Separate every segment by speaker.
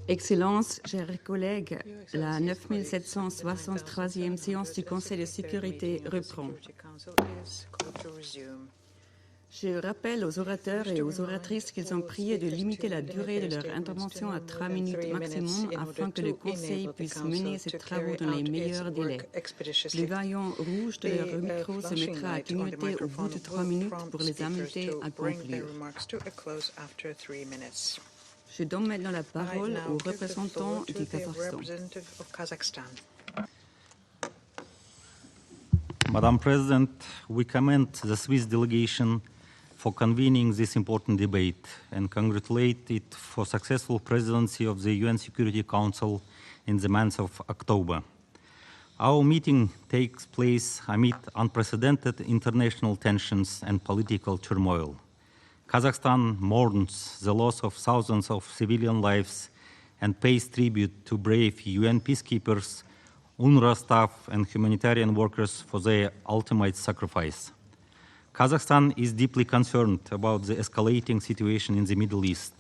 Speaker 1: Excellences, chers collègues, la 9763e séance du Conseil de sécurité reprend. Je rappelle aux orateurs et aux oratrices qu'ils ont prié de limiter la durée de leur intervention à 3 minutes maximum afin que le Conseil puisse mener ses travaux dans les meilleurs délais. Le vaillant rouge de leur micro se mettra à clignoter au bout de 3 minutes pour les inviter à conclure. Je donne maintenant la parole au représentant du Kazakhstan.
Speaker 2: Madam President, we commend the Swiss delegation for convening this important debate and congratulate it for successful presidency of the UN Security Council in the month of October. Our meeting takes place amid unprecedented international tensions and political turmoil. Kazakhstan mourns the loss of thousands of civilian lives and pays tribute to brave UN peacekeepers, UNRWA staff, and humanitarian workers for their ultimate sacrifice. Kazakhstan is deeply concerned about the escalating situation in the Middle East,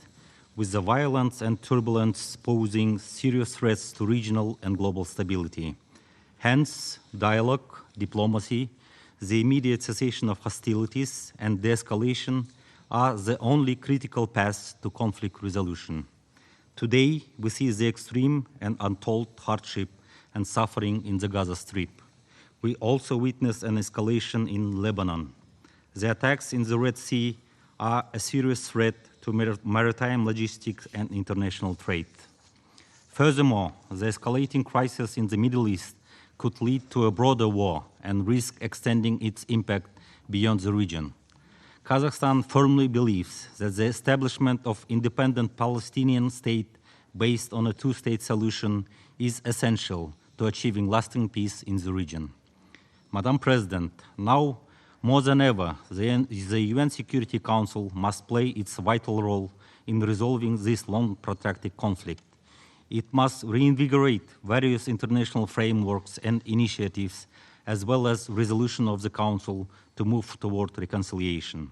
Speaker 2: with the violence and turbulence posing serious threats to regional and global stability. Hence, dialogue, diplomacy, the immediate cessation of hostilities, and de-escalation are the only critical paths to conflict resolution. Today, we see the extreme and untold hardship and suffering in the Gaza Strip. We also witness an escalation in Lebanon. The attacks in the Red Sea are a serious threat to maritime logistics and international trade. Furthermore, the escalating crisis in the Middle East could lead to a broader war and risk extending its impact beyond the region. Kazakhstan firmly believes that the establishment of independent Palestinian state based on a two-state solution is essential to achieving lasting peace in the region. Madam President, now more than ever, the UN Security Council must play its vital role in resolving this long-protracted conflict. It must reinvigorate various international frameworks and initiatives, as well as resolution of the Council to move toward reconciliation.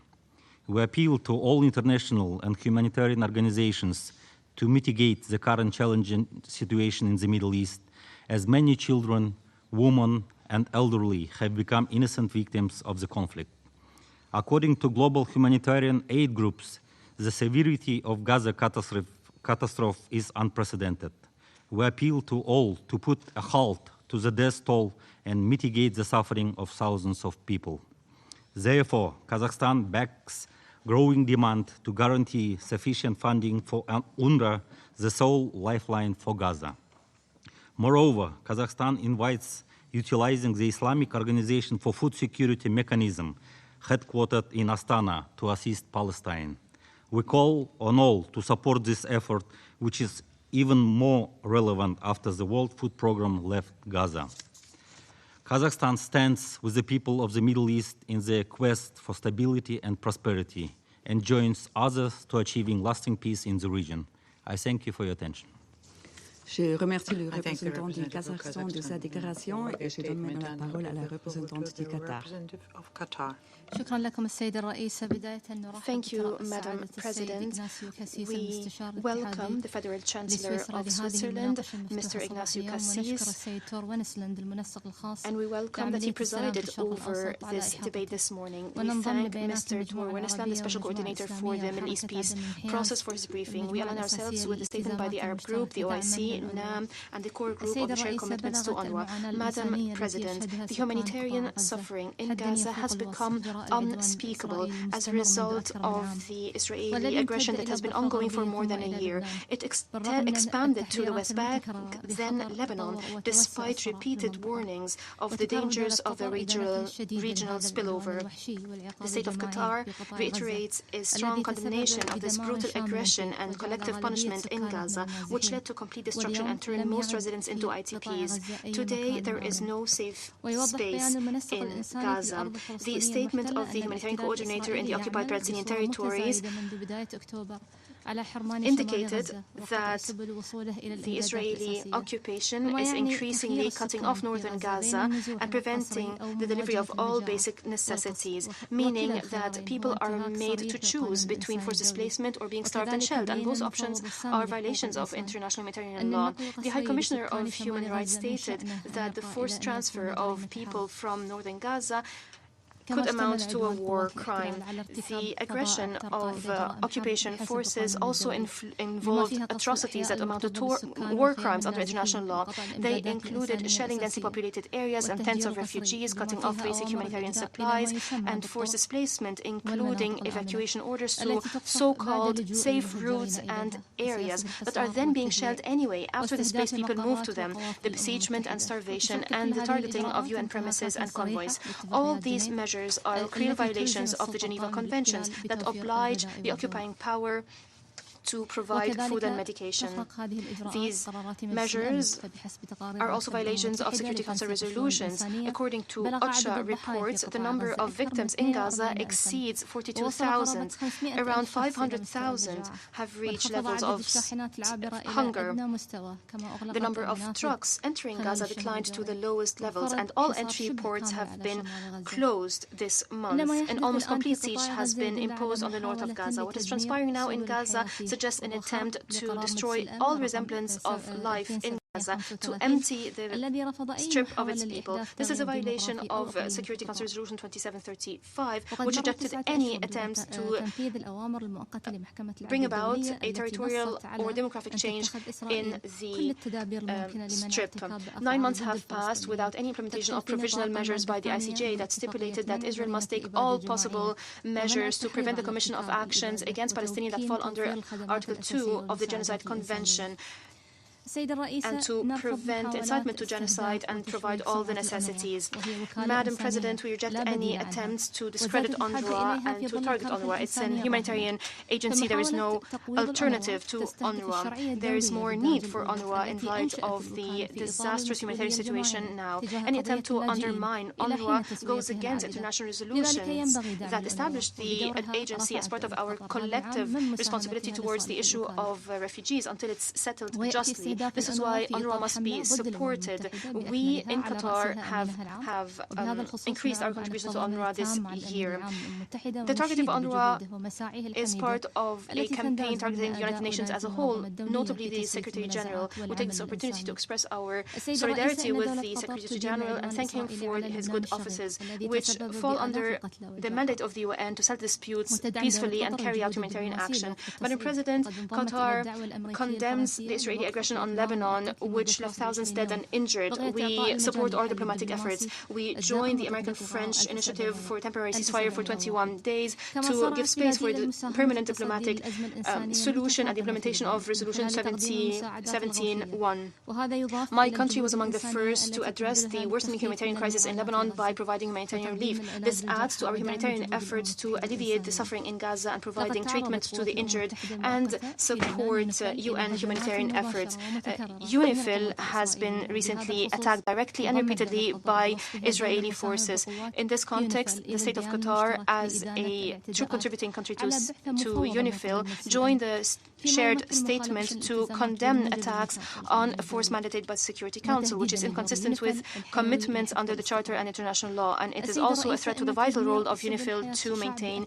Speaker 2: We appeal to all international and humanitarian organizations to mitigate the current challenging situation in the Middle East, as many children, women, and elderly have become innocent victims of the conflict. According to global humanitarian aid groups, the severity of Gaza catastrophe is unprecedented. We appeal to all to put a halt to the death toll and mitigate the suffering of thousands of people. Therefore, Kazakhstan backs growing demand to guarantee sufficient funding for UNRWA, the sole lifeline for Gaza. Moreover, Kazakhstan invites utilizing the Islamic Organization for Food Security mechanism headquartered in Astana to assist Palestine. We call on all to support this effort, which is even more relevant after the World Food Programme left Gaza. Kazakhstan stands with the people of the Middle East in their quest for stability and prosperity and joins others to achieving lasting peace in the region. I thank you for your attention.
Speaker 1: Je remercie le représentant du Kazakhstan de sa déclaration et je donne maintenant la parole à la représentante du Qatar.
Speaker 3: Thank you, Madam President. We welcome the Federal Chancellor of Switzerland, Mr. Ignacio Cassis, and we welcome that he presided over this debate this morning. We thank Mr. Timur Wenisland, the Special Coordinator for the Middle East Peace Process, for his briefing. We align ourselves with the statement by the Arab Group, the OIC, NAM, and the core group of the shared commitments to UNRWA. Madam President, the humanitarian suffering in Gaza has become unspeakable as a result of the Israeli aggression that has been ongoing for more than a year. It expanded to the West Bank, then Lebanon, despite repeated warnings of the dangers of the regional spillover. The state of Qatar reiterates a strong condemnation of this brutal aggression and collective punishment in Gaza, which led to complete destruction and turned most residents into ITPs. Today, there is no safe space in Gaza. The statement of the humanitarian coordinator in the occupied Palestinian territories indicated that the Israeli occupation is increasingly cutting off northern Gaza and preventing the delivery of all basic necessities, meaning that people are made to choose between forced displacement or being starved and shelled, and both options are violations of international humanitarian law. The High Commissioner of Human Rights stated that the forced transfer of people from northern Gaza could amount to a war crime. The aggression of occupation forces also involved atrocities that amounted to war crimes under international law. They included shelling densely populated areas and tents of refugees, cutting off basic humanitarian supplies, and forced displacement, including evacuation orders to so-called safe routes and areas that are then being shelled anyway after displaced people move to them, the besiegement and starvation, and the targeting of UN premises and convoys. All these measures are clear violations of the Geneva Conventions that oblige the occupying power to provide food and medication. These measures are also violations of Security Council resolutions. According to OCHA reports, the number of victims in Gaza exceeds 42,000. Around 500,000 have reached levels of hunger. The number of trucks entering Gaza declined to the lowest levels, and all entry ports have been closed this month. An almost complete siege has been imposed on the north of Gaza. What is transpiring now in Gaza suggests an attempt to destroy all resemblance of life in Gaza, to empty the strip of its people. This is a violation of Security Council Resolution 2735, which rejected any attempts to bring about a territorial or demographic change in the strip. 9 months have passed without any implementation of provisional measures by the ICJ that stipulated that Israel must take all possible measures to prevent the commission of actions against Palestinians that fall under Article 2 of the Genocide Convention, and to prevent incitement to genocide and provide all the necessities. Madam President, we reject any attempts to discredit UNRWA and to target UNRWA. It's an humanitarian agency. There is no alternative to UNRWA. There is more need for UNRWA in light of the disastrous humanitarian situation now. Any attempt to undermine UNRWA goes against international resolutions that established the agency as part of our collective responsibility towards the issue of refugees until it's settled justly. This is why UNRWA must be supported. We in Qatar have increased our contribution to UNRWA this year. The target of UNRWA is part of a campaign targeting the United Nations as a whole, notably the Secretary General. We take this opportunity to express our solidarity with the Secretary General and thank him for his good offices, which fall under the mandate of the UN to settle disputes peacefully and carry out humanitarian action. Madam President, Qatar condemns the Israeli aggression on Lebanon, which left thousands dead and injured. We support all diplomatic efforts. We join the American-French initiative for temporary ceasefire for 21 days to give space for the permanent diplomatic solution and the implementation of Resolution 17.1. My country was among the first to address the worsening humanitarian crisis in Lebanon by providing humanitarian relief. This adds to our humanitarian efforts to alleviate the suffering in Gaza and providing treatment to the injured and support UN humanitarian efforts. UNIFIL has been recently attacked directly and repeatedly by Israeli forces. In this context, the state of Qatar, as a true contributing country to UNIFIL, joined the shared statement to condemn attacks on a force mandated by the Security Council, which is inconsistent with commitments under the Charter and international law, and it is also a threat to the vital role of UNIFIL to maintain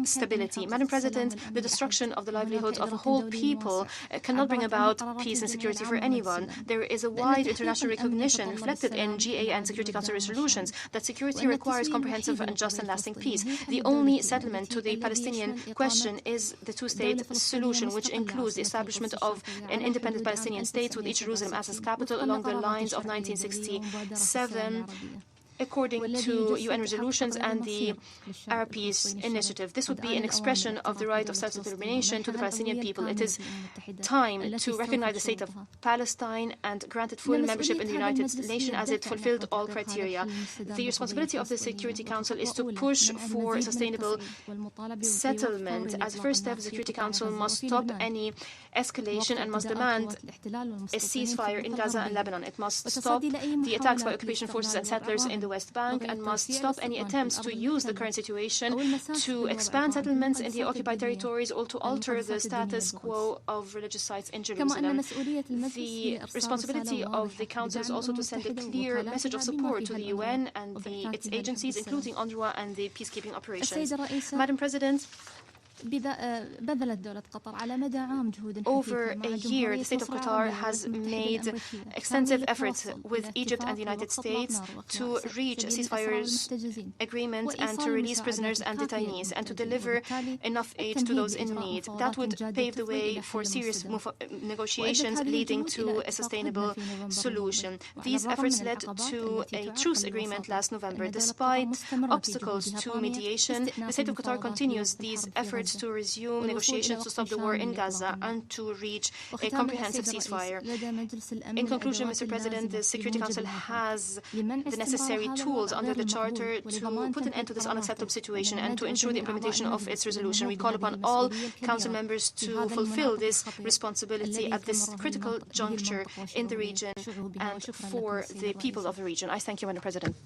Speaker 3: stability. Madam President, the destruction of the livelihoods of a whole people cannot bring about peace and security for anyone. There is a wide international recognition reflected in GA and Security Council resolutions that security requires comprehensive and just and lasting peace. The only settlement to the Palestinian question is the two-state solution, which includes the establishment of an independent Palestinian state with each Jerusalem as its capital along the lines of 1967. According to UN resolutions and the Arab Peace Initiative. This would be an expression of the right of self-determination to the Palestinian people. It is time to recognize the state of Palestine and grant it full membership in the United Nations as it fulfilled all criteria. The responsibility of the Security Council is to push for sustainable settlement. As a first step, the Security Council must stop any escalation and must demand a ceasefire in Gaza and Lebanon. It must stop the attacks by occupation forces and settlers in the the West Bank and must stop any attempts to use the current situation to expand settlements in the occupied territories or to alter the status quo of religious sites in Jerusalem. The responsibility of the Council is also to send a clear message of support to the UN and its agencies, including UNRWA and the peacekeeping operations. Madam President, over a year, the state of Qatar has made extensive efforts with Egypt and the United States to reach a ceasefire agreement and to release prisoners and detainees and to deliver enough aid to those in need. That would pave the way for serious negotiations leading to a sustainable solution. These efforts led to a truce agreement last November. Despite obstacles to mediation, the state of Qatar continues these efforts to resume negotiations to stop the war in Gaza and to reach a comprehensive ceasefire. In conclusion, Mr. President, the Security Council has the necessary tools under the Charter to put an end to this unacceptable situation and to ensure the implementation of its resolution. We call upon all Council members to fulfill this responsibility at this critical juncture in the region and for the people of the region. I thank you, Madam President.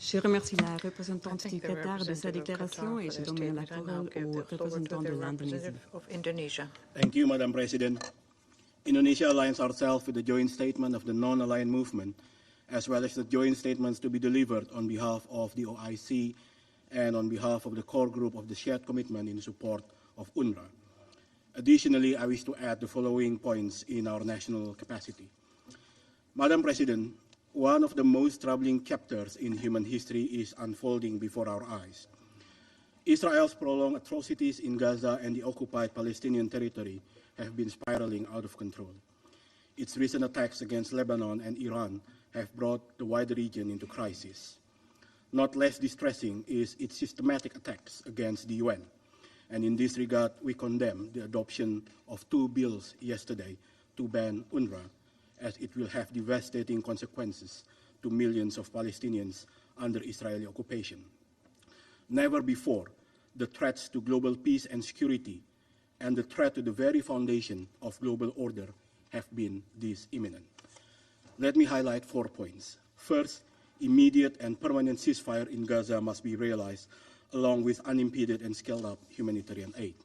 Speaker 1: Je remercie la représentante du Qatar de sa déclaration et je donne la parole au représentant de l'Indonésie.
Speaker 4: Thank you, Madam President. Indonesia aligns ourselves with the joint statement of the non-aligned movement, as well as the joint statements to be delivered on behalf of the OIC and on behalf of the core group of the shared commitment in support of UNRWA. Additionally, I wish to add the following points in our national capacity. Madam President, one of the most troubling chapters in human history is unfolding before our eyes. Israel's prolonged atrocities in Gaza and the occupied Palestinian territory have been spiraling out of control. Its recent attacks against Lebanon and Iran have brought the wider region into crisis. Not less distressing is its systematic attacks against the UN. And in this regard, we condemn the adoption of 2 bills yesterday to ban UNRWA, as it will have devastating consequences to millions of Palestinians under Israeli occupation. Never before, the threats to global peace and security and the threat to the very foundation of global order have been this imminent. Let me highlight 4 points. First, immediate and permanent ceasefire in Gaza must be realized, along with unimpeded and scaled-up humanitarian aid.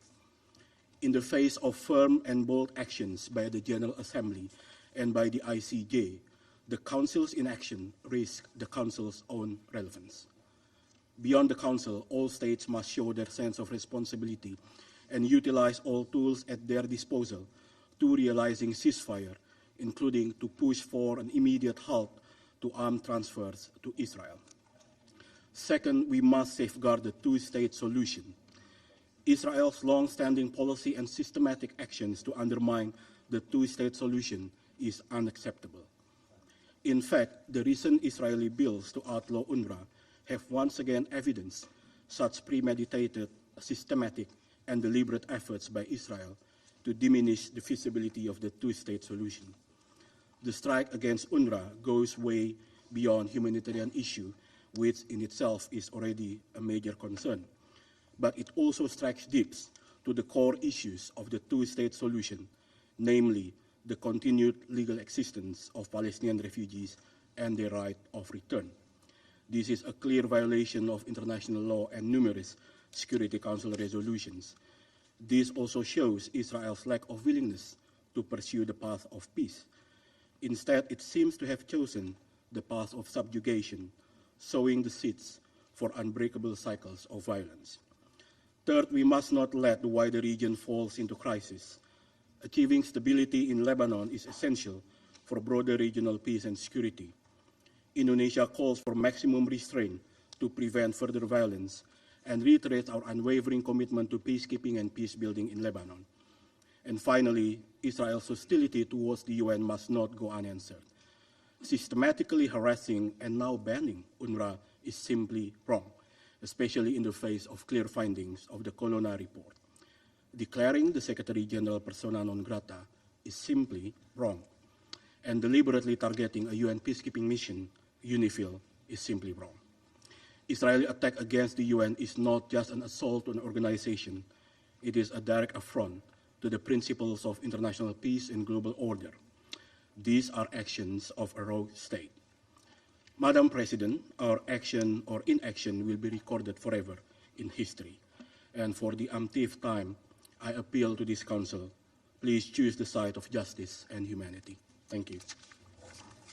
Speaker 4: In the face of firm and bold actions by the General Assembly and by the ICJ, the Council's inaction risks the Council's own relevance. Beyond the Council, all states must show their sense of responsibility and utilize all tools at their disposal to realizing ceasefire, including to push for an immediate halt to armed transfers to Israel. Second, we must safeguard the 2-state solution. Israel's long-standing policy and systematic actions to undermine the 2-state solution is unacceptable. In fact, the recent Israeli bills to outlaw UNRWA have once again evidenced such premeditated, systematic, and deliberate efforts by Israel to diminish the feasibility of the 2-state solution. The strike against UNRWA goes way beyond humanitarian issue, which in itself is already a major concern. But it also strikes deep to the core issues of the 2-state solution, namely the continued legal existence of Palestinian refugees and their right of return. This is a clear violation of international law and numerous Security Council resolutions. This also shows Israel's lack of willingness to pursue the path of peace. Instead, it seems to have chosen the path of subjugation, sowing the seeds for unbreakable cycles of violence. Third, we must not let the wider region fall into crisis. Achieving stability in Lebanon is essential for broader regional peace and security. Indonesia calls for maximum restraint to prevent further violence and reiterates our unwavering commitment to peacekeeping and peace building in Lebanon. And finally, Israel's hostility towards the UN must not go unanswered. Systematically harassing and now banning UNRWA is simply wrong, especially in the face of clear findings of the Colonna report. Declaring the Secretary General persona non grata is simply wrong, and deliberately targeting a UN peacekeeping mission, UNIFIL, is simply wrong. Israeli attack against the UN is not just an assault on an organization, it is a direct affront to the principles of international peace and global order. These are actions of a rogue state. Madam President, our action or inaction will be recorded forever in history. And for the umpteenth time, I appeal to this Council. Please choose the side of justice and humanity. Thank you.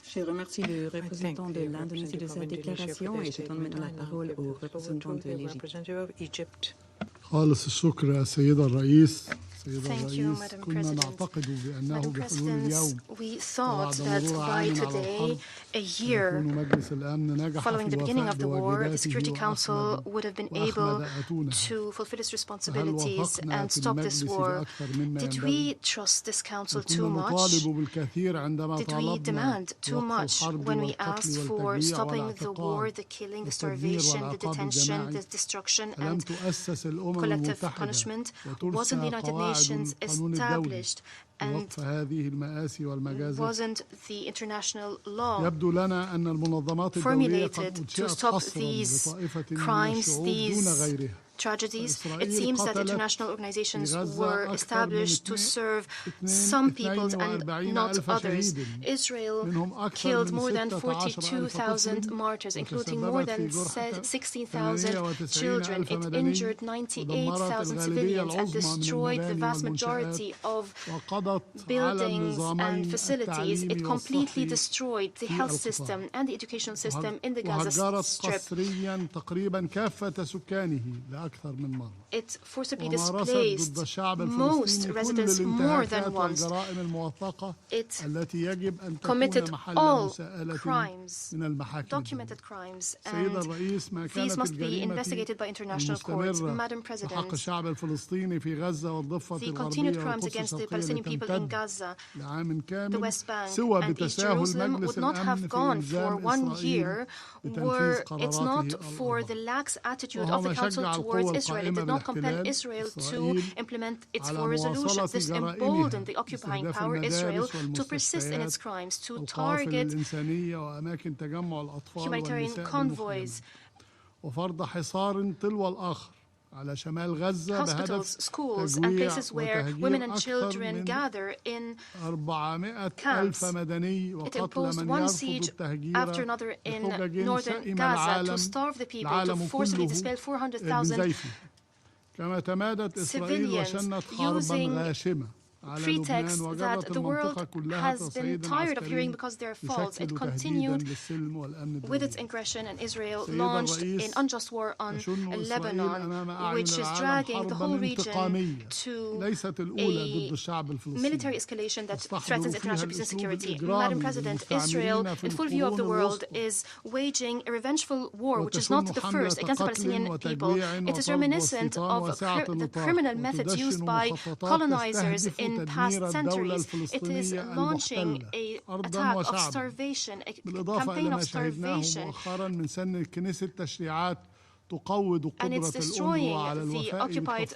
Speaker 1: Je remercie le représentant de l'Indonésie de sa déclaration et je donne maintenant la parole au représentant de l'Égypte.
Speaker 5: خالص الشكر يا سيدة الرئيس.
Speaker 3: Thank you, Madam President. Madam President, we thought that by today, a year following the beginning of the war, the Security Council would have been able to fulfill its responsibilities and stop this war. Did we trust this Council too much? Did we demand too much when we asked for stopping the war, the killing, the starvation, the detention, the destruction, and collective punishment? Wasn't the United Nations established, and wasn't the international law formulated to stop these crimes, these tragedies? It seems that international organizations were established to serve some peoples and not others. Israel killed more than 42,000 martyrs, including more than 16,000 children. It injured 98,000 civilians and destroyed the vast majority of buildings and facilities. It completely destroyed the health system and the educational system in the Gaza Strip. It forcibly displaced most residents more than once. It committed all crimes, documented crimes, and these must be investigated by international courts. Madam President, the continued crimes against the Palestinian people in Gaza, the West Bank, and East Jerusalem would not have gone for 1 year were it not for the lax attitude of the Council towards Israel. It did not compel Israel to implement its 4 resolutions. This emboldened the occupying power, Israel, to persist in its crimes, to target humanitarian convoys, hospitals, schools, and places where women and children gather in camps. It imposed one siege after another in northern Gaza to starve the people, to forcibly displace 400,000 civilians, using pretext that the world has been tired of hearing because they're false. It continued with its aggression, and Israel launched an unjust war on Lebanon, which is dragging the whole region to a military escalation that threatens international peace and security. Madam President, Israel, in full view of the world, is waging a revengeful war, which is not the first, against the Palestinian people. It is reminiscent of the criminal methods used by colonizers in past centuries. It is launching an attack of starvation, a campaign of starvation, and it's destroying the occupied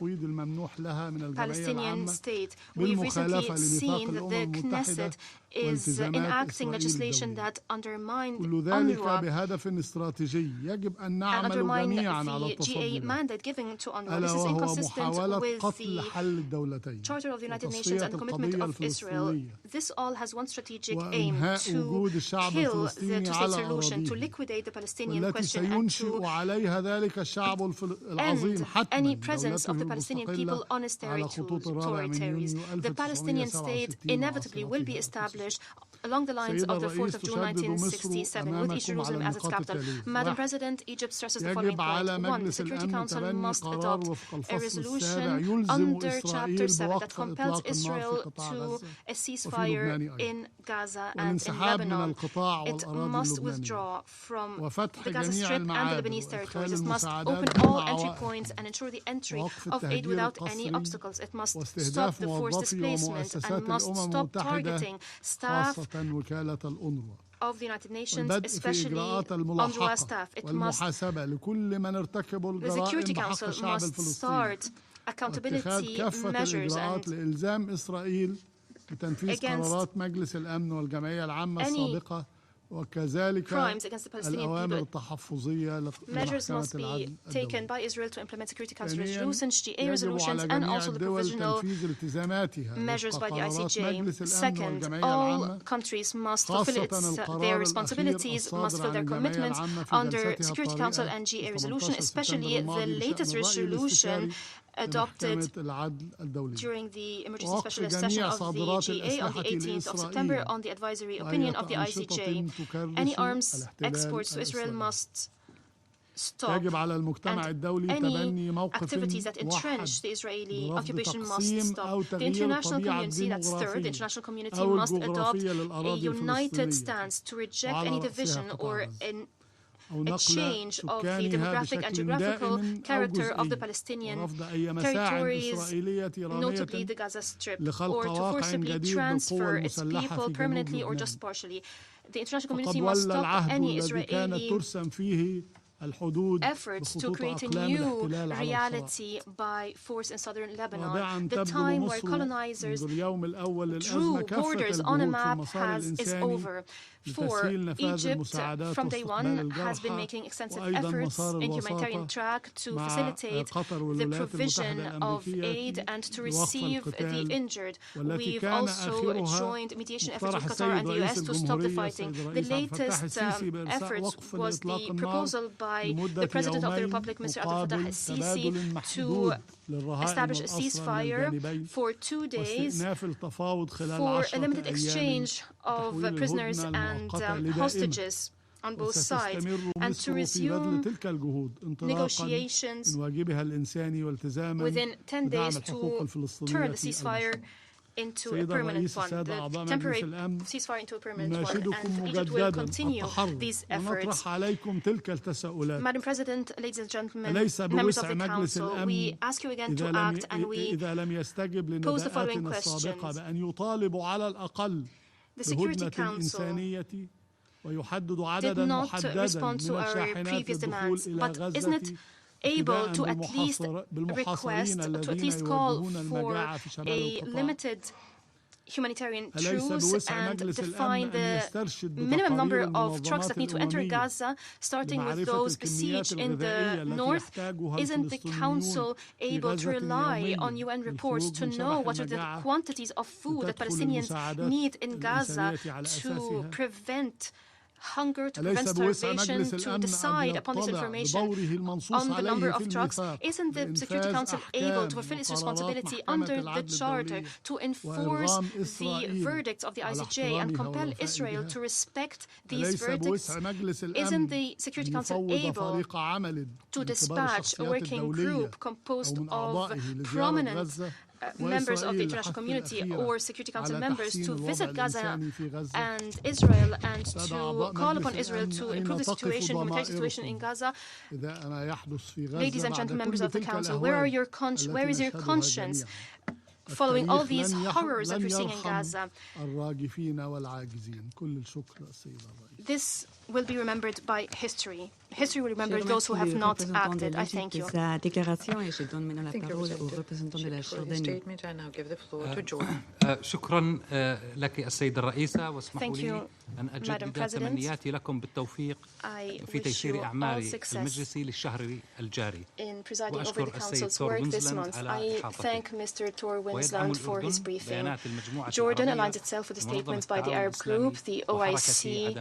Speaker 3: Palestinian state. We've recently seen that the Knesset is enacting legislation that undermine UNRWA and undermine the GA mandate given to UNRWA. This is inconsistent with the Charter of the United Nations and the commitment of Israel. This all has one strategic aim: to kill the two-state solution, to liquidate the Palestinian question, and to end any presence of the Palestinian people on its territories. The Palestinian state inevitably will be established along the lines of the 4th of June 1967, with East Jerusalem as its capital. Madam President, Egypt stresses the following point. 1. The Security Council must adopt a resolution under Chapter 7 that compels Israel to a ceasefire in Gaza and in Lebanon. It must withdraw from the Gaza Strip and the Lebanese territories. It must open all entry points and ensure the entry of aid without any obstacles. It must stop the forced displacement and must stop targeting staff of the United Nations, especially UNRWA staff. The Security Council must start accountability measures and against any crimes against the Palestinian people. Measures must be taken by Israel to implement Security Council resolutions, GA resolutions, and also the provisional measures by the ICJ. Second, all countries must fulfill their responsibilities, must fulfill their commitments under Security Council and GA resolution, especially the latest resolution adopted during the emergency specialist session of the GA on the 18th of September on the advisory opinion of the ICJ. Any arms exports to Israel must stop, and any activities that entrench the Israeli occupation must stop. The international community, that's third, the international community must adopt a united stance to reject any division or a change of the demographic and geographical character of the Palestinian territories, notably the Gaza Strip, or to forcibly transfer its people permanently or just partially. The international community must stop any Israeli efforts to create a new reality by force in southern Lebanon. The time where colonizers drew borders on a map is over. For Egypt, from day one, has been making extensive efforts in humanitarian track to facilitate the provision of aid and to receive the injured. We've also joined mediation efforts with Qatar and the US to stop the fighting. The latest effort was the proposal by the President of the Republic, Mr. Abdel Fattah al-Sisi, to establish a ceasefire for 2 days for a limited exchange of prisoners and hostages on both sides, and to resume negotiations within 10 days to turn the ceasefire into a permanent one, the temporary ceasefire into a permanent one, and Egypt will continue these efforts. Madam President, ladies and gentlemen, members of the Council, we ask you again to act, and we pose the following questions. The Security Council did not respond to our previous demands, but isn't it able to at least request, to at least call for a limited humanitarian truce and define the minimum number of trucks that need to enter Gaza, starting with those besieged in the north? Isn't the Council able to rely on UN reports to know what are the quantities of food that Palestinians need in Gaza to prevent hunger, to prevent starvation, to decide upon this information on the number of trucks? Isn't the Security Council able to fulfill its responsibility under the Charter to enforce the verdicts of the ICJ and compel Israel to respect these verdicts? Isn't the Security Council able to dispatch a working group composed of prominent members of the international community or Security Council members to visit Gaza and Israel and to call upon Israel to improve the humanitarian situation in Gaza? Ladies and gentlemen, members of the Council, where is your conscience following all these horrors that we're seeing in Gaza? This will be remembered by history. History will remember those who have not acted. I thank you.
Speaker 1: Thank you,
Speaker 6: statement. I now give the floor to Jordan.
Speaker 7: شكرا لك السيدة الرئيسة، واسمحوا
Speaker 3: Thank
Speaker 7: لي أن أجدد تمنياتي لكم بالتوفيق في تيسير أعمال المجلس للشهر الجاري.
Speaker 3: وأشكر السيد تور وينزلاند على إحاطته. ويدعم الأردن بيانات Jordan aligns itself with the statements by the Arab Group, the OIC,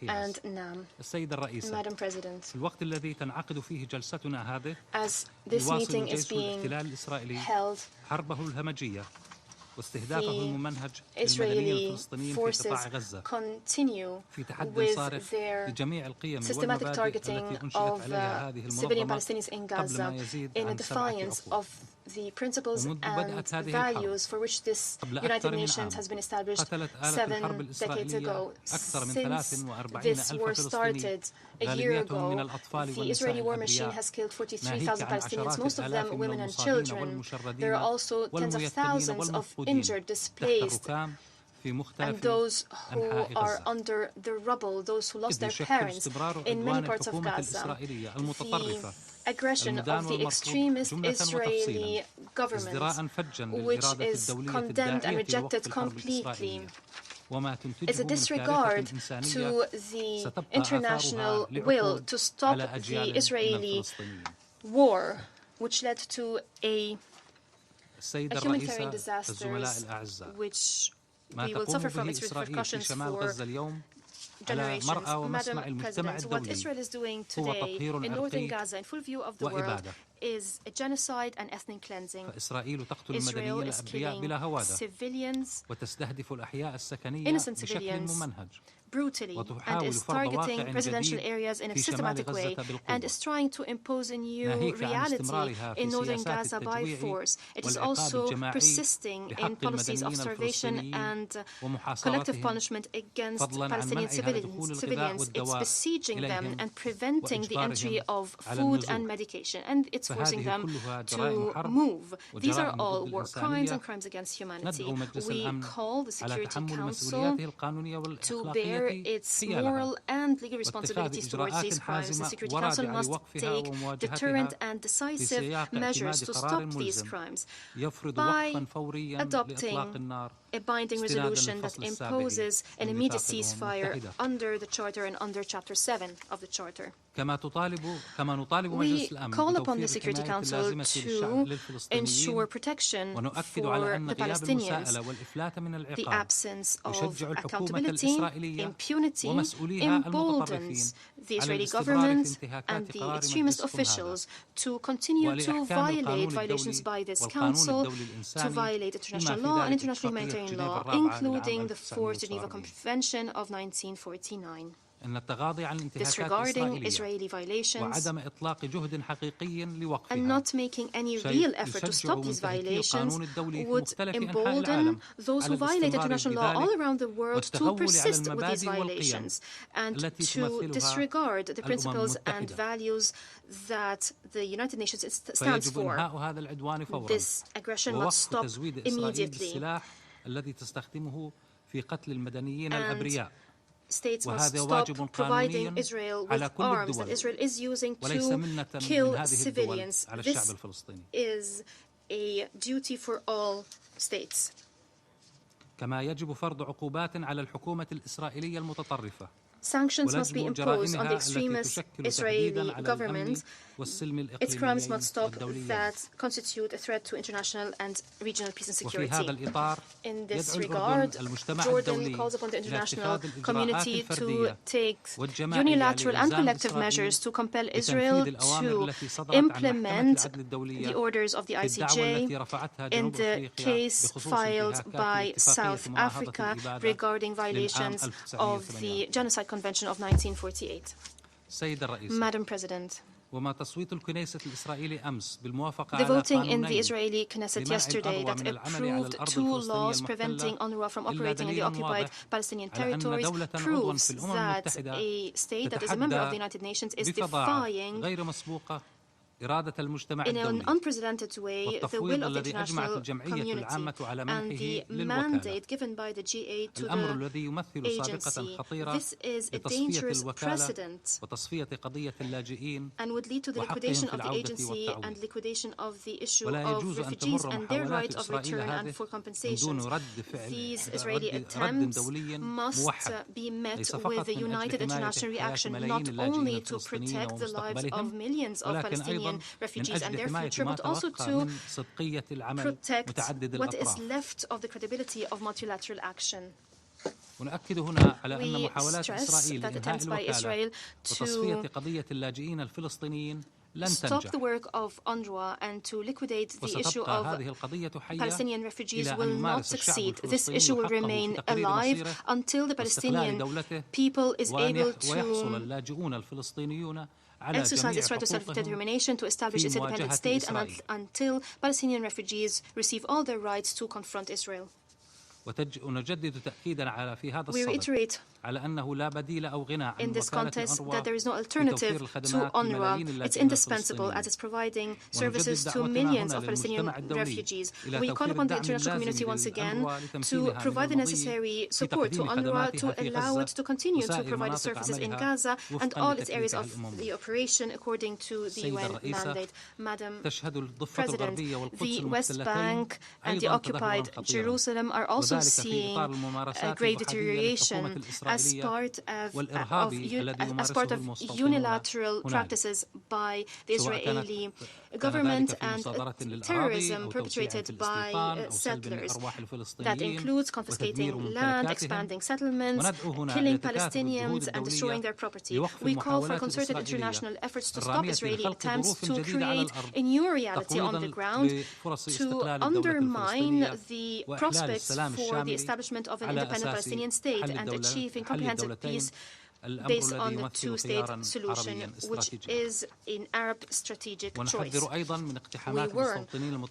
Speaker 3: and NAM.
Speaker 7: السيدة الرئيسة،
Speaker 3: Madam President,
Speaker 7: في الوقت الذي تنعقد فيه جلستنا هذه،
Speaker 3: as this meeting is being held,
Speaker 7: حربه الهمجية واستهدافه الممنهج
Speaker 3: the
Speaker 7: للمدنيين
Speaker 3: Israeli
Speaker 7: الفلسطينيين في
Speaker 3: forces
Speaker 7: قطاع غزة
Speaker 3: continue
Speaker 7: في تحد
Speaker 3: with
Speaker 7: صارخ
Speaker 3: their
Speaker 7: لجميع القيم
Speaker 3: systematic
Speaker 7: والمبادئ
Speaker 3: targeting
Speaker 7: التي أنشئت
Speaker 3: of
Speaker 7: عليها هذه
Speaker 3: civilian
Speaker 7: المنظمة
Speaker 3: Palestinians in
Speaker 7: قبل
Speaker 3: Gaza
Speaker 7: ما يزيد
Speaker 3: in a
Speaker 7: عن 7
Speaker 3: defiance
Speaker 7: أشهر.
Speaker 3: of the principles
Speaker 7: ومنذ
Speaker 3: and
Speaker 7: بدأت هذه الحرب
Speaker 3: values for which this
Speaker 7: قبل
Speaker 3: United
Speaker 7: أكثر من
Speaker 3: Nations
Speaker 7: عام
Speaker 3: has been established
Speaker 7: قتلت آلة الحرب
Speaker 3: 7 decades ago.
Speaker 7: الإسرائيلية أكثر من
Speaker 3: Since
Speaker 7: 43,000
Speaker 3: this war
Speaker 7: فلسطيني
Speaker 3: started a year
Speaker 7: غالبيتهم من
Speaker 3: ago,
Speaker 7: الأطفال
Speaker 3: the
Speaker 7: والنساء
Speaker 3: Israeli war machine
Speaker 7: الأبرياء
Speaker 3: has killed
Speaker 7: ناهيك
Speaker 3: 43,000
Speaker 7: عن
Speaker 3: Palestinians,
Speaker 7: عشرات
Speaker 3: most of
Speaker 7: الآلاف
Speaker 3: them
Speaker 7: من
Speaker 3: women and
Speaker 7: المصابين
Speaker 3: children.
Speaker 7: والمشردين
Speaker 3: There are also tens of
Speaker 7: والميتمين
Speaker 3: thousands of
Speaker 7: والمفقودين
Speaker 3: injured,
Speaker 7: تحت
Speaker 3: displaced,
Speaker 7: الركام في
Speaker 3: and
Speaker 7: مختلف
Speaker 3: those who
Speaker 7: أنحاء
Speaker 3: are
Speaker 7: غزة.
Speaker 3: under the rubble, those who lost
Speaker 7: إذ
Speaker 3: their
Speaker 7: يشكل
Speaker 3: parents
Speaker 7: استمرار
Speaker 3: in many
Speaker 7: عدوان
Speaker 3: parts of
Speaker 7: الحكومة
Speaker 3: Gaza.
Speaker 7: الإسرائيلية
Speaker 3: The
Speaker 7: المتطرفة
Speaker 3: aggression of
Speaker 7: المدان
Speaker 3: the
Speaker 7: والمرفوض
Speaker 3: extremist
Speaker 7: جملة
Speaker 3: Israeli government,
Speaker 7: ازدراء فجا
Speaker 3: which
Speaker 7: للإرادة
Speaker 3: is
Speaker 7: الدولية
Speaker 3: condemned and
Speaker 7: الداعية
Speaker 3: rejected
Speaker 7: لوقف الحرب
Speaker 3: completely.
Speaker 7: الإسرائيلية
Speaker 3: is a disregard to the international will to stop the Israeli war, which led to a humanitarian disaster, which we will suffer from its repercussions for generations. Madam President, what Israel is doing today in northern Gaza, in full view of the world, is a genocide and ethnic cleansing. Israel is killing civilians, innocent civilians, brutally, and is targeting residential areas in a systematic way, and is trying to impose a new reality in northern Gaza by force. It is also persisting in policies of starvation and collective punishment against Palestinian civilians. It's besieging them and preventing the entry of food and medication, and it's forcing them to move. These are all war crimes and crimes against humanity. We call the Security Council to bear its moral and legal responsibilities towards these crimes. The Security Council must take deterrent and decisive measures to stop these crimes by adopting a binding resolution that imposes an immediate ceasefire under the Charter and under Chapter 7 of the Charter. We call upon the Security Council to ensure protection for the Palestinians. The absence of accountability, impunity, emboldens the Israeli government and the extremist officials to continue to violate violations by this council, to violate international law and international humanitarian law, including the Fourth Geneva Convention of 1949. Disregarding Israeli violations and not making any real effort to stop these violations would embolden those who violate international law all around the world to persist with these violations and to disregard the principles and values that the United Nations stands for. This aggression must stop immediately. States must stop providing Israel with arms that Israel is using to kill civilians. This is a duty for all states. Sanctions must be imposed on the extremist Israeli government. Its crimes must stop that constitute a threat to international and regional peace and security. In this regard, Jordan calls upon the international community to take unilateral and collective measures to compel Israel to implement the orders of the ICJ in the case filed by South Africa regarding violations of the Genocide Convention of 1948. Madam President, the voting in the Israeli Knesset yesterday that approved 2 laws preventing UNRWA from operating in the occupied Palestinian territories proves that a state that is a member of the United Nations is defying in an unprecedented way the will of the international community and the mandate given by the G8 to the agency. This is a dangerous precedent and would lead to the liquidation of the agency and liquidation of the issue of refugees and their right of return and for compensations. These Israeli attempts must be met with a united international reaction, not only to protect the lives of millions of Palestinian refugees and their future, but also to protect what is left of the credibility of multilateral action. We stress that attempts by Israel to stop the work of UNRWA and to liquidate the issue of Palestinian refugees will not succeed. This issue will remain alive until the Palestinian people is able to exercise its right to self-determination, to establish its independent state, and until Palestinian refugees receive all their rights to confront Israel. We reiterate in this context that there is no alternative to UNRWA. It's indispensable as it's providing services to millions of Palestinian refugees. We call upon the international community once again to provide the necessary support to UNRWA to allow it to continue to provide its services in Gaza and all its areas of the operation according to the UN mandate. Madam President, the West Bank and the occupied Jerusalem are also seeing a great deterioration as part of unilateral practices by the Israeli government and terrorism perpetrated by settlers. That includes confiscating land, expanding settlements, killing Palestinians and destroying their property. We call for concerted international efforts to stop Israeli attempts to create a new reality on the ground, to undermine the prospects for the establishment of an independent Palestinian state and achieving comprehensive peace based on the two-state solution, which is an Arab strategic choice. We learn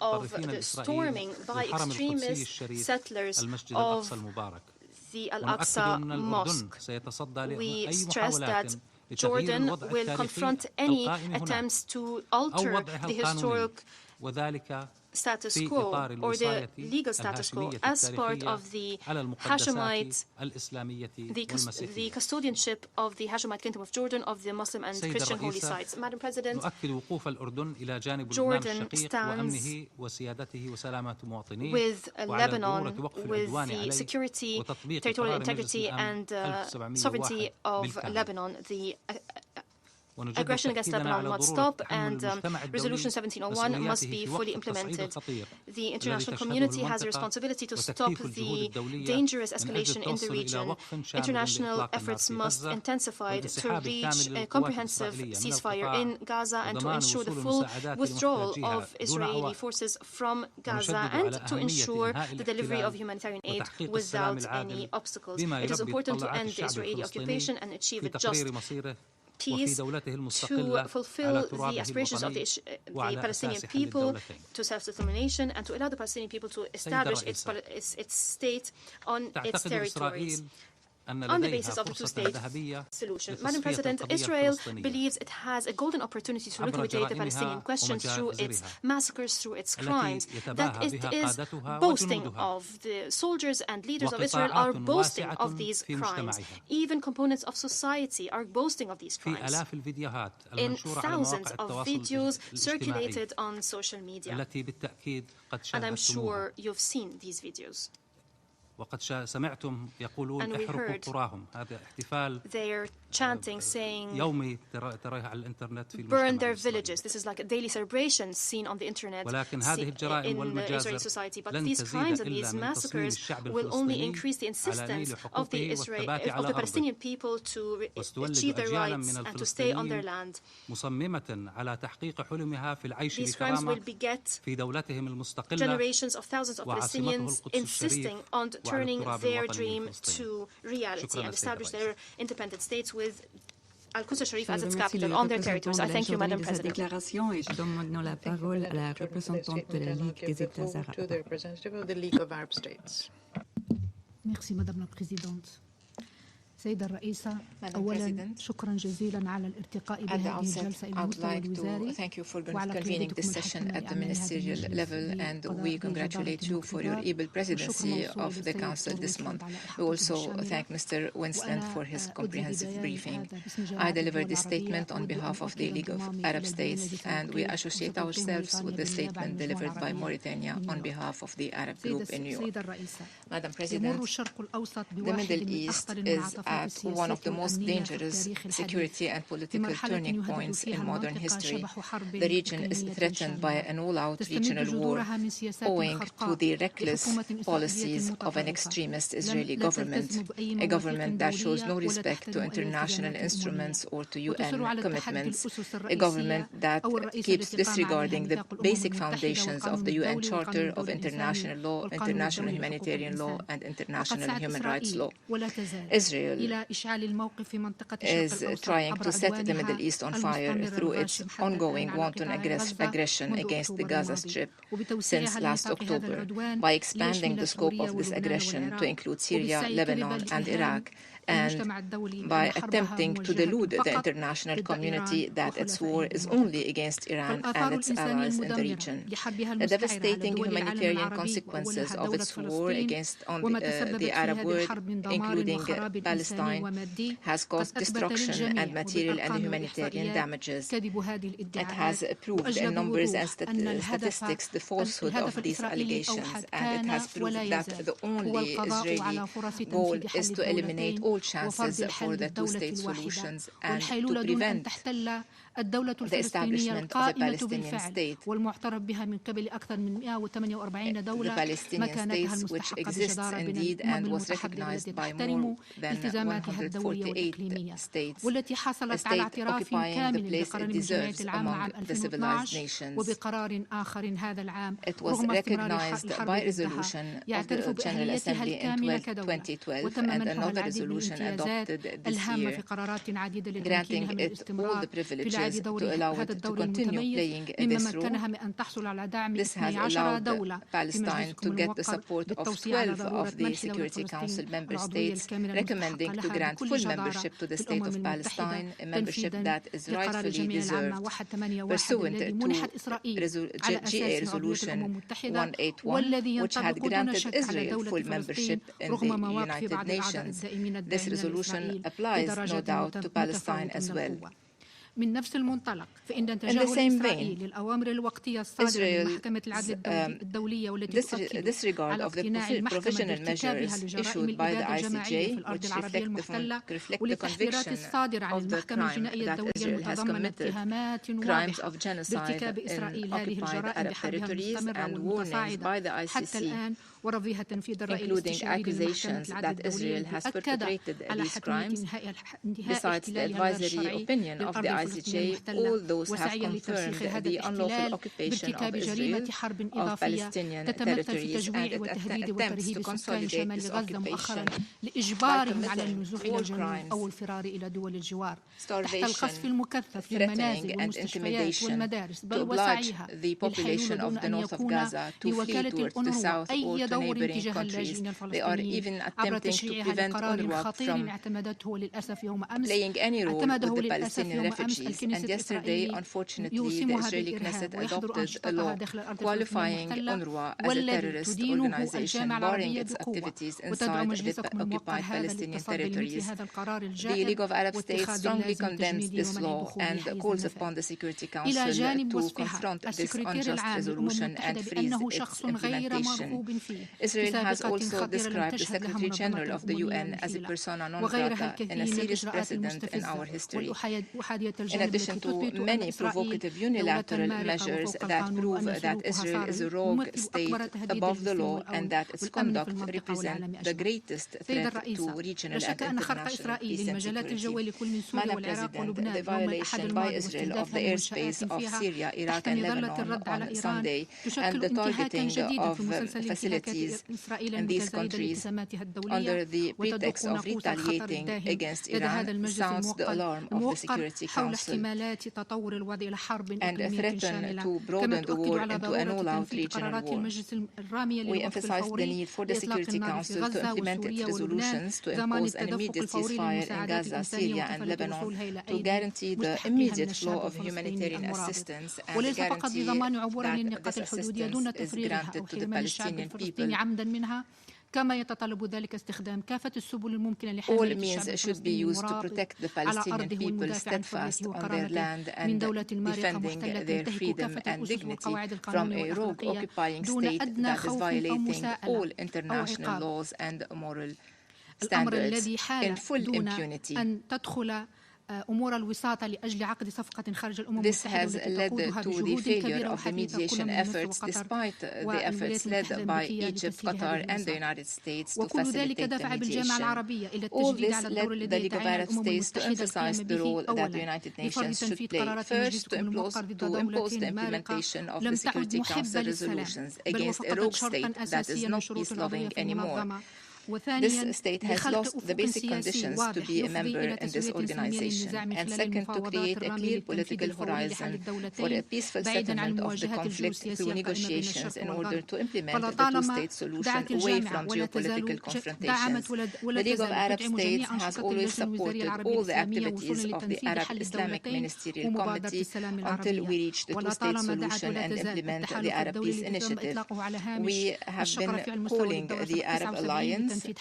Speaker 3: of the storming by extremist settlers of the Al-Aqsa Mosque. We stress that Jordan will confront any attempts to alter the historic status quo or the legal status quo as part of the Hashemite, the custodianship of the Hashemite Kingdom of Jordan of the Muslim and Christian holy sites. Madam President, Jordan stands with Lebanon, with the security, territorial integrity and sovereignty of Lebanon. The aggression against Lebanon must stop, and Resolution 1701 must be fully implemented. The international community has a responsibility to stop the dangerous escalation in the region. International efforts must intensify to reach a comprehensive ceasefire in Gaza and to ensure the full withdrawal of Israeli forces from Gaza and to ensure the delivery of humanitarian aid without any obstacles. It is important to end the Israeli occupation and achieve a just peace, to fulfill the aspirations of the Palestinian people to self-determination and to allow the Palestinian people to establish its state on its territories on the basis of the two-state solution. Madam President, Israel believes it has a golden opportunity to liquidate the Palestinian question through its massacres, through its crimes, that it is boasting of. The soldiers and leaders of Israel are boasting of these crimes. Even components of society are boasting of these crimes. In thousands of videos circulated on social media. And I'm sure you've seen these videos. And we heard they are chanting, saying, burn their villages. This is like a daily celebration seen on the internet in the Israeli society. But these crimes and these massacres will only increase the insistence of the Palestinian people to achieve their rights and to stay on their land. These crimes will beget generations of thousands of Palestinians insisting on turning their dream to reality and establish their independent states with Al-Quds Sharif as its capital on their territories. I thank you, Madam President.
Speaker 8: Merci, Madame la Présidente. سيدة الرئيسة، أولاً شكراً جزيلاً على الارتقاء بهذه الجلسة إلى المستوى الوزاري وعلى قيادتكم الحكيمة at the ministerial level, and we congratulate you for your able presidency of the Council this month. We also thank Mr. Winston for his comprehensive briefing. I delivered this statement on behalf of the League of Arab States, and we associate ourselves with the statement delivered by Mauritania on behalf of the Arab group in New York. Madam President, the Middle East is at one of the most dangerous security and political turning points in modern history. The region is threatened by an all-out regional war owing to the reckless policies of an extremist Israeli government, a government that shows no respect to international instruments or to UN commitments, a government that keeps disregarding the basic foundations of the UN Charter of International Law, international humanitarian law, and international human rights law. Israel is trying to set the Middle East on fire through its ongoing wanton aggression against the Gaza Strip since last October by expanding the scope of this aggression to include Syria, Lebanon, and Iraq.
Speaker 9: and by attempting to delude the international community that its war is only against Iran and its allies in the region. The devastating humanitarian consequences of its war against the Arab world, including Palestine, has caused destruction and material and humanitarian damages. It has proved in numbers and statistics the falsehood of these allegations, and it has proved that the only Israeli goal is to eliminate all chances for the two-state solutions and to prevent the establishment of a Palestinian state. The Palestinian state, which exists indeed and was recognized by more than 148 states, a state occupying the place it deserves among the civilized nations. It was recognized by resolution of the General Assembly in 2012 and another resolution adopted this year, granting it all the privileges to allow it to continue playing this role. This has allowed Palestine to get the support of 12 of the Security Council member states, recommending to grant full membership to the State of Palestine, a membership that is rightfully deserved, pursuant to GA Resolution 181, which had granted Israel full membership in the United Nations. This resolution applies, no doubt, to Palestine as well.
Speaker 8: من نفس المنطلق فإن
Speaker 9: تجاهل
Speaker 8: إسرائيل للأوامر الوقتية الصادرة من محكمة العدل الدولية والتي تؤكد على اقتناع المحكمة بارتكابها لجرائم الإبادة الجماعية في الأرض العربية المحتلة والتحذيرات الصادرة عن المحكمة الجنائية الدولية المتضمنة اتهامات واضحة بارتكاب إسرائيل هذه الجرائم بحربها المستمرة والمتصاعدة حتى الآن ورفضها تنفيذ الرأي الاستشاري للمحكمة العدل الدولية أكد على حتمية انتهاء احتلالها غير الشرعي للأرض
Speaker 9: all those have confirmed the unlawful occupation of Israel of Palestinian territories, and it attempts to consolidate this occupation by committing war crimes, starvation, threatening and intimidation to oblige the population of the north of Gaza to flee towards the south or to neighboring countries. They are even attempting to prevent UNRWA from playing any role with the Palestinian refugees. And yesterday, unfortunately, the Israeli Knesset adopted a law qualifying UNRWA as a terrorist organization, barring its activities inside the occupied Palestinian territories. The League of Arab States strongly condemns this law and calls upon the Security Council to confront this unjust resolution and freeze its implementation. Israel has also described the Secretary General of the UN as a persona non grata and a serious precedent in our history. In addition to many provocative unilateral measures that prove that Israel is a rogue state above the law and that its conduct represents the greatest threat to regional and international peace and security. Madam President, the violation by Israel of the airspace of Syria, Iraq and Lebanon on Sunday and the targeting of facilities in these countries under the pretext of retaliating against Iran sounds the alarm of the Security Council and a threat to broaden the war into an all-out regional war. We emphasize the need for the Security Council to implement its resolutions to impose an immediate ceasefire in Gaza, Syria and Lebanon, to guarantee the immediate flow of humanitarian assistance and guarantee that this assistance is granted to the Palestinian people.
Speaker 8: كما يتطلب ذلك استخدام كافة السبل الممكنة
Speaker 9: لحماية الشعب الفلسطيني المرابط على أرضه والمدافع عن حريته وكرامته من دولة مريقة محتلة تنتهك كافة الأسس وقواعد القانون والأخلاقية دون أدنى خوف أو مساءلة أو عقاب. الأمر الذي حال دون أن تدخل أمور الوساطة لأجل عقد صفقة خارج الأمم المتحدة التي تقودها بجهود كبيرة وحثيثة كل من مصر وقطر والولايات المتحدة الأمريكية بتسهيلها للوساطة. وكل ذلك دفع بالجامعة العربية إلى التشديد على الدور الذي يدعيها الأمم المتحدة القيام به أولا لفرض تنفيذ قرارات المجلس الموقر ضد دولتين مارقة لم تعد محبة للسلام بل وفقدت شرطا أساسيا من شروط القضية المنظمة this state has lost the basic conditions to be a member in this organization, and second, to create a clear political horizon for a peaceful settlement of the conflict through negotiations in order to implement the two-state solution away from geopolitical confrontations. The League of Arab States has always supported all the activities of the Arab Islamic Ministerial Committee until we reach the two-state solution and implement the Arab Peace Initiative. We have been calling the Arab Alliance to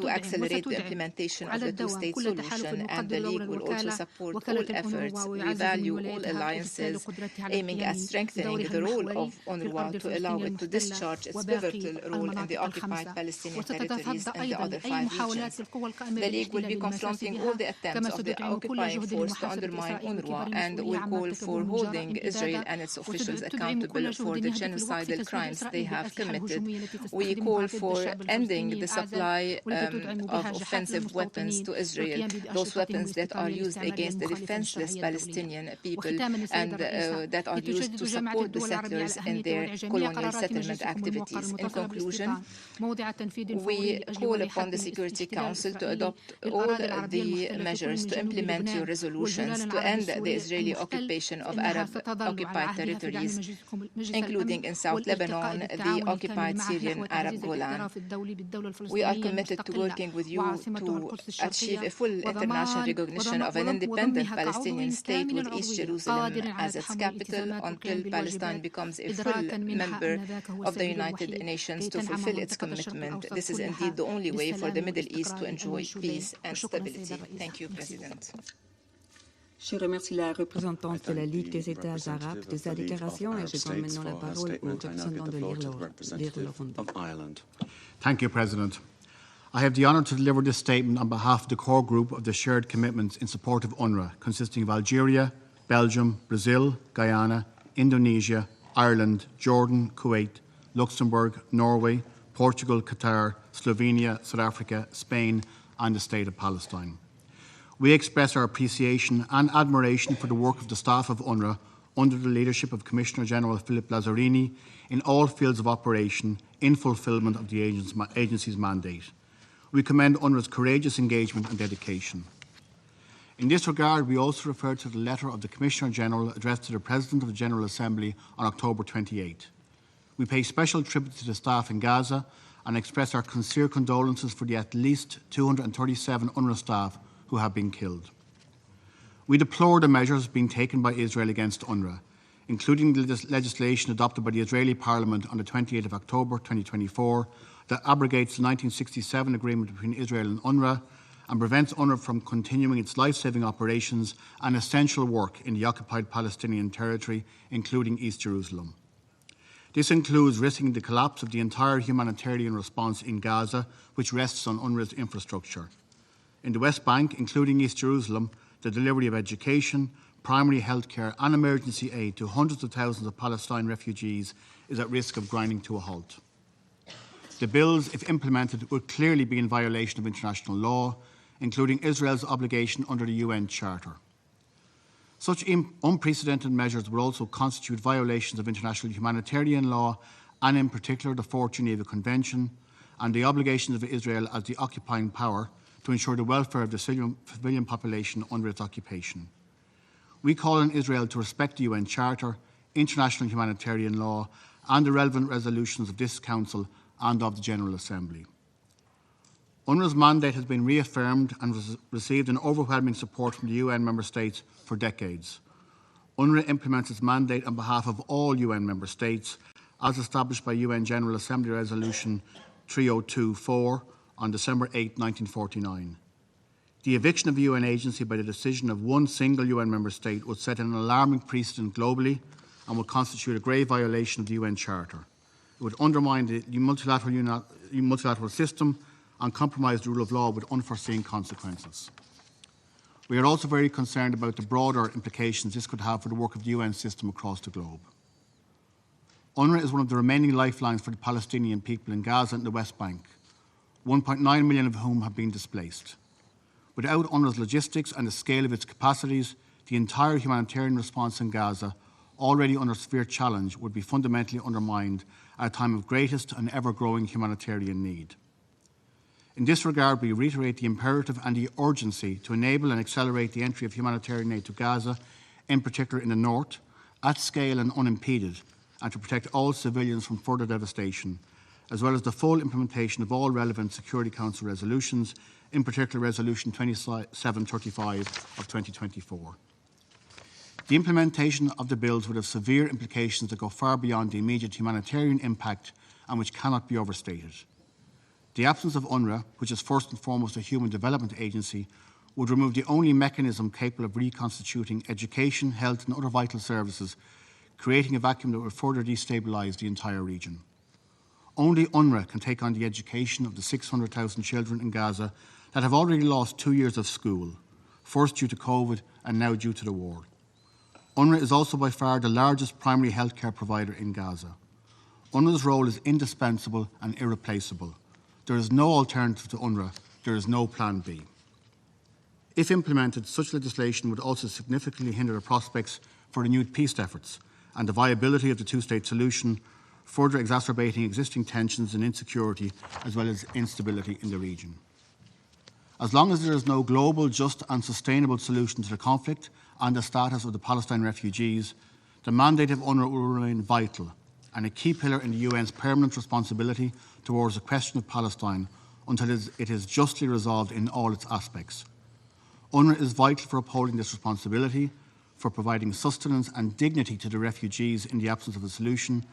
Speaker 9: accelerate the implementation of the two-state solution, and the League will also support all efforts. We value all alliances aiming at strengthening the role of UNRWA to allow it to discharge its pivotal role in the occupied Palestinian territories and the other 5 regions. The League will be confronting all the attempts of the occupying force to undermine UNRWA, and will call for holding Israel and its officials accountable for the genocidal crimes they have committed. We call for ending the supply of offensive weapons to Israel, those weapons that are used against the defenseless Palestinian people and that are used to support the settlers in their colonial settlement activities. In conclusion, we call upon the Security Council to adopt all the measures to implement your resolutions to end the Israeli occupation of Arab-occupied territories, including in South Lebanon, the occupied Syrian Arab Golan. We are committed to working with you to achieve a full international recognition of an independent Palestinian state with East Jerusalem as its capital until Palestine becomes a full member of the United Nations to fulfill its commitment. This is indeed the only way for the Middle East to enjoy peace and stability. Thank you, President.
Speaker 1: Je remercie la représentante de la Ligue des États arabes de sa déclaration et je donne maintenant la parole au représentant de l'Irlande.
Speaker 10: Thank you, President. I have the honour to deliver this statement on behalf of the core group of the shared commitments in support of UNRWA, consisting of Algeria, Belgium, Brazil, Guyana, Indonesia, Ireland, Jordan, Kuwait, Luxembourg, Norway, Portugal, Qatar, Slovenia, South Africa, Spain, and the State of Palestine. We express our appreciation and admiration for the work of the staff of UNRWA under the leadership of Commissioner General Philip Lazzarini in all fields of operation in fulfilment of the agency's mandate. We commend UNRWA's courageous engagement and dedication. In this regard, we also refer to the letter of the Commissioner General addressed to the President of the General Assembly on October 28. We pay special tribute to the staff in Gaza and express our sincere condolences for the at least 237 UNRWA staff who have been killed. We deplore the measures being taken by Israel against UNRWA, including the legislation adopted by the Israeli Parliament on the 28th of October 2024 that abrogates the 1967 agreement between Israel and UNRWA and prevents UNRWA from continuing its life-saving operations and essential work in the occupied Palestinian territory, including East Jerusalem. This includes risking the collapse of the entire humanitarian response in Gaza, which rests on UNRWA's infrastructure. In the West Bank, including East Jerusalem, the delivery of education, primary health care and emergency aid to hundreds of thousands of Palestine refugees is at risk of grinding to a halt. The bills, if implemented, would clearly be in violation of international law, including Israel's obligation under the UN Charter. Such unprecedented measures would also constitute violations of international humanitarian law and in particular the Fourth Geneva Convention and the obligations of Israel as the occupying power to ensure the welfare of the civilian population under its occupation. We call on Israel to respect the UN Charter, international humanitarian law and the relevant resolutions of this Council and of the General Assembly. UNRWA's mandate has been reaffirmed and received an overwhelming support from the UN member states for decades. UNRWA implements its mandate on behalf of all UN member states as established by UN General Assembly Resolution 3024 on December 8, 1949. The eviction of the UN agency by the decision of one single UN member state would set an alarming precedent globally and would constitute a grave violation of the UN Charter. It would undermine the multilateral system and compromise the rule of law with unforeseen consequences. We are also very concerned about the broader implications this could have for the work of the UN system across the globe. UNRWA is one of the remaining lifelines for the Palestinian people in Gaza and the West Bank, 1.9 million of whom have been displaced. Without UNRWA's logistics and the scale of its capacities, the entire humanitarian response in Gaza, already under severe challenge, would be fundamentally undermined at a time of greatest and ever-growing humanitarian need. In this regard, we reiterate the imperative and the urgency to enable and accelerate the entry of humanitarian aid to Gaza, in particular in the north, at scale and unimpeded, and to protect all civilians from further devastation, as well as the full implementation of all relevant Security Council resolutions, in particular Resolution 2735 of 2024. The implementation of the bills would have severe implications that go far beyond the immediate humanitarian impact and which cannot be overstated. The absence of UNRWA, which is first and foremost a human development agency, would remove the only mechanism capable of reconstituting education, health and other vital services, creating a vacuum that would further destabilise the entire region. Only UNRWA can take on the education of the 600,000 children in Gaza that have already lost 2 years of school, first due to COVID and now due to the war. UNRWA is also by far the largest primary healthcare provider in Gaza. UNRWA's role is indispensable and irreplaceable. There is no alternative to UNRWA. There is no plan B. If implemented, such legislation would also significantly hinder the prospects for renewed peace efforts and the viability of the two-state solution, further exacerbating existing tensions and insecurity as well as instability in the region. As long as there is no global, just and sustainable solution to the conflict and the status of the Palestine refugees, the mandate of UNRWA will remain vital and a key pillar in the UN's permanent responsibility towards the question of Palestine until it is justly resolved in all its aspects. UNRWA is vital for upholding this responsibility, for providing sustenance and dignity to the refugees in the absence of a solution,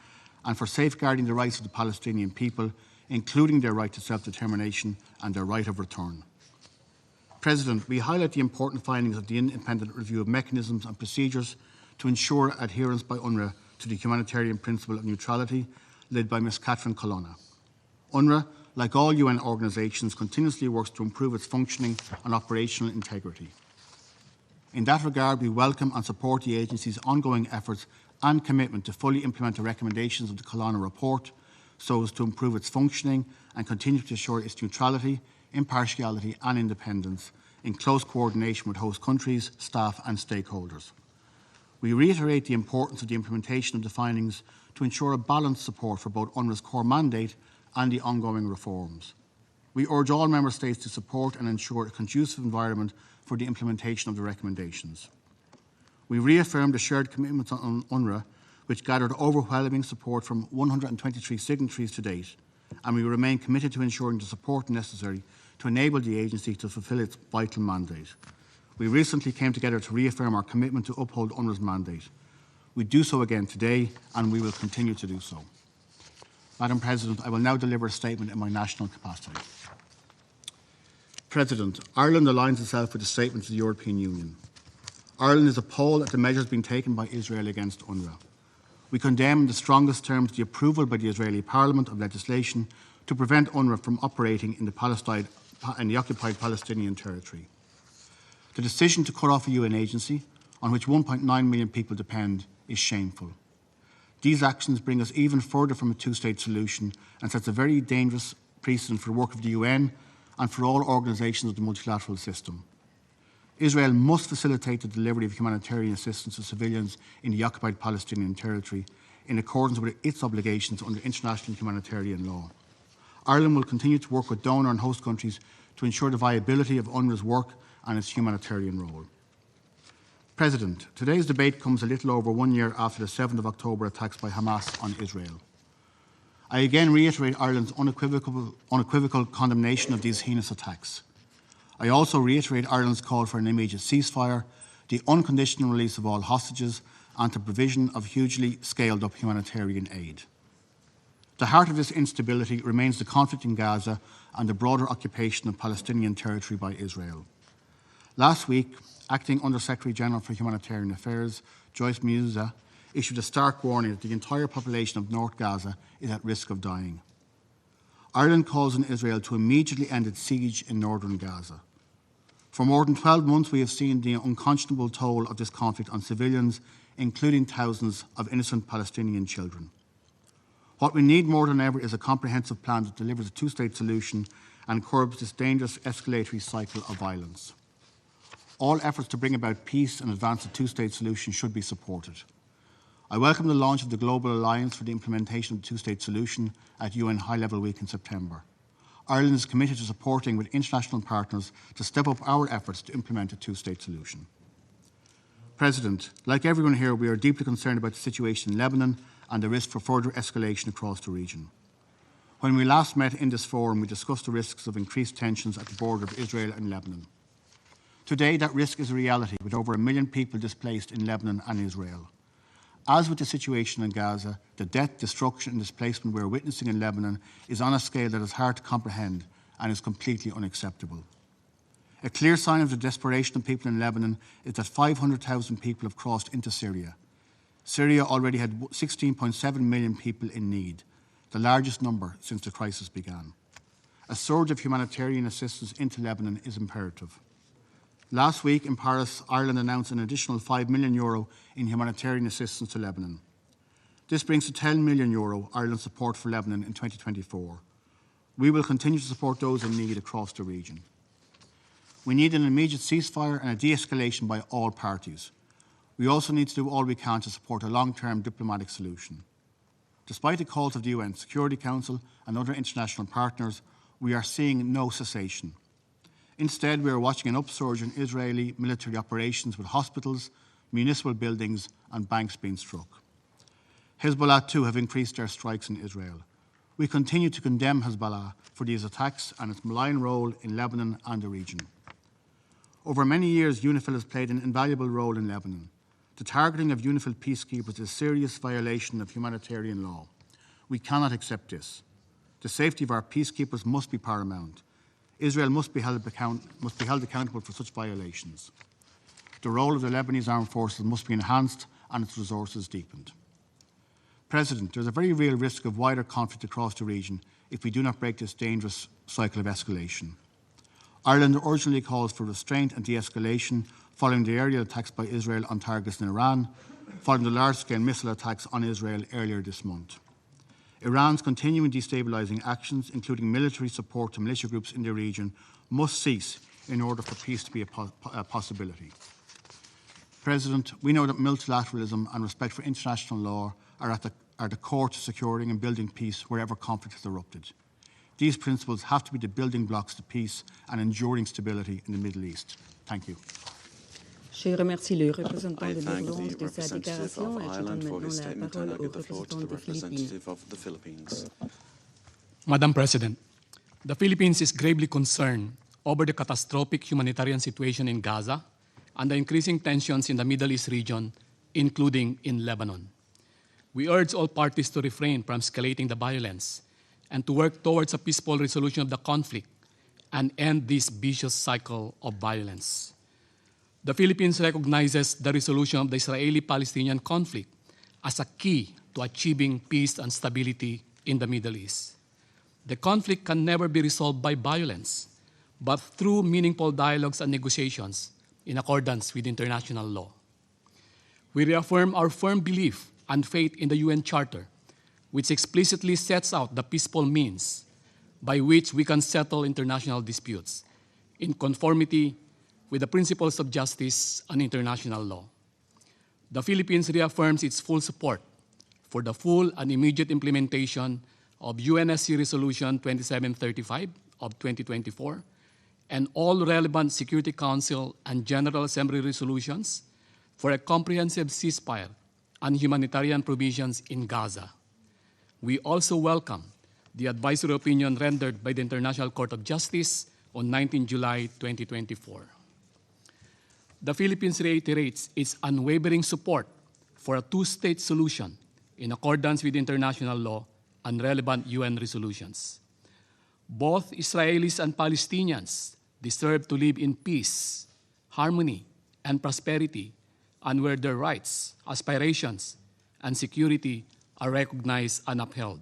Speaker 10: and for safeguarding the rights of the Palestinian people, including their right to self-determination and their right of return. President, we highlight the important findings of the independent review of mechanisms and procedures to ensure adherence by UNRWA to the humanitarian principle of neutrality, led by Ms. Catherine Colonna. UNRWA, like all UN organisations, continuously works to improve its functioning and operational integrity. In that regard, we welcome and support the agency's ongoing efforts and commitment to fully implement the recommendations of the Colonna report so as to improve its functioning and continue to ensure its neutrality, impartiality and independence in close coordination with host countries, staff and stakeholders. We reiterate the importance of the implementation of the findings to ensure a balanced support for both UNRWA's core mandate and the ongoing reforms. We urge all Member States to support and ensure a conducive environment for the implementation of the recommendations. We reaffirm the shared commitments on UNRWA, which gathered overwhelming support from 123 signatories to date, and we remain committed to ensuring the support necessary to enable the agency to fulfil its vital mandate. We recently came together to reaffirm our commitment to uphold UNRWA's mandate. We do so again today, and we will continue to do so. Madam President, I will now deliver a statement in my national capacity. President, Ireland aligns itself with the statement of the European Union. Ireland is appalled at the measures being taken by Israel against UNRWA. We condemn in the strongest terms the approval by the Israeli Parliament of legislation to prevent UNRWA from operating in the occupied Palestinian territory. The decision to cut off a UN agency, on which 1.9 million people depend, is shameful. These actions bring us even further from a two-state solution and sets a very dangerous precedent for the work of the UN and for all organisations of the multilateral system. Israel must facilitate the delivery of humanitarian assistance to civilians in the occupied Palestinian territory in accordance with its obligations under international humanitarian law. Ireland will continue to work with donor and host countries to ensure the viability of UNRWA's work and its humanitarian role. President, today's debate comes a little over 1 year after the 7th of October attacks by Hamas on Israel. I again reiterate Ireland's unequivocal condemnation of these heinous attacks. I also reiterate Ireland's call for an immediate ceasefire, the unconditional release of all hostages, and the provision of hugely scaled-up humanitarian aid. The heart of this instability remains the conflict in Gaza and the broader occupation of Palestinian territory by Israel. Last week, Acting Under-Secretary General for Humanitarian Affairs, Joyce Musa, issued a stark warning that the entire population of North Gaza is at risk of dying. Ireland calls on Israel to immediately end its siege in northern Gaza. For more than 12 months, we have seen the unconscionable toll of this conflict on civilians, including thousands of innocent Palestinian children. What we need more than ever is a comprehensive plan that delivers a two-state solution and curbs this dangerous escalatory cycle of violence. All efforts to bring about peace and advance a two-state solution should be supported. I welcome the launch of the Global Alliance for the Implementation of the Two-State Solution at UN High-Level Week in September. Ireland is committed to supporting with international partners to step up our efforts to implement a two-state solution. President, like everyone here, we are deeply concerned about the situation in Lebanon and the risk for further escalation across the region. When we last met in this forum, we discussed the risks of increased tensions at the border of Israel and Lebanon. Today, that risk is a reality, with over 1 million people displaced in Lebanon and Israel. As with the situation in Gaza, the death, destruction and displacement we are witnessing in Lebanon is on a scale that is hard to comprehend and is completely unacceptable. A clear sign of the desperation of people in Lebanon is that 500,000 people have crossed into Syria. Syria already had 16.7 million people in need, the largest number since the crisis began. A surge of humanitarian assistance into Lebanon is imperative. Last week in Paris, Ireland announced an additional €5 million in humanitarian assistance to Lebanon. This brings to €10 million Ireland's support for Lebanon in 2024. We will continue to support those in need across the region. We need an immediate ceasefire and a de-escalation by all parties. We also need to do all we can to support a long-term diplomatic solution. Despite the calls of the UN Security Council and other international partners, we are seeing no cessation. Instead, we are watching an upsurge in Israeli military operations with hospitals, municipal buildings and banks being struck. Hezbollah too have increased their strikes in Israel. We continue to condemn Hezbollah for these attacks and its malign role in Lebanon and the region. Over many years, UNIFIL has played an invaluable role in Lebanon. The targeting of UNIFIL peacekeepers is a serious violation of humanitarian law. We cannot accept this. The safety of our peacekeepers must be paramount. Israel must be held accountable for such violations. The role of the Lebanese armed forces must be enhanced and its resources deepened. President, there is a very real risk of wider conflict across the region if we do not break this dangerous cycle of escalation. Ireland urgently calls for restraint and de-escalation following the aerial attacks by Israel on targets in Iran, following the large-scale missile attacks on Israel earlier this month. Iran's continuing destabilising actions, including military support to militia groups in the region, must cease in order for peace to be a possibility. President, we know that multilateralism and respect for international law are the core to securing and building peace wherever conflict has erupted. These principles have to be the building blocks to peace and enduring stability in the Middle East. Thank you.
Speaker 1: Je remercie le représentant de l'Irlande de sa déclaration et je donne maintenant la parole au représentant des Philippines.
Speaker 11: Madam President, the Philippines is gravely concerned over the catastrophic humanitarian situation in Gaza and the increasing tensions in the Middle East region, including in Lebanon. We urge all parties to refrain from escalating the violence and to work towards a peaceful resolution of the conflict and end this vicious cycle of violence. The Philippines recognizes the resolution of the Israeli-Palestinian conflict as a key to achieving peace and stability in the Middle East. The conflict can never be resolved by violence, but through meaningful dialogues and negotiations in accordance with international law. We reaffirm our firm belief and faith in the UN Charter, which explicitly sets out the peaceful means by which we can settle international disputes in conformity with the principles of justice and international law. The Philippines reaffirms its full support for the full and immediate implementation of UNSC Resolution 2735 of 2024 and all relevant Security Council and General Assembly resolutions for a comprehensive ceasefire and humanitarian provisions in Gaza. We also welcome the advisory opinion rendered by the International Court of Justice on 19 July 2024. The Philippines reiterates its unwavering support for a two-state solution in accordance with international law and relevant UN resolutions. Both Israelis and Palestinians deserve to live in peace, harmony, and prosperity, and where their rights, aspirations, and security are recognized and upheld.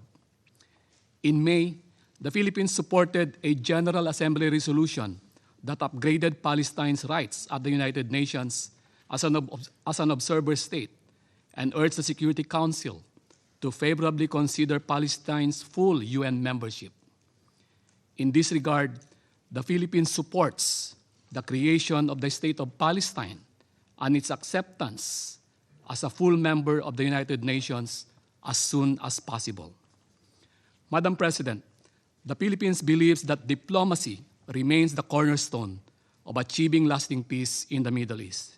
Speaker 11: In May, the Philippines supported a General Assembly resolution that upgraded Palestine's rights at the United Nations as an observer state and urged the Security Council to favorably consider Palestine's full UN membership. In this regard, the Philippines supports the creation of the State of Palestine and its acceptance as a full member of the United Nations as soon as possible. Madam President, the Philippines believes that diplomacy remains the cornerstone of achieving lasting peace in the Middle East.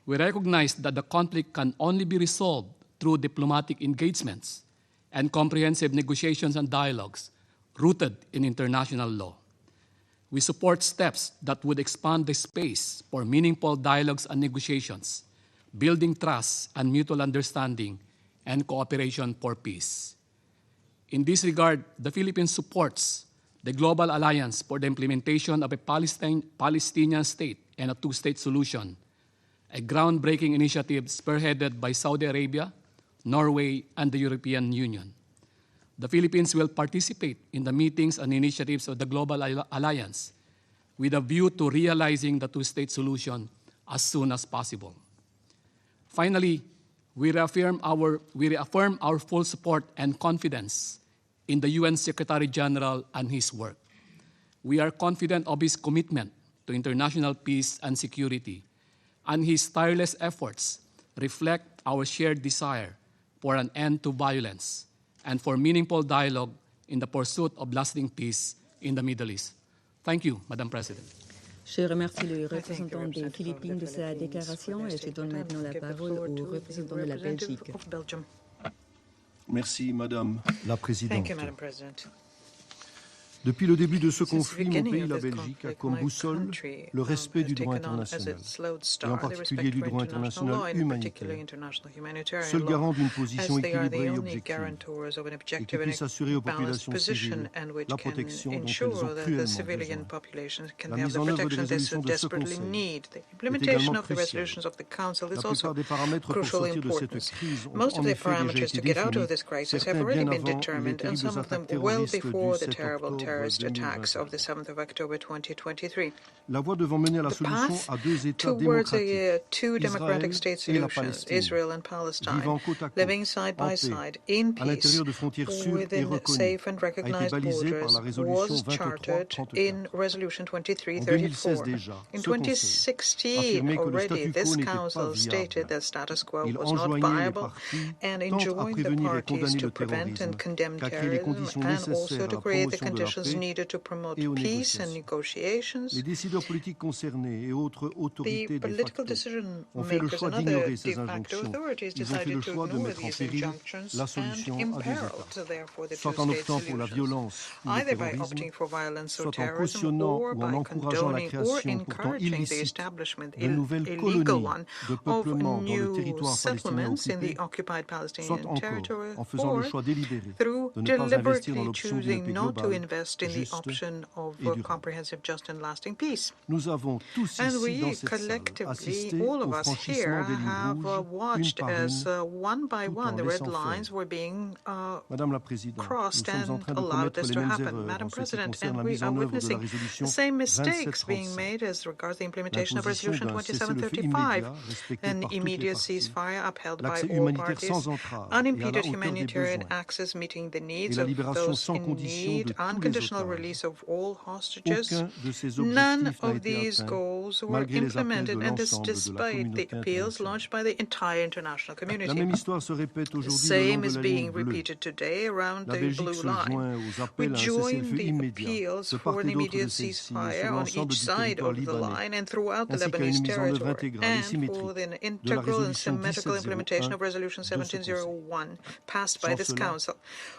Speaker 11: We recognize that the conflict can only be resolved through diplomatic engagements and comprehensive negotiations and dialogues rooted in international law. We support steps that would expand the space for meaningful dialogues and negotiations, building trust and mutual understanding and cooperation for peace. In this regard, the Philippines supports the Global Alliance for the Implementation of a Palestinian State and a Two-State Solution, a groundbreaking initiative spearheaded by Saudi Arabia, Norway, and the European Union. The Philippines will participate in the meetings and initiatives of the Global Alliance with a view to realizing the two-state solution as soon as possible. Finally, we reaffirm our full support and confidence in the UN Secretary General and his work. We are confident of his commitment to international peace and security, and his tireless efforts reflect our shared desire for an end to violence and for meaningful dialogue in the pursuit of lasting peace in the Middle East. Thank you, Madam President.
Speaker 1: Je remercie le représentant des Philippines de sa déclaration et je donne maintenant la parole au représentant de la Belgique.
Speaker 12: Merci, Madame la Présidente.
Speaker 6: Thank you, Madam President.
Speaker 12: Depuis le début de ce conflit, mon pays, la Belgique, a comme boussole le respect du droit international, et en particulier du droit international humanitaire, seul garant d'une position équilibrée et objective, et qui puisse assurer aux populations civiles la protection dont elles ont cruellement besoin. La mise en œuvre des résolutions de ce Conseil est également cruciale. La plupart des paramètres pour sortir de cette crise ont en effet déjà été définis, certains bien avant les terribles attaques terroristes du 7 octobre.
Speaker 6: Terrorist attacks of the 7th of October 2023.
Speaker 12: La voie devant mener à la solution à deux États
Speaker 6: towards
Speaker 12: démocratiques,
Speaker 6: a two democratic state solutions, Israel and Palestine, living side by side in peace within safe and recognized borders, was chartered in Resolution 2334. In 2016, already, this Council stated that status quo was not viable and enjoined the parties to prevent and condemn terrorism and also to create the conditions needed to promote peace and negotiations.
Speaker 12: Les décideurs politiques concernés et autres autorités
Speaker 6: The political
Speaker 12: de
Speaker 6: decision
Speaker 12: ont fait le
Speaker 6: makers
Speaker 12: choix
Speaker 6: and other
Speaker 12: d'ignorer
Speaker 6: de
Speaker 12: ces
Speaker 6: facto
Speaker 12: injonctions.
Speaker 6: authorities
Speaker 12: Ils ont fait le
Speaker 6: decided to
Speaker 12: choix de
Speaker 6: ignore
Speaker 12: mettre en
Speaker 6: these
Speaker 12: péril
Speaker 6: injunctions
Speaker 12: la
Speaker 6: and
Speaker 12: solution à deux
Speaker 6: imperiled,
Speaker 12: États,
Speaker 6: therefore, the
Speaker 12: soit en
Speaker 6: two-state
Speaker 12: optant pour la
Speaker 6: solutions,
Speaker 12: violence ou le
Speaker 6: either by
Speaker 12: terrorisme,
Speaker 6: opting for violence or
Speaker 12: soit en
Speaker 6: terrorism
Speaker 12: cautionnant
Speaker 6: or
Speaker 12: ou en
Speaker 6: by
Speaker 12: encourageant la
Speaker 6: condoning or
Speaker 12: création pourtant
Speaker 6: encouraging the
Speaker 12: illicite
Speaker 6: establishment,
Speaker 12: de nouvelles
Speaker 6: illegal
Speaker 12: colonies
Speaker 6: one,
Speaker 12: de
Speaker 6: of
Speaker 12: peuplement dans le
Speaker 6: new
Speaker 12: territoire palestinien
Speaker 6: settlements in
Speaker 12: occupé,
Speaker 6: the occupied
Speaker 12: soit
Speaker 6: Palestinian
Speaker 12: encore
Speaker 6: territory,
Speaker 12: en faisant le
Speaker 6: or
Speaker 12: choix délibéré
Speaker 6: through
Speaker 12: de ne pas investir dans
Speaker 6: deliberately
Speaker 12: l'option d'une
Speaker 6: choosing
Speaker 12: paix
Speaker 6: not to
Speaker 12: globale,
Speaker 6: invest in the
Speaker 12: juste
Speaker 6: option of
Speaker 12: et durable.
Speaker 6: comprehensive, just and lasting peace.
Speaker 12: Nous avons tous
Speaker 6: And
Speaker 12: ici dans
Speaker 6: we
Speaker 12: cette salle
Speaker 6: collectively,
Speaker 12: assisté
Speaker 6: all of
Speaker 12: au
Speaker 6: us
Speaker 12: franchissement
Speaker 6: here,
Speaker 12: des lignes
Speaker 6: have
Speaker 12: rouges, une
Speaker 6: watched
Speaker 12: par
Speaker 6: as
Speaker 12: une,
Speaker 6: one by
Speaker 12: tout en
Speaker 6: one the red
Speaker 12: laissant
Speaker 6: lines
Speaker 12: faire.
Speaker 6: were being
Speaker 12: Madame la Présidente, nous
Speaker 6: crossed
Speaker 12: sommes en
Speaker 6: and
Speaker 12: train de
Speaker 6: allowed
Speaker 12: commettre
Speaker 6: this
Speaker 12: les
Speaker 6: to
Speaker 12: mêmes
Speaker 6: happen,
Speaker 12: erreurs
Speaker 6: Madam
Speaker 12: en ce qui
Speaker 6: President,
Speaker 12: concerne la
Speaker 6: and we
Speaker 12: mise
Speaker 6: are
Speaker 12: en œuvre de la
Speaker 6: witnessing the
Speaker 12: résolution
Speaker 6: same mistakes being
Speaker 12: 2735,
Speaker 6: made as regards the implementation of
Speaker 12: l'imposition
Speaker 6: Resolution
Speaker 12: d'un cessez-le-feu
Speaker 6: 2735,
Speaker 12: immédiat respecté
Speaker 6: an
Speaker 12: par toutes les
Speaker 6: immediate
Speaker 12: parties,
Speaker 6: ceasefire upheld by
Speaker 12: l'accès
Speaker 6: all
Speaker 12: humanitaire
Speaker 6: parties,
Speaker 12: sans entrave et à la
Speaker 6: unimpeded
Speaker 12: hauteur des
Speaker 6: humanitarian
Speaker 12: besoins,
Speaker 6: access meeting the
Speaker 12: et
Speaker 6: needs
Speaker 12: la
Speaker 6: of
Speaker 12: libération
Speaker 6: those
Speaker 12: sans
Speaker 6: in
Speaker 12: condition de
Speaker 6: need,
Speaker 12: tous les
Speaker 6: unconditional
Speaker 12: otages.
Speaker 6: release of all hostages.
Speaker 12: Aucun de ces
Speaker 6: None
Speaker 12: objectifs n'a
Speaker 6: of
Speaker 12: été
Speaker 6: these
Speaker 12: atteint,
Speaker 6: goals were
Speaker 12: malgré les appels de
Speaker 6: implemented, and this
Speaker 12: l'ensemble de la
Speaker 6: despite the
Speaker 12: communauté
Speaker 6: appeals
Speaker 12: internationale.
Speaker 6: launched by the entire international
Speaker 12: La
Speaker 6: community.
Speaker 12: même histoire se répète
Speaker 6: The
Speaker 12: aujourd'hui le long
Speaker 6: same
Speaker 12: de
Speaker 6: is
Speaker 12: la
Speaker 6: being
Speaker 12: ligne bleue.
Speaker 6: repeated today around
Speaker 12: La
Speaker 6: the
Speaker 12: Belgique
Speaker 6: blue
Speaker 12: se
Speaker 6: line.
Speaker 12: joint aux
Speaker 6: We
Speaker 12: appels à un
Speaker 6: join
Speaker 12: cessez-le-feu
Speaker 6: the
Speaker 12: immédiat
Speaker 6: appeals
Speaker 12: de
Speaker 6: for
Speaker 12: part
Speaker 6: an
Speaker 12: et d'autre de
Speaker 6: immediate
Speaker 12: celle-ci et
Speaker 6: ceasefire
Speaker 12: sur
Speaker 6: on
Speaker 12: l'ensemble
Speaker 6: each
Speaker 12: du
Speaker 6: side
Speaker 12: territoire
Speaker 6: of the
Speaker 12: libanais,
Speaker 6: line and throughout the
Speaker 12: ainsi qu'à une
Speaker 6: Lebanese
Speaker 12: mise en œuvre
Speaker 6: territory,
Speaker 12: intégrale et
Speaker 6: and for
Speaker 12: symétrique
Speaker 6: the
Speaker 12: de la
Speaker 6: integral and
Speaker 12: résolution
Speaker 6: symmetrical implementation
Speaker 12: 1701
Speaker 6: of Resolution
Speaker 12: de ce Conseil.
Speaker 6: 1701 passed by
Speaker 12: Sans
Speaker 6: this
Speaker 12: cela,
Speaker 6: Council.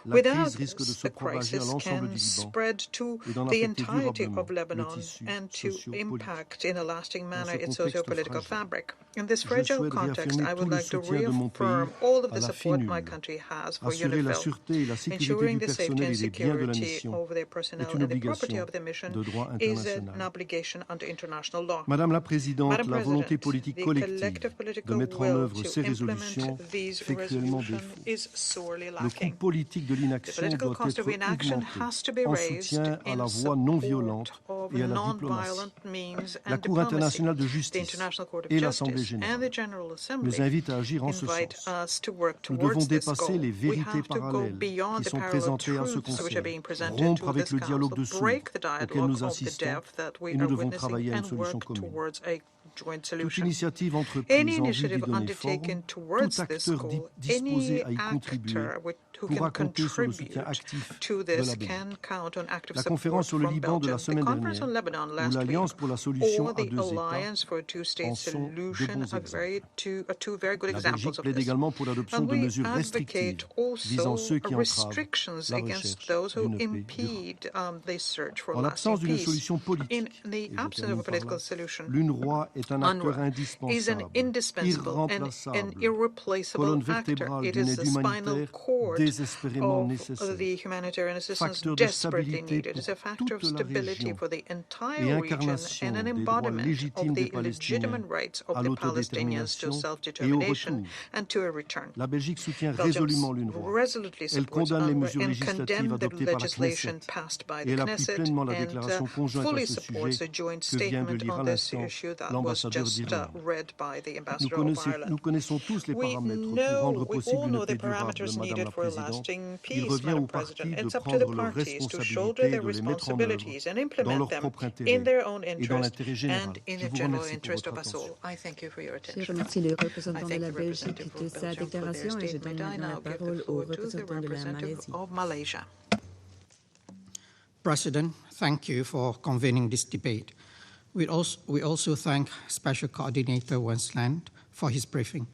Speaker 12: la
Speaker 6: Without
Speaker 12: crise risque de
Speaker 6: this,
Speaker 12: se
Speaker 6: the
Speaker 12: propager à
Speaker 6: crisis
Speaker 12: l'ensemble
Speaker 6: can
Speaker 12: du Liban
Speaker 6: spread to
Speaker 12: et d'en
Speaker 6: the
Speaker 12: affecter
Speaker 6: entirety
Speaker 12: durablement
Speaker 6: of
Speaker 12: le
Speaker 6: Lebanon
Speaker 12: tissu
Speaker 6: and to
Speaker 12: socio-politique.
Speaker 6: impact in a lasting
Speaker 12: Dans
Speaker 6: manner
Speaker 12: ce
Speaker 6: its
Speaker 12: contexte
Speaker 6: socio-political
Speaker 12: fragile,
Speaker 6: fabric. In this
Speaker 12: je
Speaker 6: fragile
Speaker 12: souhaite
Speaker 6: context,
Speaker 12: réaffirmer
Speaker 6: I
Speaker 12: tout
Speaker 6: would
Speaker 12: le
Speaker 6: like to
Speaker 12: soutien de mon pays
Speaker 6: reaffirm all of
Speaker 12: à
Speaker 6: the
Speaker 12: la
Speaker 6: support my
Speaker 12: FINUL.
Speaker 6: country has for
Speaker 12: Assurer la
Speaker 6: UNIFIL.
Speaker 12: sûreté et la sécurité
Speaker 6: Ensuring
Speaker 12: du
Speaker 6: the safety
Speaker 12: personnel
Speaker 6: and
Speaker 12: et des biens de la
Speaker 6: security
Speaker 12: mission
Speaker 6: over their
Speaker 12: est
Speaker 6: personnel
Speaker 12: une
Speaker 6: and the property
Speaker 12: obligation
Speaker 6: of the mission
Speaker 12: de droit
Speaker 6: is an
Speaker 12: international.
Speaker 6: obligation under international law.
Speaker 12: Madame la Présidente,
Speaker 6: Madam
Speaker 12: la volonté
Speaker 6: President,
Speaker 12: politique
Speaker 6: the
Speaker 12: collective
Speaker 6: collective
Speaker 12: de
Speaker 6: political
Speaker 12: mettre en
Speaker 6: will
Speaker 12: œuvre
Speaker 6: to
Speaker 12: ces résolutions
Speaker 6: implement these
Speaker 12: fait cruellement
Speaker 6: resolutions
Speaker 12: défaut.
Speaker 6: is sorely
Speaker 12: Le coût
Speaker 6: lacking.
Speaker 12: politique de
Speaker 6: The
Speaker 12: l'inaction
Speaker 6: political
Speaker 12: doit
Speaker 6: cost
Speaker 12: être
Speaker 6: of inaction
Speaker 12: augmenté
Speaker 6: has to be
Speaker 12: en
Speaker 6: raised
Speaker 12: soutien à la
Speaker 6: in
Speaker 12: voie non
Speaker 6: support
Speaker 12: violente
Speaker 6: of
Speaker 12: et à la diplomatie.
Speaker 6: non-violent means
Speaker 12: La
Speaker 6: and
Speaker 12: Cour
Speaker 6: diplomacy.
Speaker 12: internationale de
Speaker 6: The
Speaker 12: justice
Speaker 6: International Court of
Speaker 12: et l'Assemblée
Speaker 6: Justice and
Speaker 12: générale
Speaker 6: the General Assembly
Speaker 12: nous invitent à agir en ce
Speaker 6: invite
Speaker 12: sens.
Speaker 6: us to work
Speaker 12: Nous devons
Speaker 6: towards this
Speaker 12: dépasser
Speaker 6: goal.
Speaker 12: les
Speaker 6: We
Speaker 12: vérités
Speaker 6: have to go
Speaker 12: parallèles
Speaker 6: beyond
Speaker 12: qui
Speaker 6: the
Speaker 12: sont
Speaker 6: parallel
Speaker 12: présentées à ce
Speaker 6: truths which are
Speaker 12: Conseil,
Speaker 6: being presented
Speaker 12: rompre
Speaker 6: to
Speaker 12: avec
Speaker 6: this
Speaker 12: le dialogue
Speaker 6: Council,
Speaker 12: de sourds
Speaker 6: break the
Speaker 12: auquel
Speaker 6: dialogue
Speaker 12: nous
Speaker 6: of the
Speaker 12: assistons
Speaker 6: deaf that we
Speaker 12: et nous
Speaker 6: are
Speaker 12: devons
Speaker 6: witnessing,
Speaker 12: travailler à une
Speaker 6: and
Speaker 12: solution
Speaker 6: work
Speaker 12: commune.
Speaker 6: towards a joint
Speaker 12: Toute
Speaker 6: solution.
Speaker 12: initiative entreprise
Speaker 6: Any
Speaker 12: en vue d'y
Speaker 6: initiative
Speaker 12: donner
Speaker 6: undertaken
Speaker 12: forme,
Speaker 6: towards
Speaker 12: tout
Speaker 6: this
Speaker 12: acteur
Speaker 6: goal,
Speaker 12: disposé
Speaker 6: any
Speaker 12: à y contribuer
Speaker 6: actor who
Speaker 12: pourra
Speaker 6: can
Speaker 12: compter sur le soutien
Speaker 6: contribute
Speaker 12: actif
Speaker 6: to
Speaker 12: de la
Speaker 6: this
Speaker 12: Belgique.
Speaker 6: can count on active
Speaker 12: La
Speaker 6: support
Speaker 12: conférence sur le
Speaker 6: from
Speaker 12: Liban de la
Speaker 6: Belgium. The
Speaker 12: semaine
Speaker 6: conference
Speaker 12: dernière,
Speaker 6: on Lebanon
Speaker 12: où
Speaker 6: last
Speaker 12: l'Alliance
Speaker 6: week,
Speaker 12: pour la solution
Speaker 6: or
Speaker 12: à
Speaker 6: the
Speaker 12: deux États
Speaker 6: Alliance for a two-state
Speaker 12: en sont de
Speaker 6: solution
Speaker 12: bons
Speaker 6: are
Speaker 12: exemples.
Speaker 6: two very good
Speaker 12: La
Speaker 6: examples
Speaker 12: Belgique
Speaker 6: of
Speaker 12: plaide
Speaker 6: this.
Speaker 12: également pour l'adoption
Speaker 6: And
Speaker 12: de
Speaker 6: we
Speaker 12: mesures
Speaker 6: advocate
Speaker 12: restrictives visant
Speaker 6: also
Speaker 12: ceux qui entravent
Speaker 6: restrictions
Speaker 12: la
Speaker 6: against
Speaker 12: recherche
Speaker 6: those who
Speaker 12: d'une paix durable.
Speaker 6: impede the search for
Speaker 12: En
Speaker 6: lasting
Speaker 12: l'absence d'une
Speaker 6: peace.
Speaker 12: solution
Speaker 6: In
Speaker 12: politique,
Speaker 6: the
Speaker 12: et je
Speaker 6: absence of
Speaker 12: termine
Speaker 6: a
Speaker 12: par là,
Speaker 6: political solution,
Speaker 12: l'UNRWA est un acteur
Speaker 6: UNRWA is an
Speaker 12: indispensable,
Speaker 6: indispensable and an
Speaker 12: irremplaçable,
Speaker 6: irreplaceable
Speaker 12: colonne
Speaker 6: actor.
Speaker 12: vertébrale
Speaker 6: It
Speaker 12: d'une
Speaker 6: is
Speaker 12: aide
Speaker 6: the spinal
Speaker 12: humanitaire
Speaker 6: cord
Speaker 12: désespérément
Speaker 6: of
Speaker 12: nécessaire,
Speaker 6: the humanitarian assistance
Speaker 12: facteur de
Speaker 6: desperately
Speaker 12: stabilité
Speaker 6: needed. It is a
Speaker 12: pour
Speaker 6: factor of
Speaker 12: toute la
Speaker 6: stability
Speaker 12: région
Speaker 6: for the
Speaker 12: et
Speaker 6: entire region
Speaker 12: incarnation
Speaker 6: and an
Speaker 12: des droits
Speaker 6: embodiment
Speaker 12: légitimes
Speaker 6: of
Speaker 12: des
Speaker 6: the legitimate
Speaker 12: Palestiniens
Speaker 6: rights
Speaker 12: à
Speaker 6: of the Palestinians to
Speaker 12: l'autodétermination et au
Speaker 6: self-determination
Speaker 12: retour.
Speaker 6: and to a return.
Speaker 12: La Belgique soutient
Speaker 6: Belgium
Speaker 12: résolument l'UNRWA.
Speaker 6: resolutely
Speaker 12: Elle
Speaker 6: supports
Speaker 12: condamne les
Speaker 6: UNRWA
Speaker 12: mesures
Speaker 6: and
Speaker 12: législatives
Speaker 6: condemns the
Speaker 12: adoptées par la
Speaker 6: legislation
Speaker 12: Knesset
Speaker 6: passed by
Speaker 12: et
Speaker 6: the
Speaker 12: elle appuie
Speaker 6: Knesset
Speaker 12: pleinement la
Speaker 6: and
Speaker 12: déclaration conjointe à
Speaker 6: fully
Speaker 12: ce
Speaker 6: supports
Speaker 12: sujet
Speaker 6: the joint
Speaker 12: que vient de
Speaker 6: statement
Speaker 12: lire à
Speaker 6: on this
Speaker 12: l'instant
Speaker 6: issue that was
Speaker 12: l'ambassadeur
Speaker 6: just
Speaker 12: d'Irlande.
Speaker 6: read by the
Speaker 12: Nous
Speaker 6: ambassador of Ireland.
Speaker 12: nous connaissons tous les
Speaker 6: We
Speaker 12: paramètres pour
Speaker 6: know,
Speaker 12: rendre
Speaker 6: we
Speaker 12: possible
Speaker 6: all
Speaker 12: une
Speaker 6: know the
Speaker 12: paix durable,
Speaker 6: parameters
Speaker 12: Madame
Speaker 6: needed
Speaker 12: la
Speaker 6: for a
Speaker 12: Présidente.
Speaker 6: lasting
Speaker 12: Il
Speaker 6: peace,
Speaker 12: revient
Speaker 6: Madam
Speaker 12: aux partis
Speaker 6: President.
Speaker 12: de
Speaker 6: It's up to the
Speaker 12: prendre leurs
Speaker 6: parties to shoulder
Speaker 12: responsabilités et
Speaker 6: their
Speaker 12: de les mettre en œuvre
Speaker 6: responsibilities and
Speaker 12: dans
Speaker 6: implement
Speaker 12: leur
Speaker 6: them
Speaker 12: propre
Speaker 6: in
Speaker 12: intérêt
Speaker 6: their own
Speaker 12: et dans
Speaker 6: interest
Speaker 12: l'intérêt général.
Speaker 6: and in
Speaker 12: Je
Speaker 6: the
Speaker 12: vous
Speaker 6: general
Speaker 12: remercie pour
Speaker 6: interest
Speaker 12: votre
Speaker 6: of us
Speaker 12: attention.
Speaker 6: all. I thank you for your
Speaker 1: Je
Speaker 6: attention.
Speaker 1: remercie le
Speaker 6: I
Speaker 1: représentant de
Speaker 6: thank
Speaker 1: la
Speaker 6: the
Speaker 1: Belgique
Speaker 6: representative
Speaker 1: de
Speaker 6: of
Speaker 1: sa
Speaker 6: Belgium for their
Speaker 1: déclaration et je donne
Speaker 6: statement. I
Speaker 1: maintenant la
Speaker 6: now give the
Speaker 1: parole au
Speaker 6: floor to the
Speaker 1: représentant de la
Speaker 6: representative
Speaker 1: Malaisie.
Speaker 6: of Malaysia.
Speaker 13: President, thank you for convening this debate. We also thank Special Coordinator Wensland for his briefing.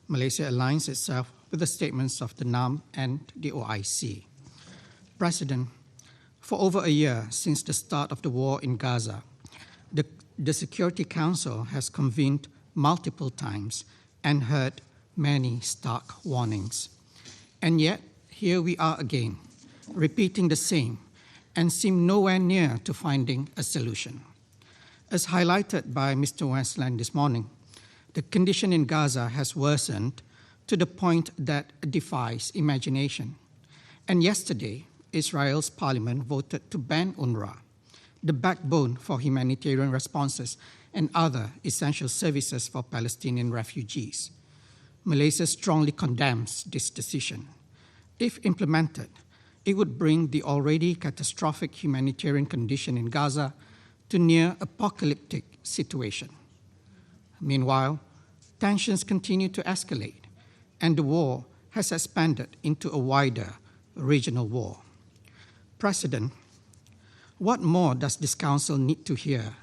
Speaker 13: Malaysia aligns itself with the statements of the NAM and the OIC. President, for over a year since the start of the war in Gaza, the Security Council has convened multiple times and heard many stark warnings. And yet, here we are again, repeating the same, and seem nowhere near to finding a solution. As highlighted by Mr. Westland this morning, the condition in Gaza has worsened to the point that defies imagination. And yesterday, Israel's parliament voted to ban UNRWA, the backbone for humanitarian responses and other essential services for Palestinian refugees. Malaysia strongly condemns this decision. If implemented, it would bring the already catastrophic humanitarian condition in Gaza to near apocalyptic situation. Meanwhile, tensions continue to escalate, and the war has expanded into a wider regional war. President, what more does this Council need to hear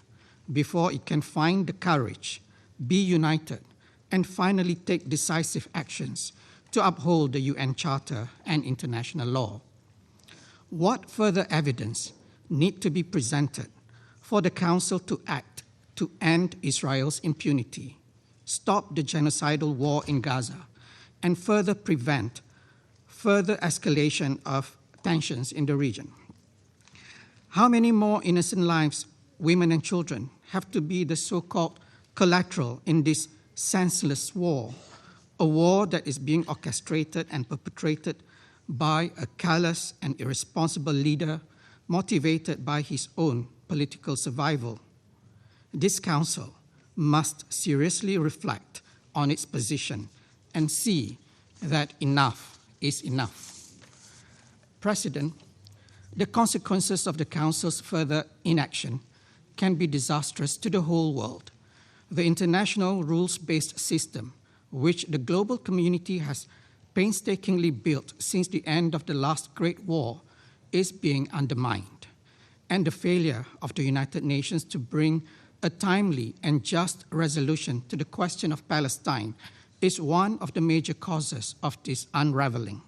Speaker 13: before it can find the courage, be united, and finally take decisive actions to uphold the UN Charter and international law? What further evidence need to be presented for the Council to act to end Israel's impunity, stop the genocidal war in Gaza, and further prevent further escalation of tensions in the region? How many more innocent lives, women and children, have to be the so-called collateral in this senseless war, a war that is being orchestrated and perpetrated by a callous and irresponsible leader motivated by his own political survival? This Council must seriously reflect on its position and see that enough is enough. President, the consequences of the Council's further inaction can be disastrous to the whole world. The international rules-based system, which the global community has painstakingly built since the end of the last Great War, is being undermined. And the failure of the United Nations to bring a timely and just resolution to the question of Palestine is one of the major causes of this unraveling.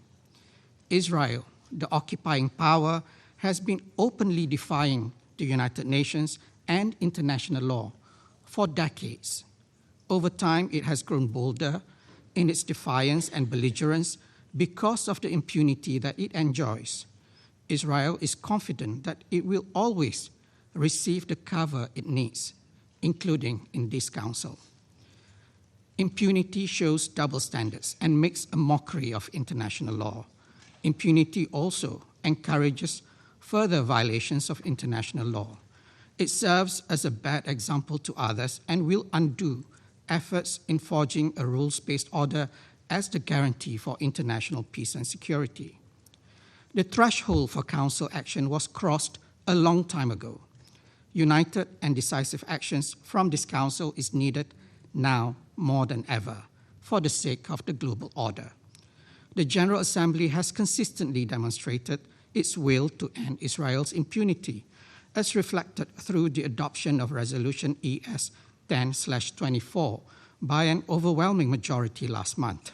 Speaker 13: Israel, the occupying power, has been openly defying the United Nations and international law for decades. Over time, it has grown bolder in its defiance and belligerence because of the impunity that it enjoys. Israel is confident that it will always receive the cover it needs, including in this Council. Impunity shows double standards and makes a mockery of international law. Impunity also encourages further violations of international law. It serves as a bad example to others and will undo efforts in forging a rules-based order as the guarantee for international peace and security. The threshold for Council action was crossed a long time ago. United and decisive actions from this Council is needed now more than ever for the sake of the global order. The General Assembly has consistently demonstrated its will to end Israel's impunity, as reflected through the adoption of Resolution ES 10/24 by an overwhelming majority last month.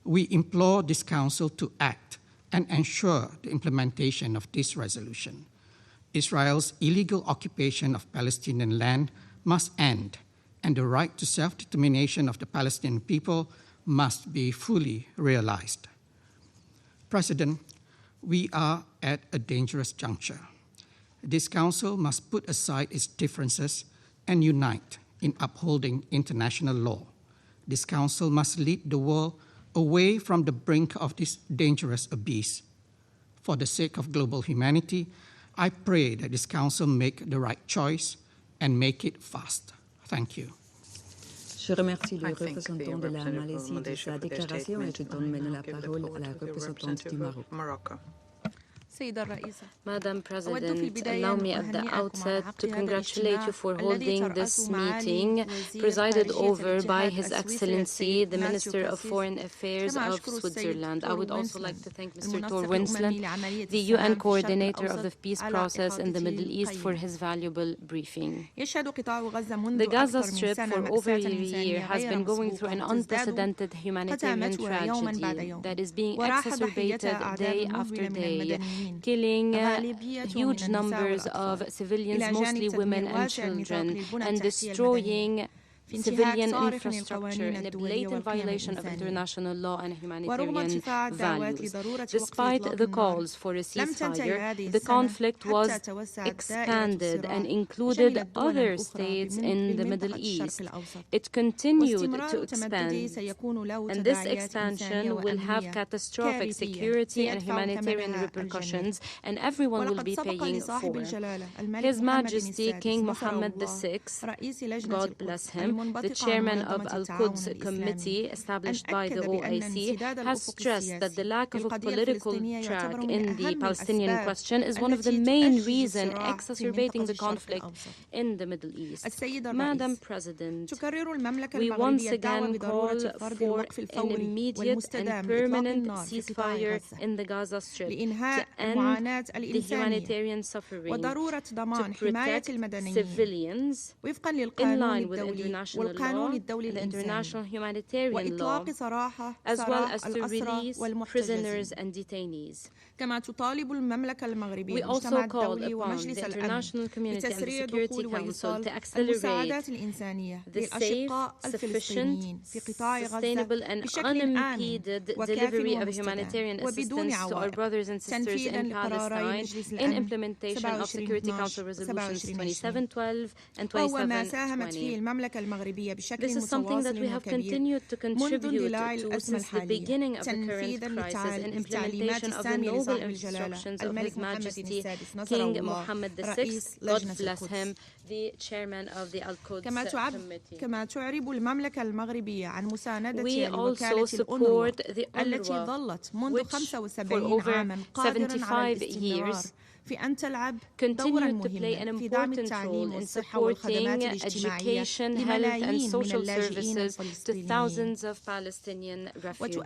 Speaker 13: We implore this Council to act and ensure the implementation of this resolution. Israel's illegal occupation of Palestinian land must end, and the right to self-determination of the Palestinian people must be fully realized. President, we are at a dangerous juncture. This Council must put aside its differences and unite in upholding international law. This Council must lead the world away from the brink of this dangerous abyss. For the sake of global humanity, I pray that this Council make the right choice and make it fast. Thank you.
Speaker 1: Je remercie le représentant de la Malaisie de sa déclaration et je donne maintenant la parole à la représentante du Maroc.
Speaker 14: Madam President, allow me at the outset to congratulate you for holding this meeting, presided over by His Excellency, the Minister of Foreign Affairs of Switzerland. I would also like to thank Mr. Tor Winsland, the UN coordinator of the peace process in the Middle East, for his valuable briefing. The Gaza Strip for over a year has been going through an unprecedented humanitarian tragedy that is being exacerbated day after day, killing huge numbers of civilians, mostly women and children, and destroying civilian infrastructure in a blatant violation of international law and humanitarian values. Despite the calls for a ceasefire, the conflict was expanded and included other states in the Middle East. It continued to expand, and this expansion will have catastrophic security and humanitarian repercussions, and everyone will be paying for. His Majesty King Mohammed VI, God bless him, the chairman of Al-Quds Committee established by the OIC, has stressed that the lack of a political track in the Palestinian question is one of the main reasons exacerbating the conflict in the Middle East. Madam President, we once again call for an immediate and permanent ceasefire in the Gaza Strip to end the humanitarian suffering, to protect civilians in line with international law and the international humanitarian law, as well as to release prisoners and detainees. We also called upon the international community and the Security Council to accelerate the safe, sufficient, sustainable and unimpeded delivery of humanitarian assistance to our brothers and sisters in Palestine in implementation of Security Council Resolutions 2712 and 2720. This is something that we have continued to contribute to since the beginning of the current crisis in implementation of the noble instructions of His Majesty King Mohammed VI, God bless him, the chairman of the Al-Quds Committee. We also support the UNRWA, which for over 75 years continued to play an important role in supporting education, health and social services to thousands of Palestinian refugees.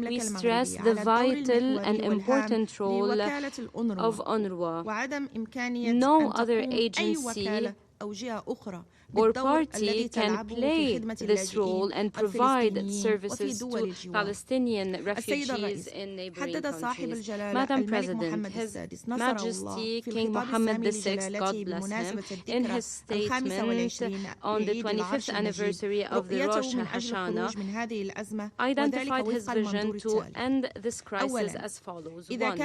Speaker 14: We stress the vital and important role of UNRWA. No other agency or party can play this role and provide services to Palestinian refugees in neighboring countries. Madam President, His Majesty King Mohammed VI, God bless him, in his statement on the 25th anniversary of the Rosh Hashanah, identified his vision to end this crisis as follows. 1.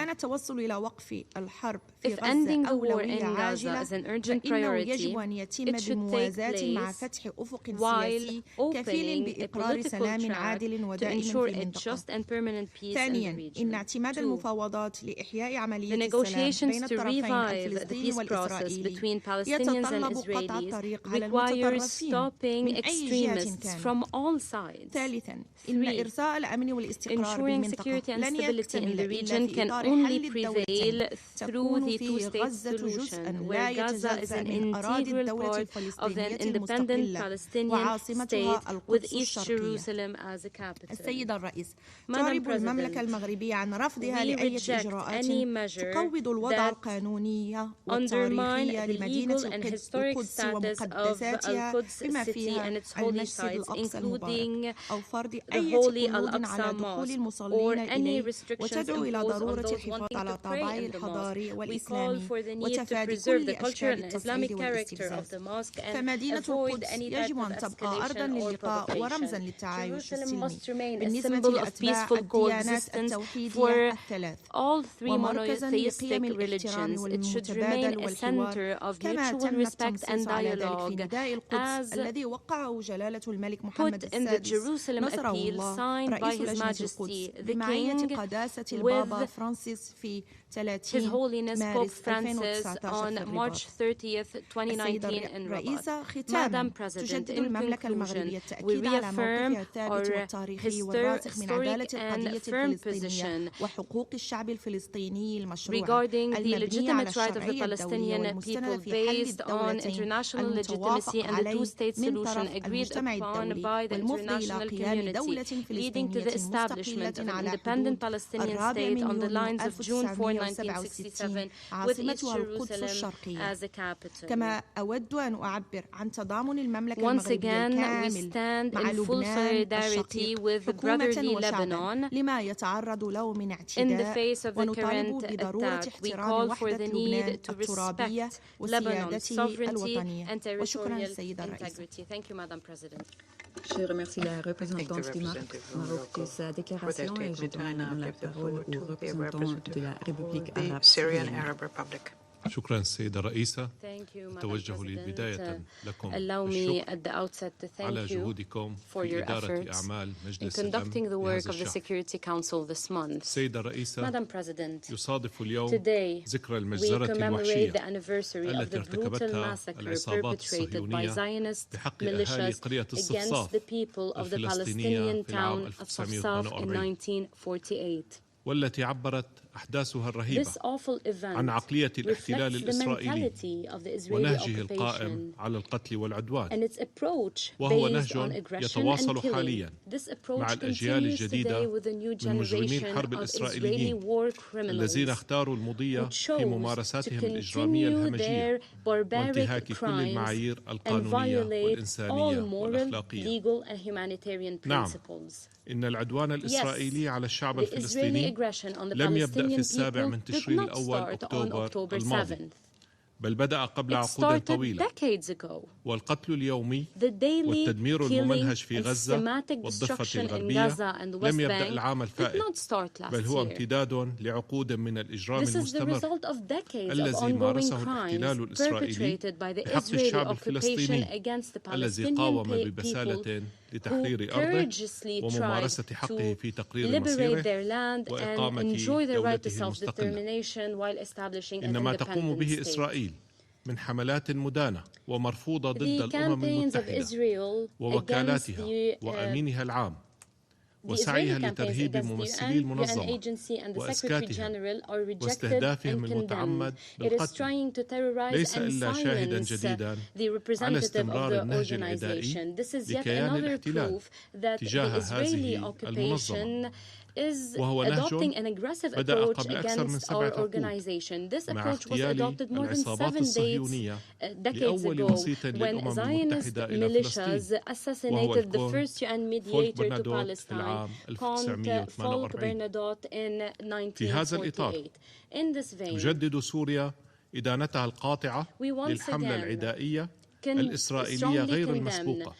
Speaker 14: If ending the war in Gaza is an urgent priority, it should take place
Speaker 15: مع فتح أفق
Speaker 14: while
Speaker 15: سياسي كفيل
Speaker 14: opening a
Speaker 15: بإقرار
Speaker 14: political
Speaker 15: سلام
Speaker 14: track
Speaker 15: عادل
Speaker 14: to
Speaker 15: ودائم
Speaker 14: ensure
Speaker 15: في
Speaker 14: a
Speaker 15: المنطقة.
Speaker 14: just and permanent peace in the
Speaker 15: ثانياً، إن
Speaker 14: region.
Speaker 15: اعتماد
Speaker 14: 2.
Speaker 15: المفاوضات لإحياء
Speaker 14: The
Speaker 15: عملية السلام
Speaker 14: negotiations
Speaker 15: بين
Speaker 14: to
Speaker 15: الطرفين
Speaker 14: revive the
Speaker 15: الفلسطيني
Speaker 14: peace process
Speaker 15: والإسرائيلي
Speaker 14: between Palestinians and
Speaker 15: يتطلب قطع
Speaker 14: Israelis
Speaker 15: الطريق على
Speaker 14: requires
Speaker 15: المتطرفين
Speaker 14: stopping
Speaker 15: من أي جهة
Speaker 14: extremists
Speaker 15: كانت.
Speaker 14: from all sides.
Speaker 15: ثالثاً، إن
Speaker 14: 3.
Speaker 15: إرساء الأمن والاستقرار
Speaker 14: Ensuring
Speaker 15: بالمنطقة
Speaker 14: security and
Speaker 15: لن
Speaker 14: stability in
Speaker 15: يكتمل
Speaker 14: the
Speaker 15: إلا
Speaker 14: region
Speaker 15: في
Speaker 14: can
Speaker 15: إطار
Speaker 14: only
Speaker 15: حل الدولتين
Speaker 14: prevail through
Speaker 15: تكون
Speaker 14: the
Speaker 15: فيه
Speaker 14: two-state
Speaker 15: غزة
Speaker 14: solution,
Speaker 15: جزءاً
Speaker 14: where
Speaker 15: لا
Speaker 14: Gaza is
Speaker 15: يتجزأ
Speaker 14: an
Speaker 15: من أراضي
Speaker 14: integral
Speaker 15: الدولة
Speaker 14: part of an
Speaker 15: الفلسطينية
Speaker 14: independent
Speaker 15: المستقلة
Speaker 14: Palestinian
Speaker 15: وعاصمتها
Speaker 14: state with
Speaker 15: القدس
Speaker 14: East
Speaker 15: الشرقية.
Speaker 14: Jerusalem as a capital.
Speaker 15: السيد الرئيس،
Speaker 14: Madam
Speaker 15: تعرب
Speaker 14: President,
Speaker 15: المملكة المغربية عن رفضها
Speaker 14: we
Speaker 15: لأي
Speaker 14: reject
Speaker 15: إجراءات
Speaker 14: any measure
Speaker 15: تقوض الوضع
Speaker 14: that
Speaker 15: القانوني
Speaker 14: undermine
Speaker 15: والتاريخي
Speaker 14: the
Speaker 15: لمدينة
Speaker 14: legal and historic
Speaker 15: القدس
Speaker 14: status of
Speaker 15: ومقدساتها
Speaker 14: Al-Quds
Speaker 15: بما
Speaker 14: city
Speaker 15: فيها
Speaker 14: and its holy
Speaker 15: المسجد
Speaker 14: sites,
Speaker 15: الأقصى المبارك
Speaker 14: including
Speaker 15: أو فرض
Speaker 14: the
Speaker 15: أي
Speaker 14: holy
Speaker 15: قيود على
Speaker 14: Al-Aqsa
Speaker 15: دخول
Speaker 14: Mosque, or
Speaker 15: المصلين
Speaker 14: any
Speaker 15: إليه
Speaker 14: restrictions
Speaker 15: وتدعو إلى
Speaker 14: imposed on
Speaker 15: ضرورة
Speaker 14: those
Speaker 15: الحفاظ
Speaker 14: wanting
Speaker 15: على
Speaker 14: to pray
Speaker 15: طابعه
Speaker 14: in the mosque.
Speaker 15: الحضاري
Speaker 14: We call
Speaker 15: والإسلامي
Speaker 14: for the need to
Speaker 15: وتفادي
Speaker 14: preserve
Speaker 15: كل
Speaker 14: the cultural
Speaker 15: أشكال
Speaker 14: and
Speaker 15: التصعيد
Speaker 14: Islamic character of
Speaker 15: والاستفزاز.
Speaker 14: the mosque and
Speaker 15: فمدينة
Speaker 14: avoid
Speaker 15: القدس
Speaker 14: any type
Speaker 15: يجب
Speaker 14: of
Speaker 15: أن تبقى أرضاً
Speaker 14: escalation or
Speaker 15: للقاء ورمزاً
Speaker 14: provocation.
Speaker 15: للتعايش
Speaker 14: Jerusalem
Speaker 15: السلمي
Speaker 14: must remain a
Speaker 15: بالنسبة
Speaker 14: symbol of
Speaker 15: لأتباع
Speaker 14: peaceful
Speaker 15: الديانات
Speaker 14: coexistence
Speaker 15: التوحيدية
Speaker 14: for
Speaker 15: الثلاث
Speaker 14: all three
Speaker 15: ومركزاً
Speaker 14: monotheistic
Speaker 15: لقيم الاحترام
Speaker 14: religions. It should
Speaker 15: والمتبادل
Speaker 14: remain a
Speaker 15: والحوار
Speaker 14: center of
Speaker 15: كما
Speaker 14: mutual
Speaker 15: تم
Speaker 14: respect and
Speaker 15: التنصيص على ذلك في
Speaker 14: dialogue
Speaker 15: نداء القدس
Speaker 14: as
Speaker 15: الذي وقعه جلالة الملك
Speaker 14: put
Speaker 15: محمد
Speaker 14: in the
Speaker 15: السادس
Speaker 14: Jerusalem
Speaker 15: نصره
Speaker 14: appeal
Speaker 15: الله
Speaker 14: signed by
Speaker 15: رئيس
Speaker 14: His
Speaker 15: لجنة
Speaker 14: Majesty
Speaker 15: القدس
Speaker 14: the
Speaker 15: بمعية
Speaker 14: King
Speaker 15: قداسة
Speaker 14: with
Speaker 15: البابا فرانسيس في
Speaker 14: His
Speaker 15: 30
Speaker 14: Holiness Pope
Speaker 15: مارس
Speaker 14: Francis
Speaker 15: 2019
Speaker 14: on
Speaker 15: في
Speaker 14: March
Speaker 15: الرباط.
Speaker 14: 30th,
Speaker 15: السيدة
Speaker 14: 2019 in Rabat.
Speaker 15: الرئيسة
Speaker 14: Madam
Speaker 15: ختاما
Speaker 14: President,
Speaker 15: تجدد
Speaker 14: in
Speaker 15: المملكة
Speaker 14: conclusion,
Speaker 15: المغربية
Speaker 14: we
Speaker 15: التأكيد على
Speaker 14: reaffirm
Speaker 15: موقفها الثابت
Speaker 14: our
Speaker 15: والتاريخي والراسخ من عدالة
Speaker 14: historic and
Speaker 15: القضية
Speaker 14: firm
Speaker 15: الفلسطينية
Speaker 14: position
Speaker 15: وحقوق الشعب الفلسطيني المشروعة
Speaker 14: regarding the
Speaker 15: المبنية على
Speaker 14: legitimate right of the
Speaker 15: الشرعية الدولية
Speaker 14: Palestinian
Speaker 15: والمستندة
Speaker 14: people
Speaker 15: في حل
Speaker 14: based on
Speaker 15: الدولتين
Speaker 14: international legitimacy
Speaker 15: المتوافق
Speaker 14: and the
Speaker 15: عليه
Speaker 14: two-state
Speaker 15: من
Speaker 14: solution
Speaker 15: طرف
Speaker 14: agreed
Speaker 15: المجتمع
Speaker 14: upon
Speaker 15: الدولي
Speaker 14: by the
Speaker 15: والمفضي إلى
Speaker 14: international
Speaker 15: قيام دولة
Speaker 14: community, leading to the
Speaker 15: فلسطينية
Speaker 14: establishment of
Speaker 15: مستقلة
Speaker 14: an
Speaker 15: على
Speaker 14: independent
Speaker 15: حدود
Speaker 14: Palestinian
Speaker 15: الرابع
Speaker 14: state on
Speaker 15: من
Speaker 14: the
Speaker 15: يونيو
Speaker 14: lines of June 4, 1967,
Speaker 15: 1967
Speaker 14: with East
Speaker 15: عاصمتها القدس
Speaker 14: Jerusalem
Speaker 15: الشرقية.
Speaker 14: as a capital.
Speaker 15: كما أود أن أعبر عن تضامن المملكة
Speaker 14: Once
Speaker 15: المغربية
Speaker 14: again, we
Speaker 15: الكامل
Speaker 14: stand
Speaker 15: مع
Speaker 14: in full
Speaker 15: لبنان
Speaker 14: solidarity
Speaker 15: الشقيق
Speaker 14: with
Speaker 15: حكومة
Speaker 14: brotherly
Speaker 15: وشعبا
Speaker 14: Lebanon
Speaker 15: لما يتعرض له من
Speaker 14: in the
Speaker 15: اعتداء
Speaker 14: face of the
Speaker 15: ونطالب
Speaker 14: current
Speaker 15: بضرورة
Speaker 14: attack. We
Speaker 15: احترام
Speaker 14: call for
Speaker 15: وحدة
Speaker 14: the
Speaker 15: لبنان
Speaker 14: need to
Speaker 15: الترابية
Speaker 14: respect Lebanon's
Speaker 15: وسيادته
Speaker 14: sovereignty
Speaker 15: الوطنية.
Speaker 14: and
Speaker 15: وشكرا
Speaker 14: territorial
Speaker 15: السيدة الرئيسة.
Speaker 14: integrity. Thank you, Madam President.
Speaker 1: Je remercie la représentante du Maroc pour sa déclaration et je donne la parole au représentant de la République arabe syrienne.
Speaker 16: شكرا السيدة الرئيسة. أتوجه لي بداية لكم الشكر على جهودكم في إدارة أعمال مجلس الأمن لهذا الشهر. السيدة الرئيسة، يصادف اليوم ذكرى المجزرة الوحشية التي ارتكبتها العصابات الصهيونية بحق أهالي قرية الصفصاف الفلسطينية في العام 1948 والتي عبرت أحداثها الرهيبة عن عقلية الاحتلال الإسرائيلي ونهجه القائم على القتل والعدوان، وهو نهج يتواصل حاليا مع الأجيال الجديدة من مجرمي الحرب الإسرائيليين الذين اختاروا المضي في ممارساتهم الإجرامية الهمجية وانتهاك كل المعايير القانونية والإنسانية والأخلاقية. نعم، إن العدوان الإسرائيلي على الشعب الفلسطيني لم يبدأ في 7 من تشرين الأول أكتوبر الماضي، بل بدأ قبل عقود طويلة، والقتل اليومي والتدمير الممنهج في غزة والضفة الغربية لم يبدأ العام الفائت، بل هو امتداد لعقود من الإجرام المستمر الذي مارسه الاحتلال الإسرائيلي بحق الشعب الفلسطيني الذي قاوم ببسالة لتحرير أرضه وممارسة حقه في تقرير مصيره وإقامة دولته المستقلة. إن ما تقوم به إسرائيل من حملات مدانة ومرفوضة ضد الأمم المتحدة ووكالاتها وأمينها العام وسعيها لترهيب ممثلي المنظمة وإسكاتهم واستهدافهم المتعمد بالقتل ليس إلا شاهدا جديدا على استمرار النهج العدائي لكيان الاحتلال تجاه هذه المنظمة، وهو نهج بدأ قبل أكثر من 7 عقود مع اغتيال العصابات الصهيونية لأول وسيط للأمم المتحدة إلى فلسطين، وهو الكون فولك برنادوت في العام 1948. في هذا الإطار تجدد سوريا إدانتها القاطعة للحملة العدائية الإسرائيلية غير المسبوقة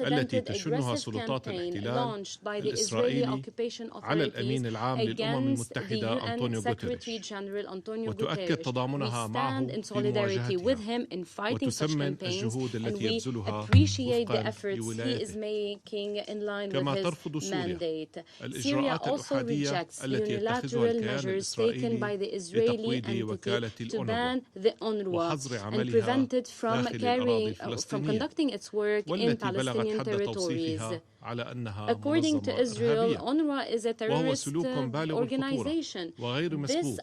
Speaker 16: التي تشنها سلطات الاحتلال الإسرائيلي على الأمين العام للأمم المتحدة أنطونيو غوتيريش، وتؤكد تضامنها معه في مواجهتها، وتثمن الجهود التي يبذلها وفقا لولايته. كما ترفض سوريا الإجراءات الأحادية التي يتخذها الكيان الإسرائيلي لتقويض وكالة الأونروا وحظر عملها داخل الأراضي الفلسطينية، والتي بلغت حد توصيفها على أنها منظمة إرهابية، وهو سلوك بالغ الخطورة وغير مسبوق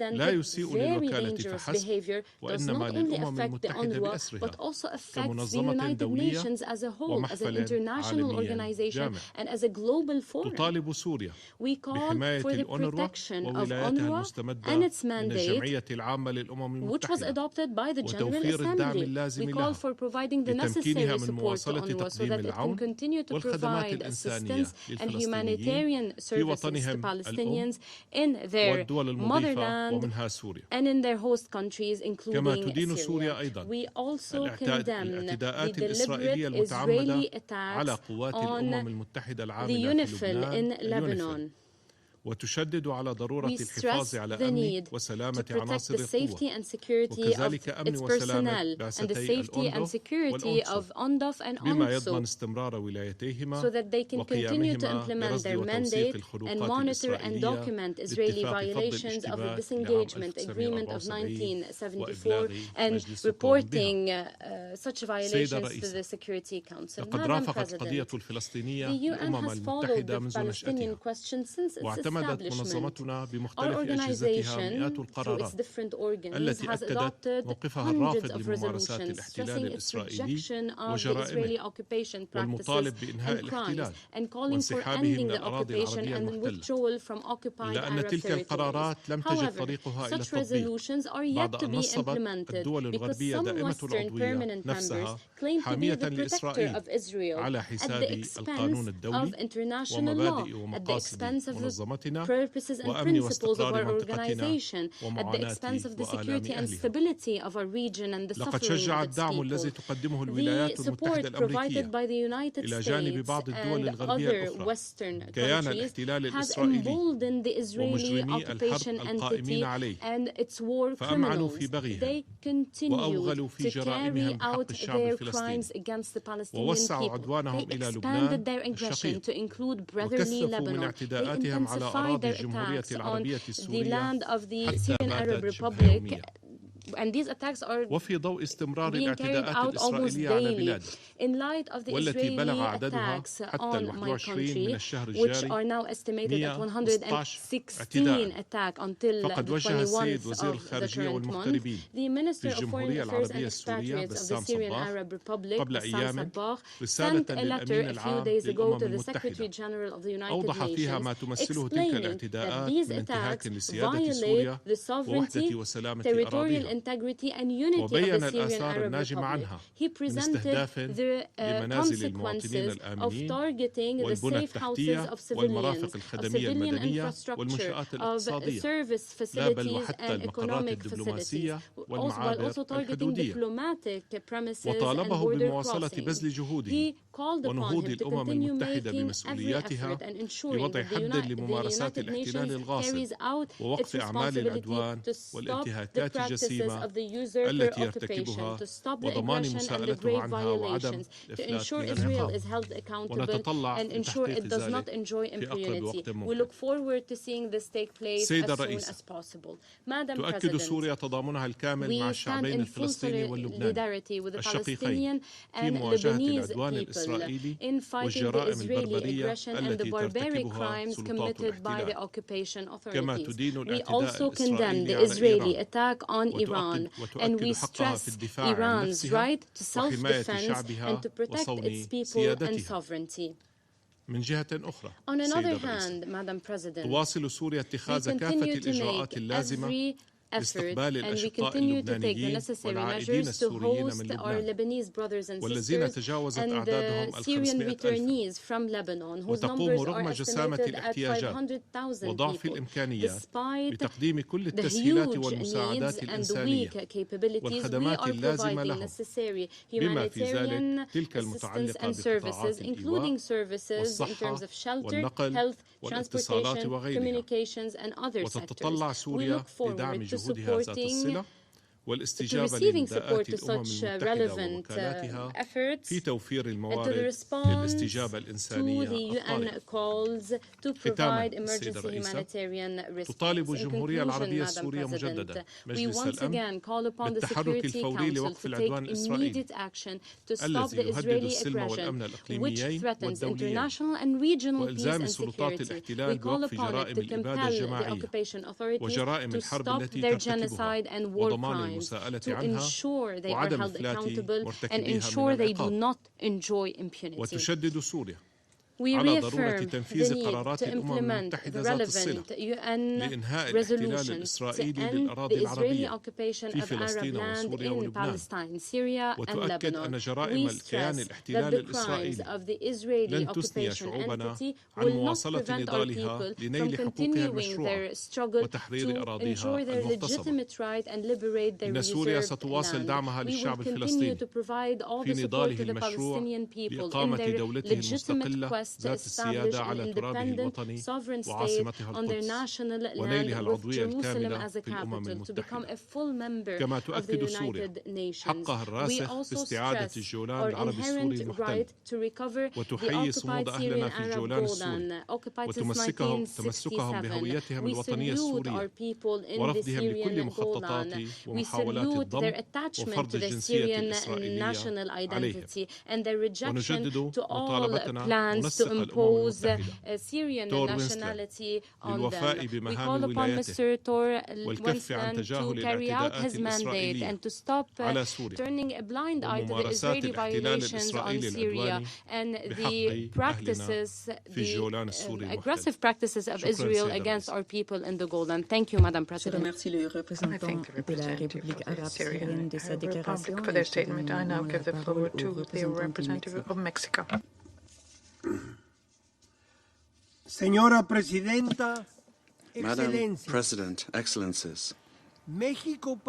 Speaker 16: لا يسيء للوكالة فحسب، وإنما للأمم المتحدة بأسرها كمنظمة دولية ومحفل عالمي جامع. تطالب سوريا بحماية الأونروا وولايتها المستمدة من الجمعية العامة للأمم المتحدة وتوفير الدعم اللازم لها لتمكينها من مواصلة تقديم العون والخدمات الإنسانية للفلسطينيين في وطنهم الأم والدول المضيفة ومنها سوريا. كما تدين سوريا أيضا الاعتداءات الإسرائيلية المتعمدة على قوات الأمم المتحدة العاملة في لبنان وتشدد على ضرورة الحفاظ على أمن وسلامة عناصر القوة، وكذلك أمن وسلامة بعثتي الأونروا بما يضمن استمرار ولايتيهما وقيامهما برصد وتوثيق الخروقات الإسرائيلية لاتفاق فض الاشتباك لعام 1974 وإبلاغ مجلس القوم بها. سيد الرئيس، لقد رافقت القضية الفلسطينية الأمم المتحدة منذ نشأتها، واعتمدت منظمتنا بمختلف أجهزتها مئات القرارات التي أكدت موقفها الرافض لممارسات الاحتلال الإسرائيلي وجرائمه والمطالب بإنهاء الاحتلال وانسحابه من الأراضي العربية المحتلة، إلا أن تلك القرارات لم تجد طريقها إلى التطبيق بعد أن نصبت الدول الغربية دائمة العضوية نفسها حامية لإسرائيل على حساب القانون الدولي ومبادئ ومقاصد منظمتنا وأمن واستقرار منطقتنا ومعاناة وآلام أهلها. لقد شجع الدعم الذي تقدمه الولايات المتحدة الأمريكية إلى جانب بعض الدول الغربية الأخرى كيان الاحتلال الإسرائيلي ومجرمي الحرب القائمين عليه، فأمعنوا في بغيهم وأوغلوا في جرائمهم بحق الشعب الفلسطيني، ووسعوا عدوانهم إلى لبنان الشقيق، وكثفوا من اعتداءاتهم على أراضي الجمهورية العربية السورية حتى باتت شبه يومية. وفي ضوء استمرار الاعتداءات الإسرائيلية على بلاده والتي بلغ عددها حتى 21 من الشهر الجاري 116 اعتداء، فقد وجه السيد وزير الخارجية والمغتربين في الجمهورية العربية السورية بسام صباح قبل أيام رسالة للأمين العام للأمم المتحدة أوضح فيها ما تمثله تلك الاعتداءات من انتهاك لسيادة سوريا ووحدة وسلامة أراضيها، وبين الآثار الناجمة عنها من استهداف لمنازل المواطنين الآمنين والبنى التحتية والمرافق الخدمية المدنية والمنشآت الاقتصادية، لا بل وحتى المقرات الدبلوماسية والمعابر الحدودية، وطالبه بمواصلة بذل جهوده ونهوض الأمم المتحدة بمسؤولياتها لوضع حد لممارسات الاحتلال الغاصب ووقف أعمال العدوان والانتهاكات الجسيمة التي يرتكبها وضمان مساءلته عنها وعدم الإفلات من العقاب، ونتطلع لتحقيق ذلك في أقرب وقت ممكن. سيد الرئيس، تؤكد سوريا تضامنها الكامل مع الشعبين الفلسطيني واللبناني الشقيقين في مواجهة العدوان الإسرائيلي والجرائم البربرية التي ترتكبها سلطات الاحتلال، كما تدين الاعتداء الإسرائيلي على إيران وتؤكد حقها في الدفاع عن نفسها وحماية شعبها وصون سيادتها. من جهة أخرى، سيد الرئيس، تواصل سوريا اتخاذ كافة الإجراءات اللازمة
Speaker 14: effort, and we continue to take the necessary measures to host our Lebanese brothers and sisters and the Syrian returnees from Lebanon, whose numbers are estimated at 500,000 people, despite the huge needs and the weak capabilities. We are providing necessary humanitarian assistance and services, including services in terms of shelter, health, transportation, communications, and other sectors. We look forward to supporting to receiving support to such relevant efforts and to the response to the UN calls to provide emergency humanitarian response. In conclusion, Madam President, we once again call upon the Security Council to take immediate action to stop the Israeli aggression, which threatens international and regional peace and security. We call upon it to compel the occupation authorities to stop their genocide and war crimes, to ensure they are held accountable and ensure they do not enjoy impunity. We reaffirm the need to implement the relevant UN resolutions to end the Israeli occupation of Arab land in Palestine, Syria, and Lebanon. We stress that the crimes of the Israeli occupation entity will not prevent our people from continuing their struggle to enjoy their legitimate right and liberate their reserved land. We will continue to provide all the support to the Palestinian people in their legitimate quest to establish an independent, sovereign state on their national land with Jerusalem as a capital, to become a full member of the United Nations. We also stress our inherent right to recover the occupied Syrian Arab Golan, occupied since 1967. We salute our people in the Syrian Golan. We salute their attachment to the Syrian national identity and their rejection to all plans to impose Syrian nationality on them. We call upon Mr. Tor Winston to carry out his mandate and to stop turning a blind eye to the Israeli violations on Syria and the practices, the aggressive practices of Israel against our people in the Golan. Thank you, Madam President.
Speaker 6: I thank the representative of the Syrian Republic for their statement. I now give the floor to the representative of Mexico.
Speaker 17: Señora Presidenta,
Speaker 18: Madam President, Excellencies,
Speaker 17: Mexico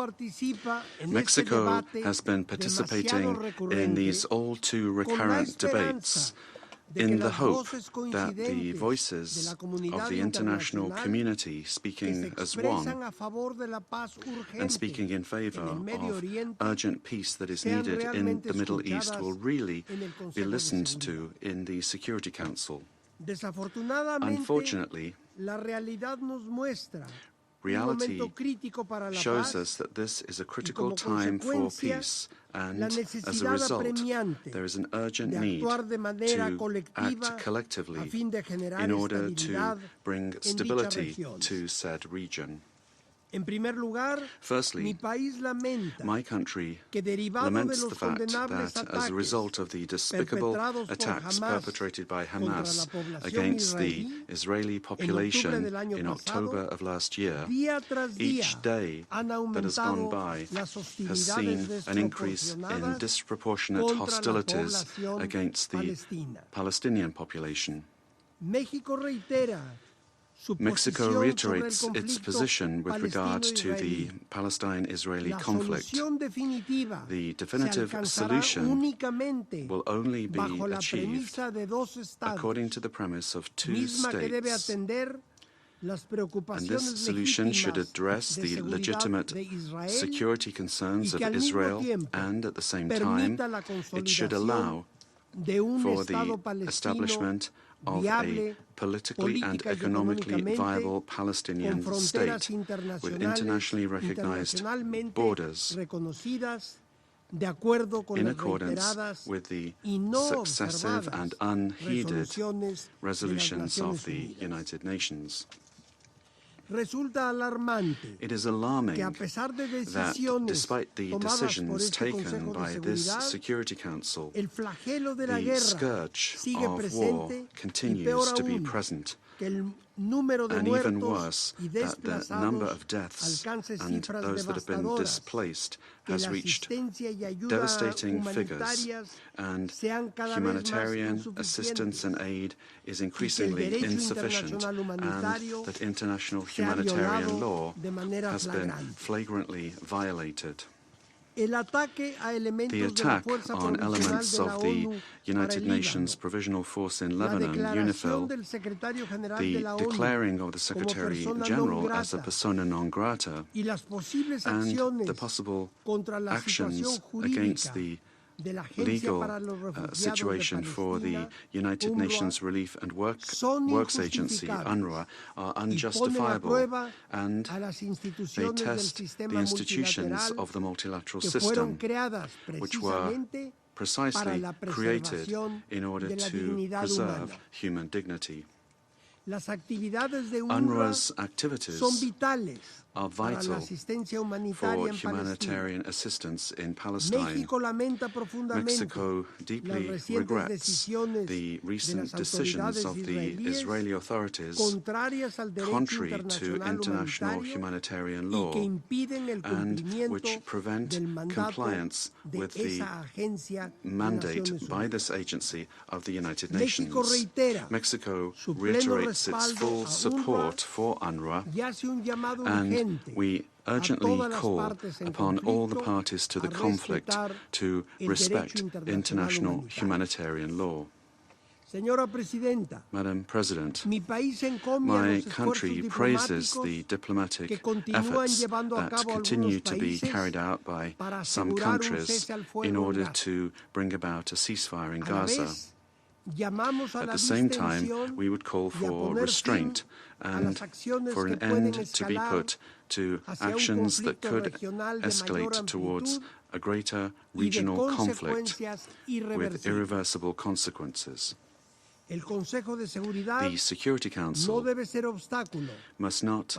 Speaker 18: has been participating in these all too recurrent debates in the hope that the voices of the international community speaking as one and speaking in favor of urgent peace that is needed in the Middle East will really be listened to in the Security Council. Unfortunately, reality shows us that this is a critical time for peace, and as a result, there is an urgent need to act collectively in order to bring stability to said region. Firstly, my country laments the fact that as a result of the despicable attacks perpetrated by Hamas against the Israeli population in October of last year, each day that has gone by has seen an increase in disproportionate hostilities against the Palestinian population. Mexico reiterates its position with regard to the Palestine-Israeli conflict. The definitive solution will only be achieved according to the premise of two states, and this solution should address the legitimate security concerns of Israel, and at the same time, it should allow for the establishment of a politically and economically viable Palestinian state with internationally recognized borders in accordance with the successive and unheeded resolutions of the United Nations. It is alarming that despite the decisions taken by this Security Council, the scourge of war continues to be present. And even worse, that the number of deaths and those that have been displaced has reached devastating figures, and humanitarian assistance and aid is increasingly insufficient, and that international humanitarian law has been flagrantly violated. The attack on elements of the United Nations Provisional Force in Lebanon, UNIFIL, the declaring of the Secretary General as a persona non grata, and the possible actions against the legal situation for the United Nations Relief and Works Agency, UNRWA, are unjustifiable, and they test the institutions of the multilateral system, which were precisely created in order to preserve human dignity. UNRWA's activities are vital for humanitarian assistance in Palestine. Mexico deeply regrets the recent decisions of the Israeli authorities contrary to international humanitarian law and which prevent compliance with the mandate by this agency of the United Nations. Mexico reiterates its full support for UNRWA, and we urgently call upon all the parties to the conflict to respect international humanitarian law. Madam President, my country praises the diplomatic efforts that continue to be carried out by some countries in order to bring about a ceasefire in Gaza. At the same time, we would call for restraint and for an end to be put to actions that could escalate towards a greater regional conflict with irreversible consequences. The Security Council must not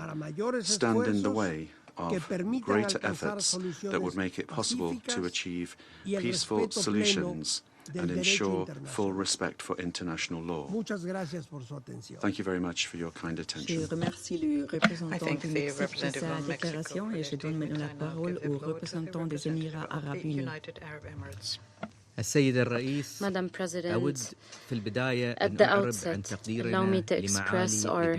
Speaker 18: stand in the way of greater efforts that would make it possible to achieve peaceful solutions and ensure full respect for international law. Thank you very much for your kind attention.
Speaker 1: Je remercie le représentant du Mexique pour sa déclaration et je donne maintenant la parole au représentant des Émirats arabes unis.
Speaker 14: Madam President, at the outset, allow me to express our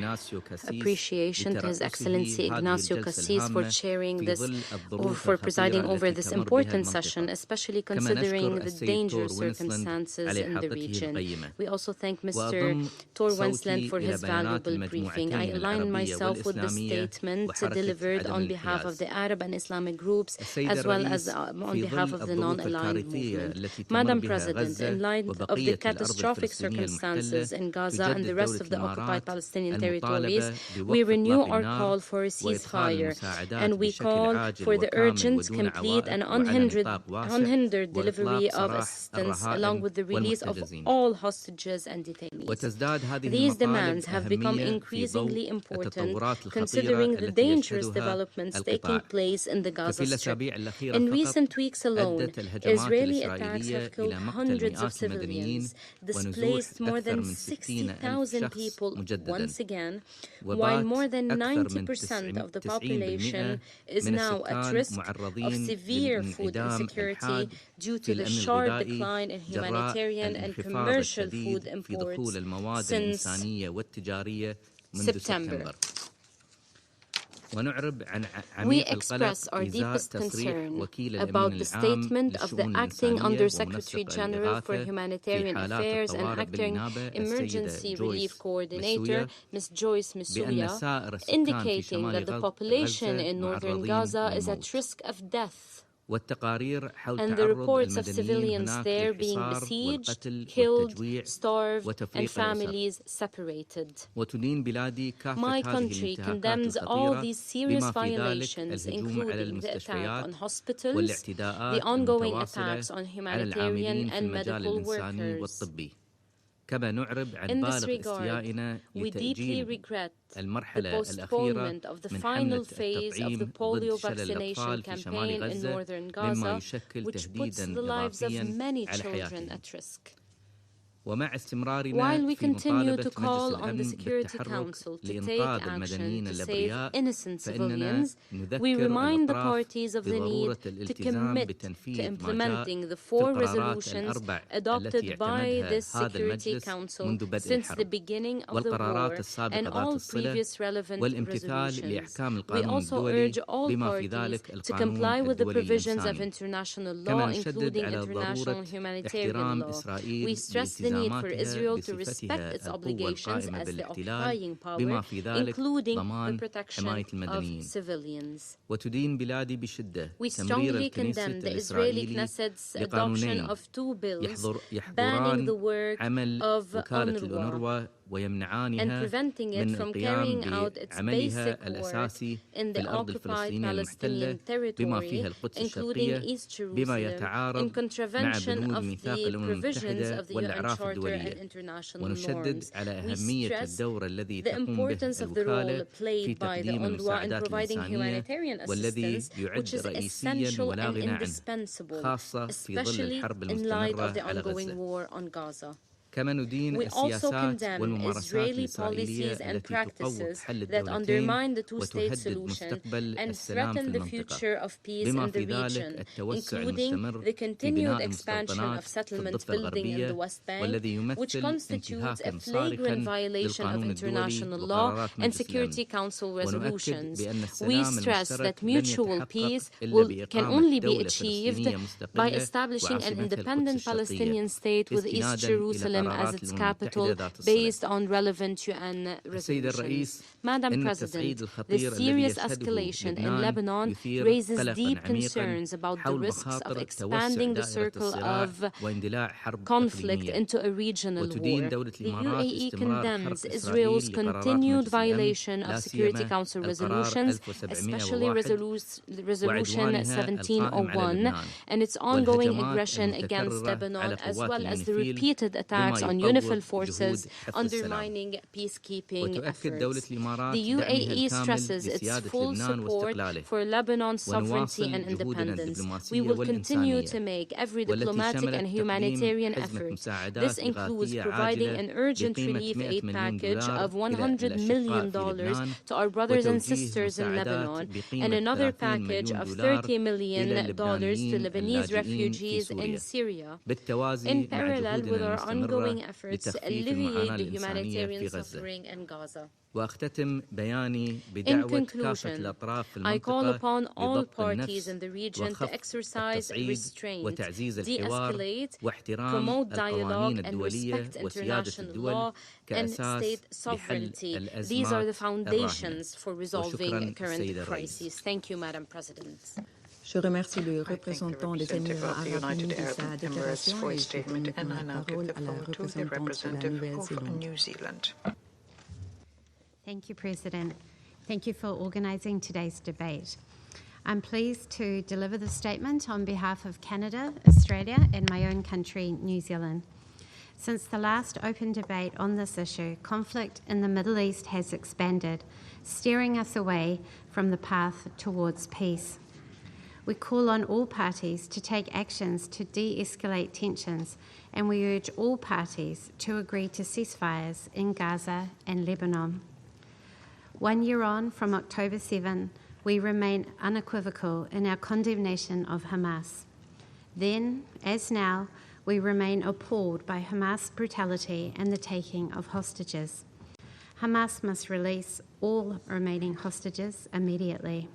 Speaker 14: appreciation to His Excellency Ignacio Cassis for chairing this, or for presiding over this important session, especially considering the dangerous circumstances in the region. We also thank Mr. Tor Wensland for his valuable briefing. I align myself with the statement delivered on behalf of the Arab and Islamic groups, as well as on behalf of the non-aligned movement. Madam President, in light of the catastrophic circumstances in Gaza and the rest of the occupied Palestinian territories, we renew our call for a ceasefire, and we call for the urgent, complete and unhindered delivery of assistance, along with the release of all hostages and detainees. These demands have become increasingly important considering the dangerous developments taking place in the Gaza Strip. In recent weeks alone, Israeli attacks have killed hundreds of civilians, displaced more than 60,000 people once again, while more than 90% of the population is now at risk of severe food insecurity due to the sharp decline in humanitarian and commercial food imports since September. We express our deepest concern about the statement of the Acting Under-Secretary General for Humanitarian Affairs and Acting Emergency Relief Coordinator, Ms. Joyce Msuya, indicating that the population in northern Gaza is at risk of death, and the reports of civilians there being besieged, killed, starved, and families separated. My country condemns all these serious violations, including the attack on hospitals, the ongoing attacks on humanitarian and medical workers.
Speaker 19: كما نعرب عن بالغ استيائنا لتأجيل المرحلة الأخيرة من حملة التطعيم ضد شلل الأطفال في شمال غزة مما يشكل تهديداً إضافياً على حياتهم. ومع استمرارنا في مطالبة مجلس الأمن بالتحرك لإنقاذ المدنيين الأبرياء فإننا نذكر الأطراف بضرورة الالتزام بتنفيذ ما جاء في القرارات الأربع التي اعتمدها هذا المجلس منذ بدء الحرب والقرارات السابقة ذات الصلة والامتثال لأحكام القانون الدولي بما في ذلك القانون الدولي الإنساني. كما نشدد على ضرورة احترام إسرائيل for Israel to respect its obligations as the occupying power, including the protection of civilians. We strongly condemn the Israeli Knesset's adoption of 2 bills banning the work of UNRWA and preventing it from carrying out its basic work in the occupied Palestinian territory, including East Jerusalem, in contravention of the provisions of the UN Charter and international norms. We stress the importance of the role played by the UNRWA in providing humanitarian assistance, which is essential and indispensable, especially in light of the ongoing war on Gaza. We also condemn Israeli policies and practices that undermine the two-state solution and threaten the future of peace in the region, including the continued expansion of settlement building in the West Bank, which constitutes a flagrant violation of international law and Security Council resolutions. We stress that mutual peace can only be achieved by establishing an independent Palestinian state with East Jerusalem as its capital based on relevant UN resolutions. Madam President, the serious escalation in Lebanon raises deep concerns about the risks of expanding the circle of conflict into a regional war. The UAE condemns Israel's continued violation of Security Council resolutions, especially Resolution 1701, and its ongoing aggression against Lebanon, as well as the repeated attacks on UNIFIL forces undermining peacekeeping efforts. The UAE stresses its full support for Lebanon's sovereignty and independence. We will continue to make every diplomatic and humanitarian effort. This includes providing an urgent relief aid package of $100 million to our brothers and sisters in Lebanon, and another package of $30 million to Lebanese refugees in Syria. In parallel with our ongoing efforts to alleviate the humanitarian suffering in Gaza. In conclusion, I call upon all parties in the region to exercise restraint, de-escalate, promote dialogue, and respect international law and state sovereignty. These are the foundations for resolving current crises. Thank you, Madam President.
Speaker 1: Je remercie le représentant des Émirats arabes unis de sa déclaration et je donne la parole à la représentante de la Nouvelle-Zélande.
Speaker 20: Thank you, President. Thank you for organizing today's debate. I'm pleased to deliver the statement on behalf of Canada, Australia, and my own country, New Zealand. Since the last open debate on this issue, conflict in the Middle East has expanded, steering us away from the path towards peace. We call on all parties to take actions to de-escalate tensions, and we urge all parties to agree to ceasefires in Gaza and Lebanon. 1 year on from October 7, we remain unequivocal in our condemnation of Hamas. Then, as now, we remain appalled by Hamas' brutality and the taking of hostages. Hamas must release all remaining hostages immediately.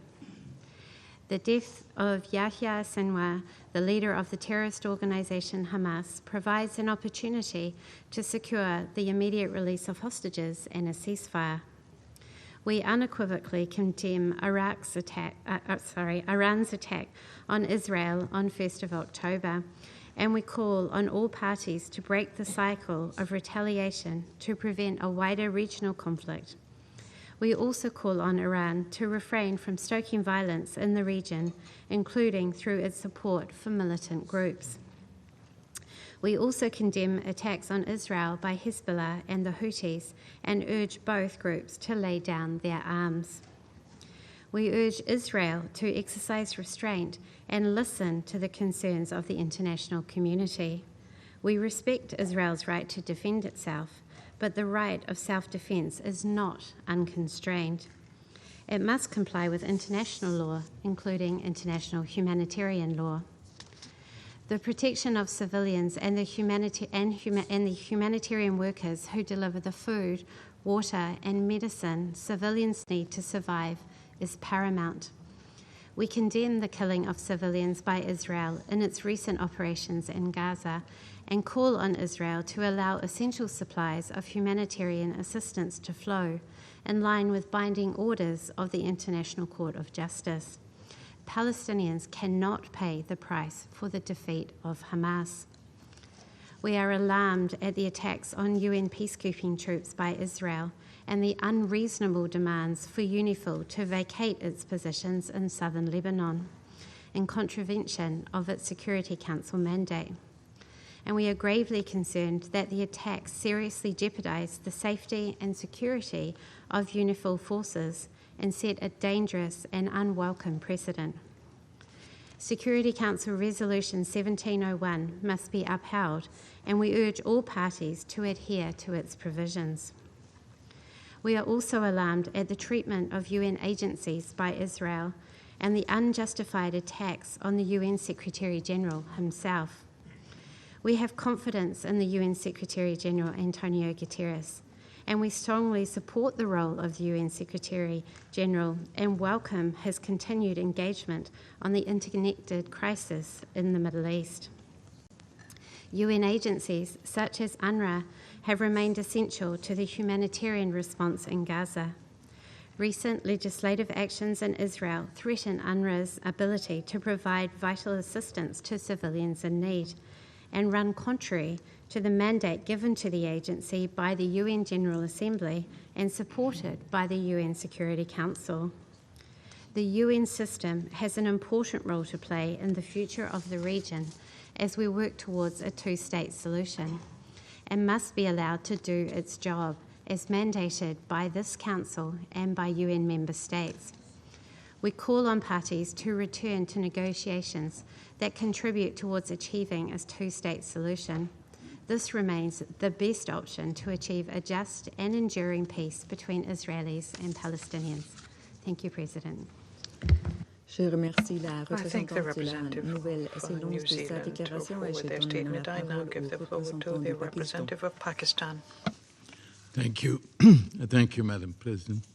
Speaker 20: The death of Yahya Sinwar, the leader of the terrorist organization Hamas, provides an opportunity to secure the immediate release of hostages and a ceasefire. We unequivocally condemn Iran's attack on Israel on 1st of October, and we call on all parties to break the cycle of retaliation to prevent a wider regional conflict. We also call on Iran to refrain from stoking violence in the region, including through its support for militant groups. We also condemn attacks on Israel by Hezbollah and the Houthis and urge both groups to lay down their arms. We urge Israel to exercise restraint and listen to the concerns of the international community. We respect Israel's right to defend itself, but the right of self-defense is not unconstrained. It must comply with international law, including international humanitarian law. The protection of civilians and the humanitarian workers who deliver the food, water, and medicine civilians need to survive is paramount. We condemn the killing of civilians by Israel in its recent operations in Gaza and call on Israel to allow essential supplies of humanitarian assistance to flow in line with binding orders of the International Court of Justice. Palestinians cannot pay the price for the defeat of Hamas. We are alarmed at the attacks on UN peacekeeping troops by Israel and the unreasonable demands for UNIFIL to vacate its positions in southern Lebanon, in contravention of its Security Council mandate. And we are gravely concerned that the attacks seriously jeopardize the safety and security of UNIFIL forces and set a dangerous and unwelcome precedent. Security Council Resolution 1701 must be upheld, and we urge all parties to adhere to its provisions. We are also alarmed at the treatment of UN agencies by Israel and the unjustified attacks on the UN Secretary-General himself. We have confidence in the UN Secretary-General Antonio Guterres, and we strongly support the role of the UN Secretary-General and welcome his continued engagement on the interconnected crisis in the Middle East. UN agencies such as UNRWA have remained essential to the humanitarian response in Gaza. Recent legislative actions in Israel threaten UNRWA's ability to provide vital assistance to civilians in need and run contrary to the mandate given to the agency by the UN General Assembly and supported by the UN Security Council. The UN system has an important role to play in the future of the region as we work towards a two-state solution, and must be allowed to do its job as mandated by this Council and by UN member states. We call on parties to return to negotiations that contribute towards achieving a two-state solution. This remains the best option to achieve a just and enduring peace between Israelis and Palestinians. Thank you, President.
Speaker 6: I thank the representative from New Zealand for their statement. I now give the floor to the representative of Pakistan.
Speaker 21: Thank you. Thank you, Madam President.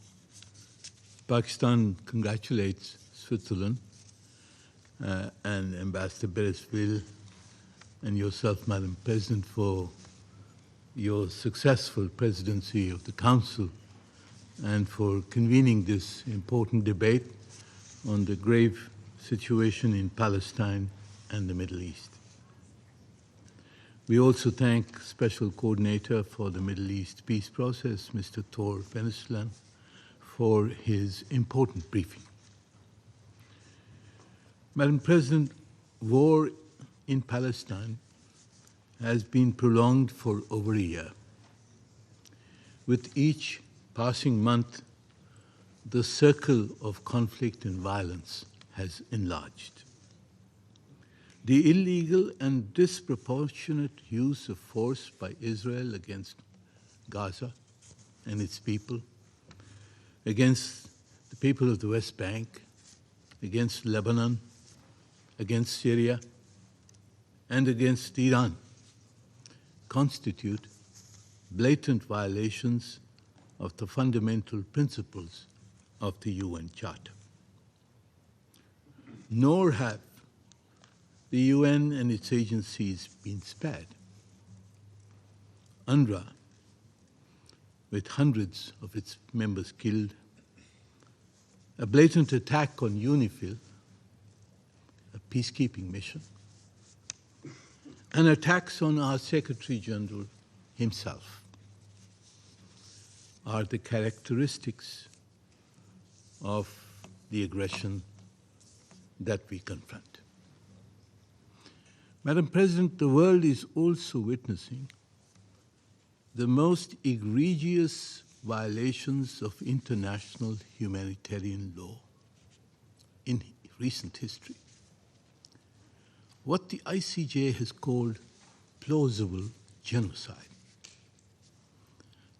Speaker 21: Pakistan congratulates Switzerland and Ambassador Beresville and yourself, Madam President, for your successful presidency of the Council and for convening this important debate on the grave situation in Palestine and the Middle East. We also thank Special Coordinator for the Middle East Peace Process, Mr. Thor Venezuela, for his important briefing. Madam President, war in Palestine has been prolonged for over a year. With each passing month, the circle of conflict and violence has enlarged. The illegal and disproportionate use of force by Israel against Gaza and its people, against the people of the West Bank, against Lebanon, against Syria, and against Iran, constitute blatant violations of the fundamental principles of the UN Charter. Nor have the UN and its agencies been spared. UNRWA, with hundreds of its members killed, a blatant attack on UNIFIL, a peacekeeping mission, and attacks on our Secretary General himself are the characteristics of the aggression that we confront. Madam President, the world is also witnessing the most egregious violations of international humanitarian law in recent history. What the ICJ has called plausible genocide.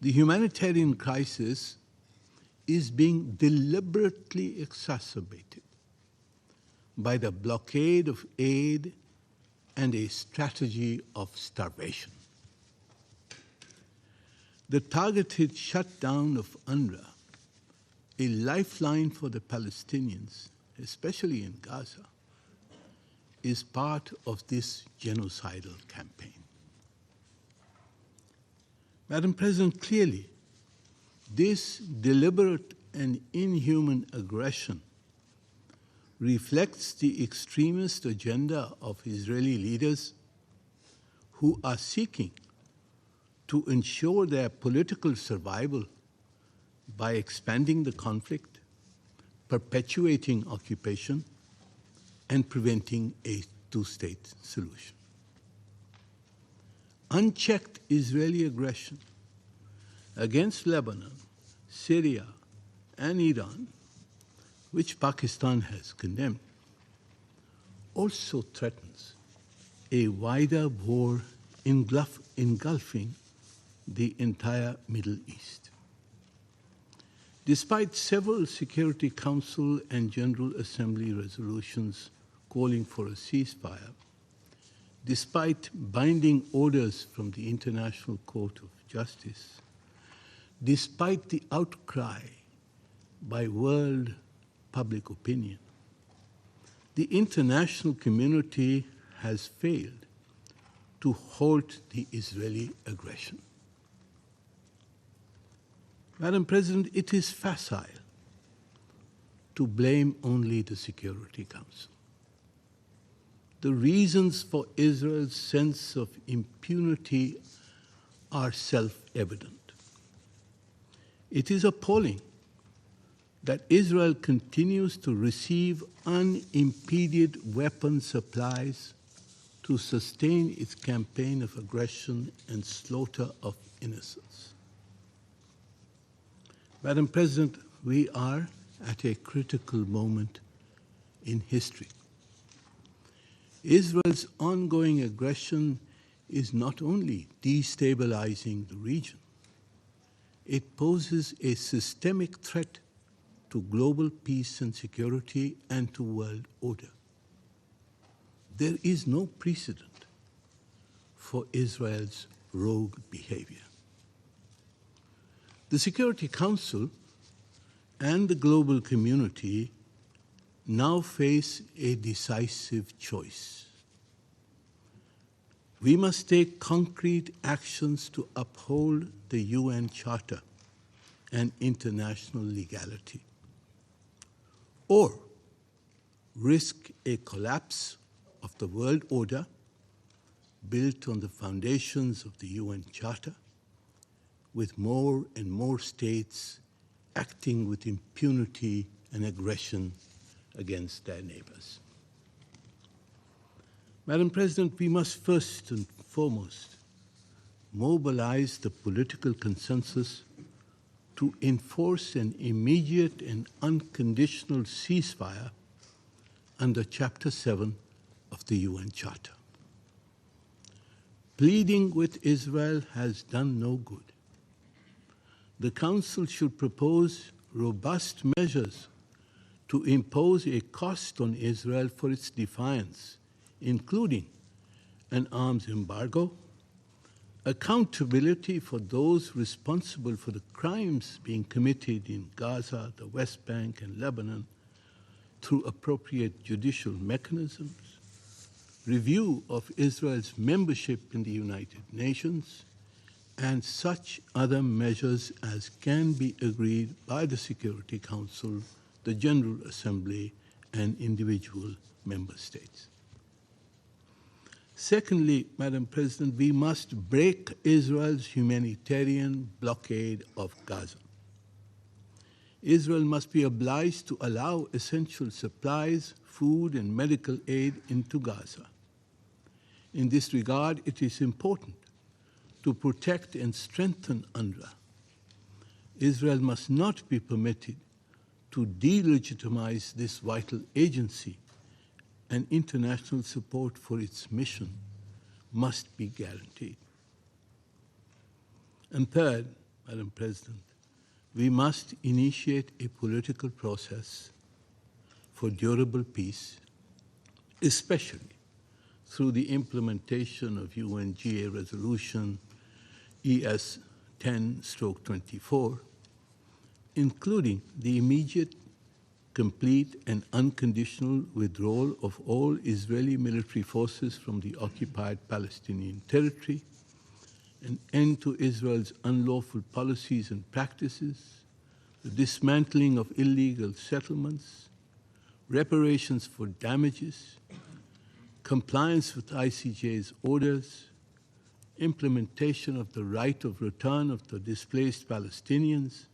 Speaker 21: The humanitarian crisis is being deliberately exacerbated by the blockade of aid and a strategy of starvation. The targeted shutdown of UNRWA, a lifeline for the Palestinians, especially in Gaza, is part of this genocidal campaign. Madam President, clearly, this deliberate and inhuman aggression reflects the extremist agenda of Israeli leaders who are seeking to ensure their political survival by expanding the conflict, perpetuating occupation, and preventing a two-state solution. Unchecked Israeli aggression against Lebanon, Syria, and Iran, which Pakistan has condemned, also threatens a wider war engulfing the entire Middle East. Despite several Security Council and General Assembly resolutions calling for a ceasefire, despite binding orders from the International Court of Justice, despite the outcry by world public opinion, the international community has failed to halt the Israeli aggression. Madam President, it is facile to blame only the Security Council. The reasons for Israel's sense of impunity are self-evident. It is appalling that Israel continues to receive unimpeded weapon supplies to sustain its campaign of aggression and slaughter of innocents. Madam President, we are at a critical moment in history. Israel's ongoing aggression is not only destabilizing the region, it poses a systemic threat to global peace and security and to world order. There is no precedent for Israel's rogue behavior. The Security Council and the global community now face a decisive choice. We must take concrete actions to uphold the UN Charter and international legality, or risk a collapse of the world order built on the foundations of the UN Charter, with more and more states acting with impunity and aggression against their neighbors. Madam President, we must first and foremost mobilize the political consensus to enforce an immediate and unconditional ceasefire under Chapter 7 of the UN Charter. Pleading with Israel has done no good. The Council should propose robust measures to impose a cost on Israel for its defiance, including an arms embargo, accountability for those responsible for the crimes being committed in Gaza, the West Bank, and Lebanon through appropriate judicial mechanisms, review of Israel's membership in the United Nations, and such other measures as can be agreed by the Security Council, the General Assembly, and individual member states. Secondly, Madam President, we must break Israel's humanitarian blockade of Gaza. Israel must be obliged to allow essential supplies, food, and medical aid into Gaza. In this regard, it is important to protect and strengthen UNRWA. Israel must not be permitted to delegitimize this vital agency, and international support for its mission must be guaranteed. And third, Madam President, we must initiate a political process for durable peace, especially through the implementation of UNGA Resolution ES 10/24, including the immediate, complete, and unconditional withdrawal of all Israeli military forces from the occupied Palestinian territory, an end to Israel's unlawful policies and practices, the dismantling of illegal settlements, reparations for damages, compliance with ICJ's orders, implementation of the right of return of the displaced Palestinians,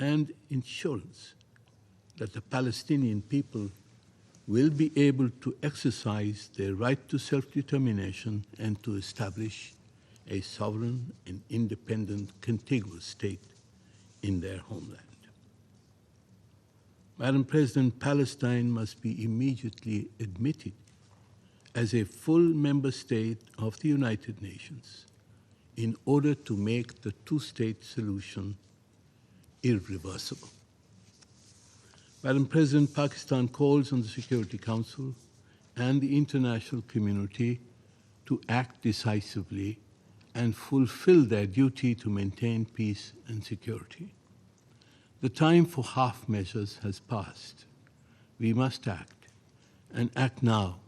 Speaker 21: and assurance that the Palestinian people will be able to exercise their right to self-determination and to establish a sovereign and independent contiguous state in their homeland. Madam President, Palestine must be immediately admitted as a full member state of the United Nations in order to make the two-state solution irreversible. Madam President, Pakistan calls on the Security Council and the international community to act decisively and fulfill their duty to maintain peace and security. The time for half measures has passed. We must act, and act now,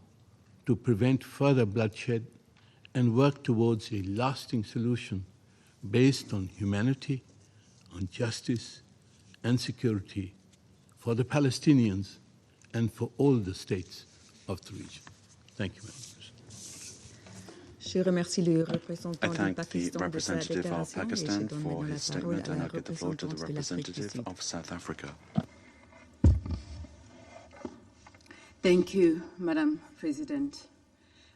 Speaker 21: to prevent further bloodshed and work towards a lasting solution based on humanity, on justice and security for the Palestinians and for all the states of the region. Thank you, Madam President.
Speaker 18: I thank the representative of Pakistan for his statement, and I give the floor to the representative of South Africa.
Speaker 2: Thank you, Madam President.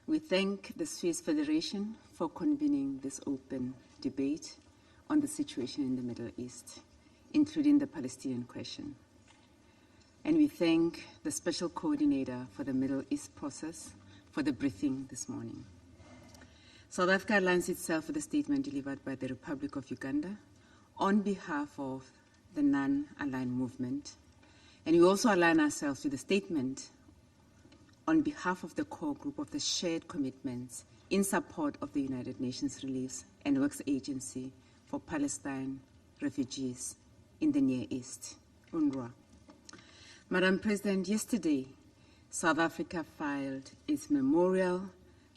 Speaker 2: We thank the Swiss Federation for convening this open debate on the situation in the Middle East, including the Palestinian question. And we thank the Special Coordinator for the Middle East process for the briefing this morning. South Africa aligns itself with the statement delivered by the Republic of Uganda on behalf of the non-aligned movement. And we also align ourselves with the statement on behalf of the core group of the shared commitments in support of the United Nations Relief and Works Agency for Palestine refugees in the Near East, UNRWA. Madam President, yesterday, South Africa filed its memorial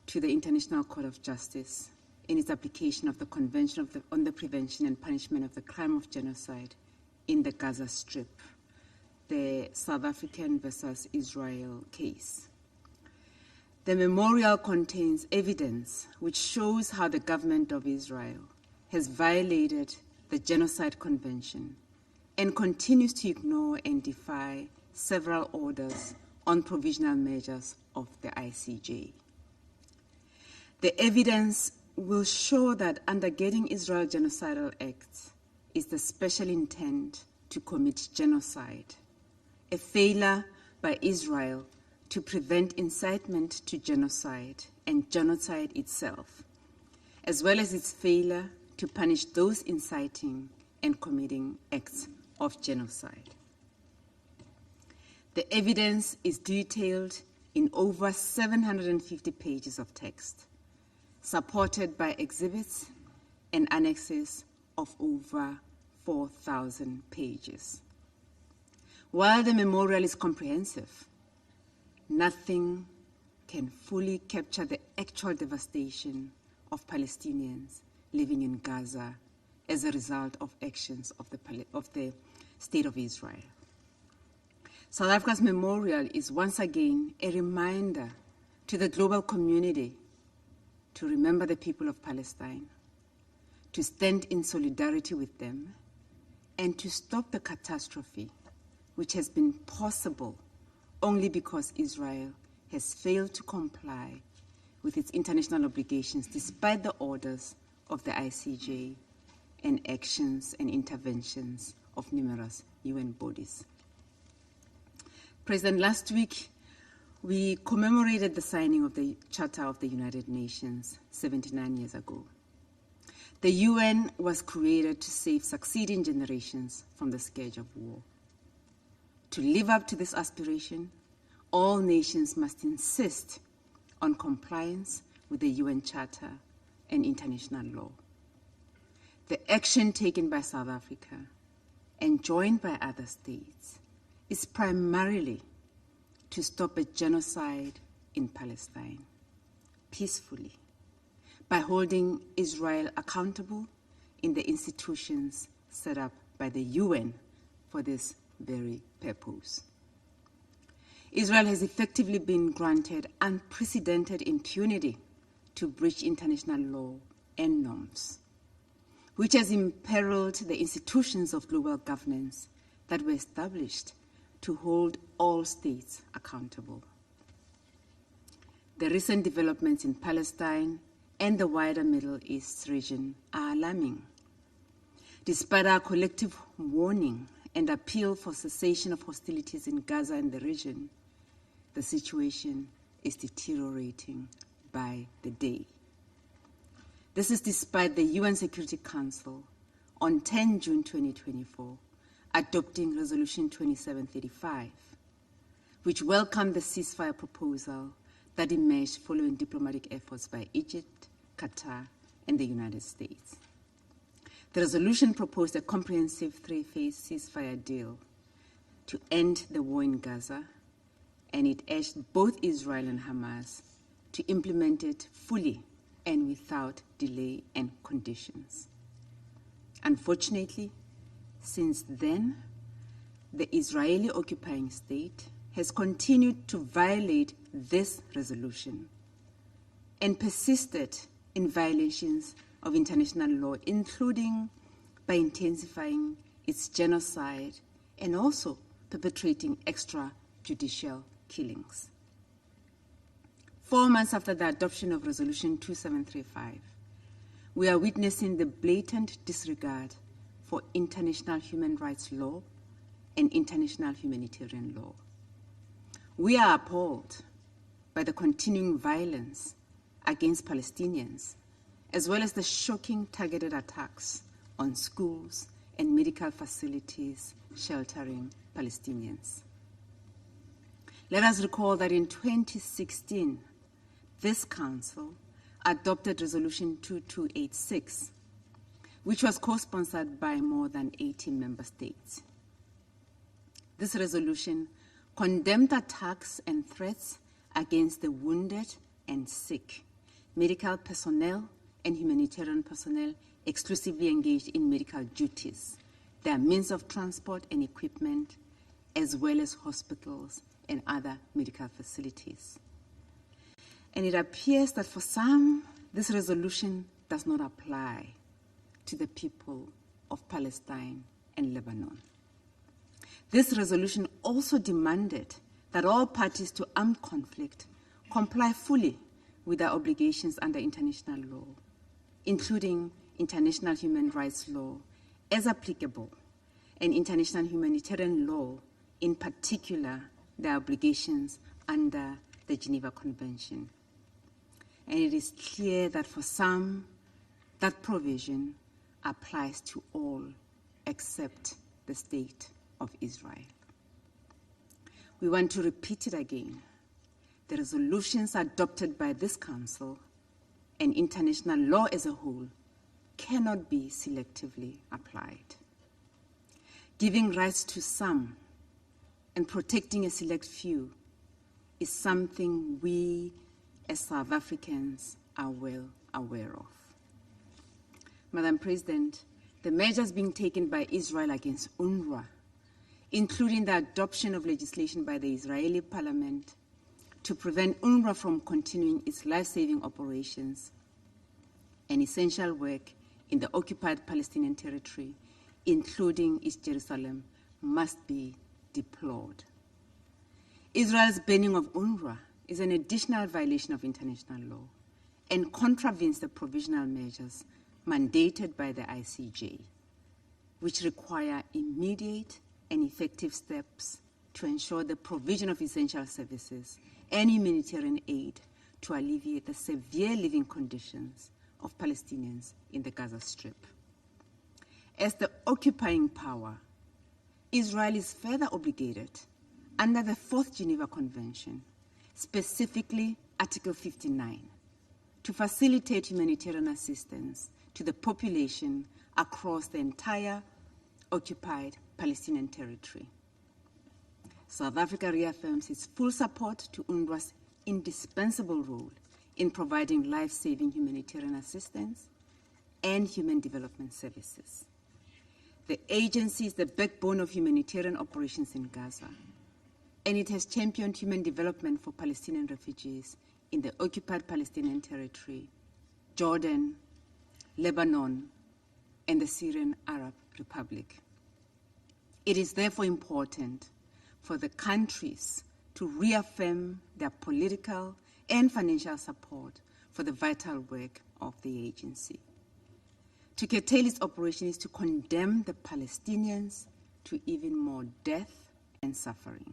Speaker 2: to the International Court of Justice in its application of the Convention on the Prevention and Punishment of the Crime of Genocide in the Gaza Strip, the South African versus Israel case. The memorial contains evidence which shows how the government of Israel has violated the Genocide Convention and continues to ignore and defy several orders on provisional measures of the ICJ. The evidence will show that undergirding Israel genocidal acts is the special intent to commit genocide, a failure by Israel to prevent incitement to genocide and genocide itself, as well as its failure to punish those inciting and committing acts of genocide. The evidence is detailed in over 750 pages of text, supported by exhibits and annexes of over 4,000 pages. While the memorial is comprehensive, nothing can fully capture the actual devastation of Palestinians living in Gaza as a result of actions of the State of Israel. South Africa's memorial is once again a reminder to the global community to remember the people of Palestine, to stand in solidarity with them, and to stop the catastrophe which has been possible only because Israel has failed to comply with its international obligations despite the orders of the ICJ and actions and interventions of numerous UN bodies. President, last week we commemorated the signing of the Charter of the United Nations 79 years ago. The UN was created to save succeeding generations from the scourge of war. To live up to this aspiration, all nations must insist on compliance with the UN Charter and international law. The action taken by South Africa and joined by other states is primarily to stop a genocide in Palestine peacefully by holding Israel accountable in the institutions set up by the UN for this very purpose. Israel has effectively been granted unprecedented impunity to breach international law and norms, which has imperiled the institutions of global governance that were established to hold all states accountable. The recent developments in Palestine and the wider Middle East region are alarming. Despite our collective warning and appeal for cessation of hostilities in Gaza and the region, the situation is deteriorating by the day. This is despite the UN Security Council on 10 June 2024 adopting Resolution 2735, which welcomed the ceasefire proposal that emerged following diplomatic efforts by Egypt, Qatar, and the United States. The resolution proposed a comprehensive three-phase ceasefire deal to end the war in Gaza, and it urged both Israel and Hamas to implement it fully and without delay and conditions. Unfortunately, since then, the Israeli occupying state has continued to violate this resolution and persisted in violations of international law, including by intensifying its genocide and also perpetrating extrajudicial killings. 4 months after the adoption of Resolution 2735, we are witnessing the blatant disregard for international human rights law and international humanitarian law. We are appalled by the continuing violence against Palestinians, as well as the shocking targeted attacks on schools and medical facilities sheltering Palestinians. Let us recall that in 2016, this Council adopted Resolution 2286, which was co-sponsored by more than 80 member states. This resolution condemned attacks and threats against the wounded and sick, medical personnel and humanitarian personnel exclusively engaged in medical duties, their means of transport and equipment, as well as hospitals and other medical facilities. And it appears that for some, this resolution does not apply to the people of Palestine and Lebanon. This resolution also demanded that all parties to armed conflict comply fully with their obligations under international law, including international human rights law as applicable, and international humanitarian law, in particular, their obligations under the Geneva Convention. And it is clear that for some, that provision applies to all except the state of Israel. We want to repeat it again. The resolutions adopted by this Council and international law as a whole cannot be selectively applied. Giving rights to some and protecting a select few is something we as South Africans are well aware of. Madam President, the measures being taken by Israel against UNRWA, including the adoption of legislation by the Israeli parliament to prevent UNRWA from continuing its life-saving operations and essential work in the occupied Palestinian territory, including East Jerusalem, must be deplored. Israel's banning of UNRWA is an additional violation of international law and contravenes the provisional measures mandated by the ICJ, which require immediate and effective steps to ensure the provision of essential services and humanitarian aid to alleviate the severe living conditions of Palestinians in the Gaza Strip. As the occupying power, Israel is further obligated under the Fourth Geneva Convention, specifically Article 59, to facilitate humanitarian assistance to the population across the entire occupied Palestinian territory. South Africa reaffirms its full support to UNRWA's indispensable role in providing life-saving humanitarian assistance and human development services. The agency is the backbone of humanitarian operations in Gaza, and it has championed human development for Palestinian refugees in the occupied Palestinian territory, Jordan, Lebanon, and the Syrian Arab Republic. It is therefore important for the countries to reaffirm their political and financial support for the vital work of the agency. To curtail its operation is to condemn the Palestinians to even more death and suffering.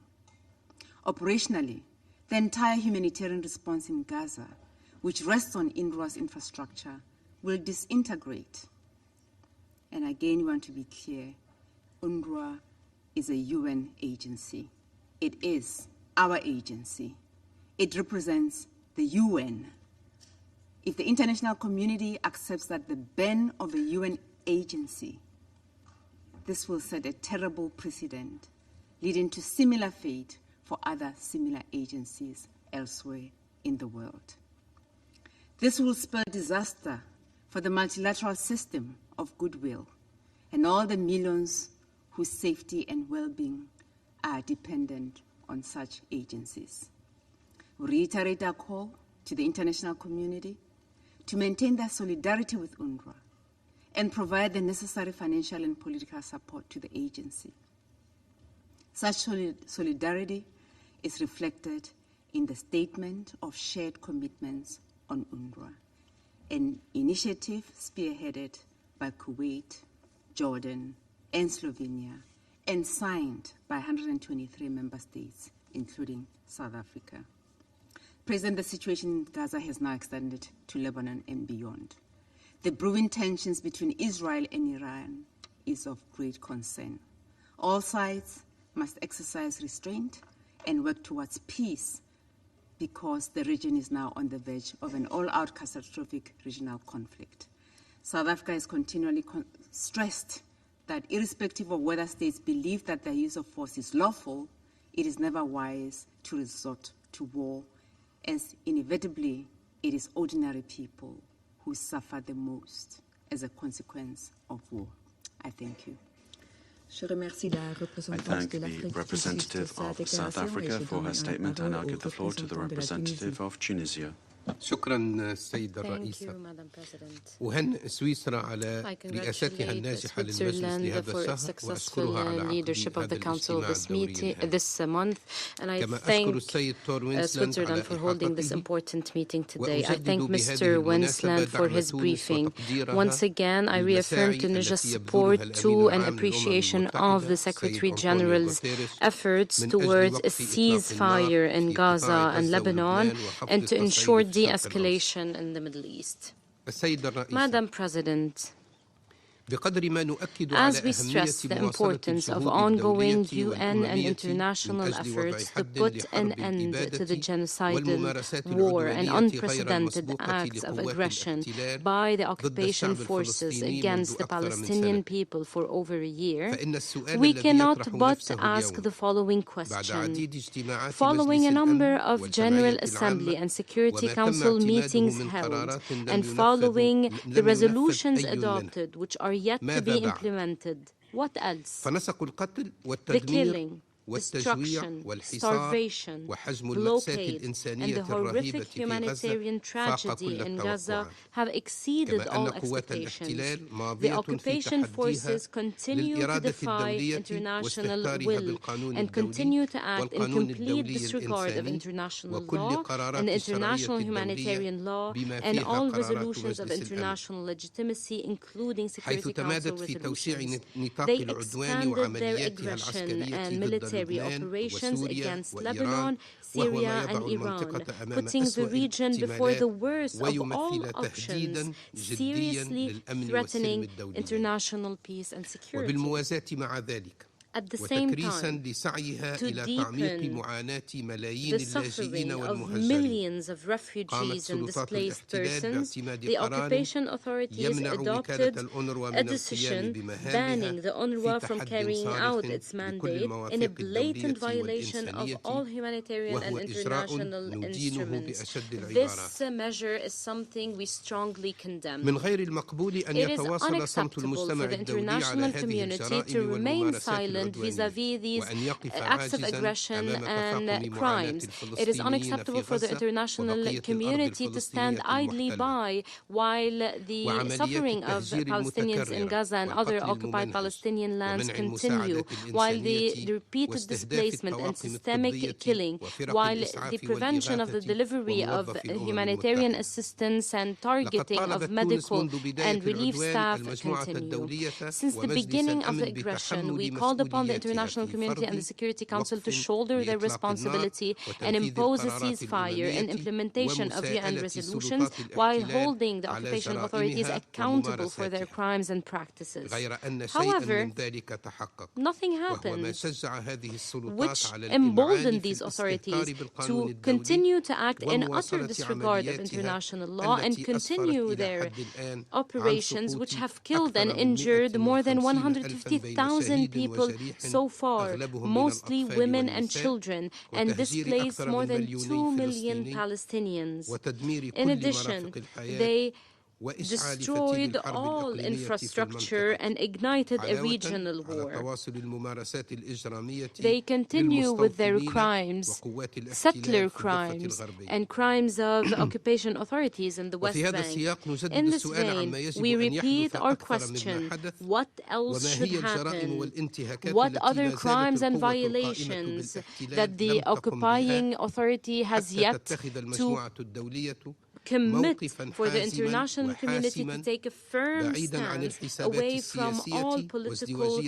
Speaker 2: Operationally, the entire humanitarian response in Gaza, which rests on UNRWA's infrastructure, will disintegrate. And again, we want to be clear, UNRWA is a UN agency. It is our agency. It represents the UN. If the international community accepts that the ban of a UN agency, this will set a terrible precedent, leading to similar fate for other similar agencies elsewhere in the world. This will spur disaster for the multilateral system of goodwill and all the millions whose safety and well-being are dependent on such agencies. We reiterate our call to the international community to maintain their solidarity with UNRWA and provide the necessary financial and political support to the agency. Such solidarity is reflected in the Statement of Shared Commitments on UNRWA, an initiative spearheaded by Kuwait, Jordan, and Slovenia, and signed by 123 member states, including South Africa. President, the situation in Gaza has now extended to Lebanon and beyond. The brewing tensions between Israel and Iran is of great concern. All sides must exercise restraint and work towards peace because the region is now on the verge of an all-out catastrophic regional conflict. South Africa has continually stressed that irrespective of whether states believe that their use of force is lawful, it is never wise to resort to war, as inevitably it is ordinary people who suffer the most as a consequence of war. I thank you.
Speaker 18: I thank the representative of South Africa for her statement. I now give the floor to the representative of Tunisia.
Speaker 4: شكرا السيدة الرئيسة. أهنئ سويسرا على رئاستها الناجحة للمجلس لهذا الشهر وأشكرها على leadership of the Council
Speaker 14: this month, and I thank Switzerland for holding this important meeting today. I thank Mr. Winsland for his briefing. Once again, I reaffirm Tunisia's support to and appreciation of the Secretary General's efforts towards a ceasefire in Gaza and Lebanon and to ensure de-escalation in the Middle East. Madam President, as we stress the importance of ongoing UN and international efforts to put an end to the genocidal war and unprecedented acts of aggression by the occupation forces against the Palestinian people for over a year, we cannot but ask the following question. Following a number of General Assembly and Security Council meetings held, and following the resolutions adopted which are yet to be implemented, what else? The killing, destruction, starvation, blockade, and the horrific humanitarian tragedy in Gaza have exceeded all expectations. The occupation forces continue to defy international will and continue to act in complete disregard of international law and the international humanitarian law and all resolutions of international legitimacy, including Security Council resolutions. They expanded their aggression and military operations against Lebanon, Syria, and Iran, putting the region before the worst of all options, seriously threatening international peace and security. At the same time, to deepen the suffering of millions of refugees and displaced persons, the occupation authorities adopted a decision banning the UNRWA from carrying out its mandate in a blatant violation of all humanitarian and international instruments. This measure is something we strongly condemn. It is unacceptable for the international community to remain silent vis-à-vis these acts of aggression and crimes. It is unacceptable for the international community to stand idly by while the suffering of Palestinians in Gaza and other occupied Palestinian lands continue, while the repeated displacement and systemic killing, while the prevention of the delivery of humanitarian assistance and targeting of medical and relief staff continue. Since the beginning of the aggression, we called upon the international community and the Security Council to shoulder their responsibility and impose a ceasefire and implementation of UN resolutions while holding the occupation authorities accountable for their crimes and practices. However, nothing happened, which emboldened these authorities to continue to act in utter disregard of international law and continue their operations, which have killed and injured more than 150,000 people so far, mostly women and children, and displaced more than 2 million Palestinians. In addition, they destroyed all infrastructure and ignited a regional war. They continue with their crimes, settler crimes, and crimes of occupation authorities in the West Bank. In this vein, we repeat our question: what else should happen? What other crimes and violations that the occupying authority has yet to commit for the international community to take a firm stance away from all political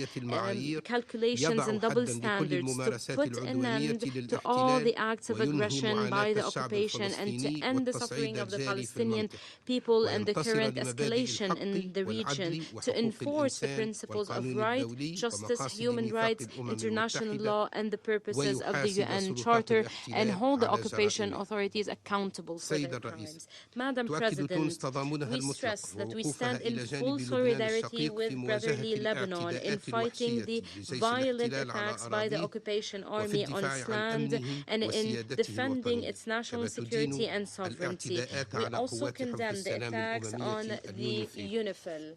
Speaker 14: calculations and double standards, to put an end to all the acts of aggression by the occupation and to end the suffering of the Palestinian people and the current escalation in the region, to enforce the principles of right, justice, human rights, international law, and the purposes of the UN Charter, and hold the occupation authorities accountable for their crimes. Madam President, we stress that we stand in full solidarity with brotherly Lebanon in fighting the violent attacks by the occupation army on its land and in defending its national security and sovereignty. We also condemn the attacks on the UNIFIL.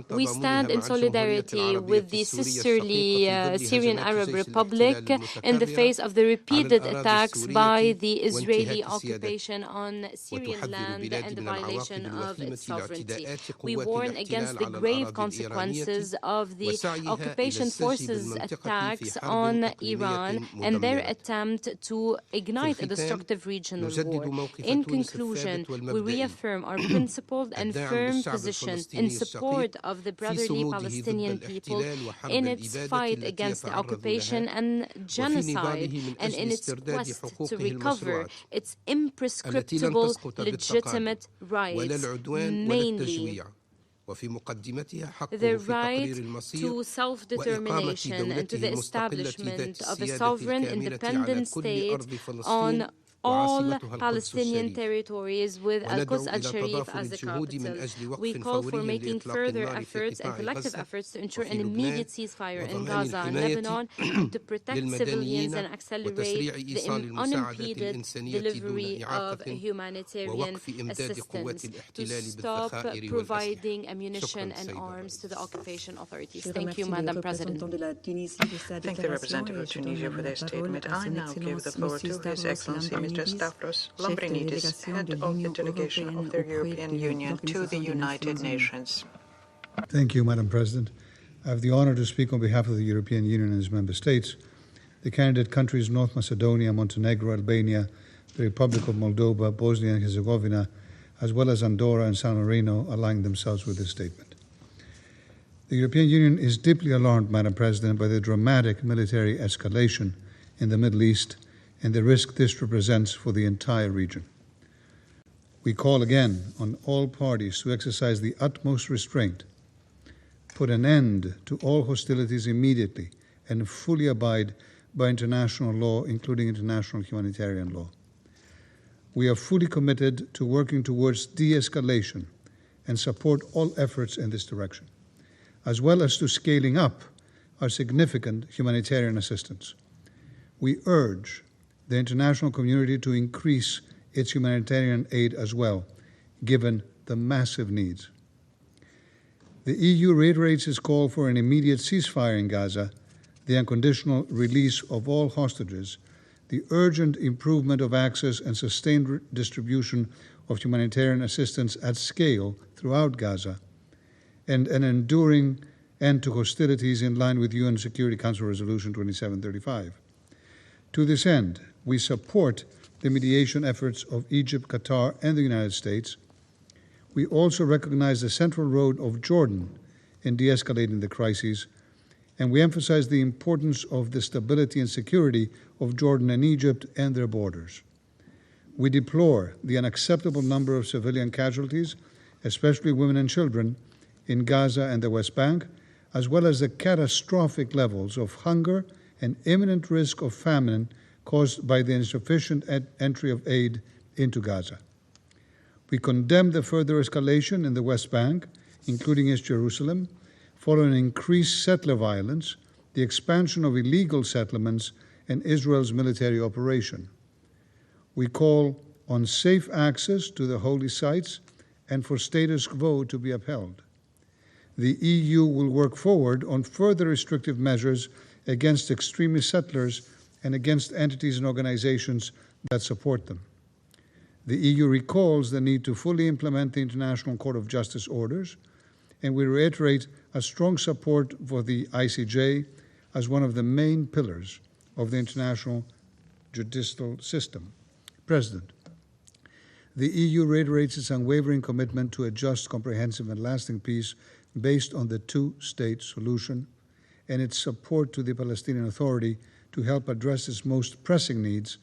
Speaker 14: We stand in solidarity with the sisterly Syrian Arab Republic in the face of the repeated attacks by the Israeli occupation on Syrian land and the violation of its sovereignty. We warn against the grave consequences of the occupation forces' attacks on Iran and their attempt to ignite a destructive regional war. In conclusion, we reaffirm our principled and firm position in support of the brotherly Palestinian people in its fight against the occupation and genocide and in its quest to recover its imprescriptible legitimate rights, mainly the right to self-determination and to the establishment of a sovereign independent state on all Palestinian territories with Al-Quds al-Sharif as the capital. We call for making further efforts and collective efforts to ensure an immediate ceasefire in Gaza and Lebanon to protect civilians and accelerate the unimpeded delivery of humanitarian assistance, to stop providing ammunition and arms to the occupation authorities. Thank you, Madam President.
Speaker 6: Thank the representative of Tunisia for their statement. I now give the floor to His Excellency Mr. Stavros Lambrinidis, head of the delegation of the European Union to the United Nations.
Speaker 5: Thank you, Madam President. I have the honor to speak on behalf of the European Union and its member states. The candidate countries North Macedonia, Montenegro, Albania, the Republic of Moldova, Bosnia and Herzegovina, as well as Andorra and San Marino, align themselves with this statement. The European Union is deeply alarmed, Madam President, by the dramatic military escalation in the Middle East and the risk this represents for the entire region. We call again on all parties to exercise the utmost restraint, put an end to all hostilities immediately, and fully abide by international law, including international humanitarian law. We are fully committed to working towards de-escalation and support all efforts in this direction, as well as to scaling up our significant humanitarian assistance. We urge the international community to increase its humanitarian aid as well, given the massive needs. The EU reiterates its call for an immediate ceasefire in Gaza, the unconditional release of all hostages, the urgent improvement of access and sustained distribution of humanitarian assistance at scale throughout Gaza, and an enduring end to hostilities in line with UN Security Council Resolution 2735. To this end, we support the mediation efforts of Egypt, Qatar, and the United States. We also recognize the central role of Jordan in de-escalating the crises, and we emphasize the importance of the stability and security of Jordan and Egypt and their borders. We deplore the unacceptable number of civilian casualties, especially women and children, in Gaza and the West Bank, as well as the catastrophic levels of hunger and imminent risk of famine caused by the insufficient entry of aid into Gaza. We condemn the further escalation in the West Bank, including East Jerusalem, following increased settler violence, the expansion of illegal settlements, and Israel's military operation. We call on safe access to the holy sites and for status quo to be upheld. The EU will work forward on further restrictive measures against extremist settlers and against entities and organizations that support them. The EU recalls the need to fully implement the International Court of Justice orders, and we reiterate a strong support for the ICJ as one of the main pillars of the international judicial system. President, the EU reiterates its unwavering commitment to a just, comprehensive, and lasting peace based on the two-state solution, and its support to the Palestinian Authority to help address its most pressing needs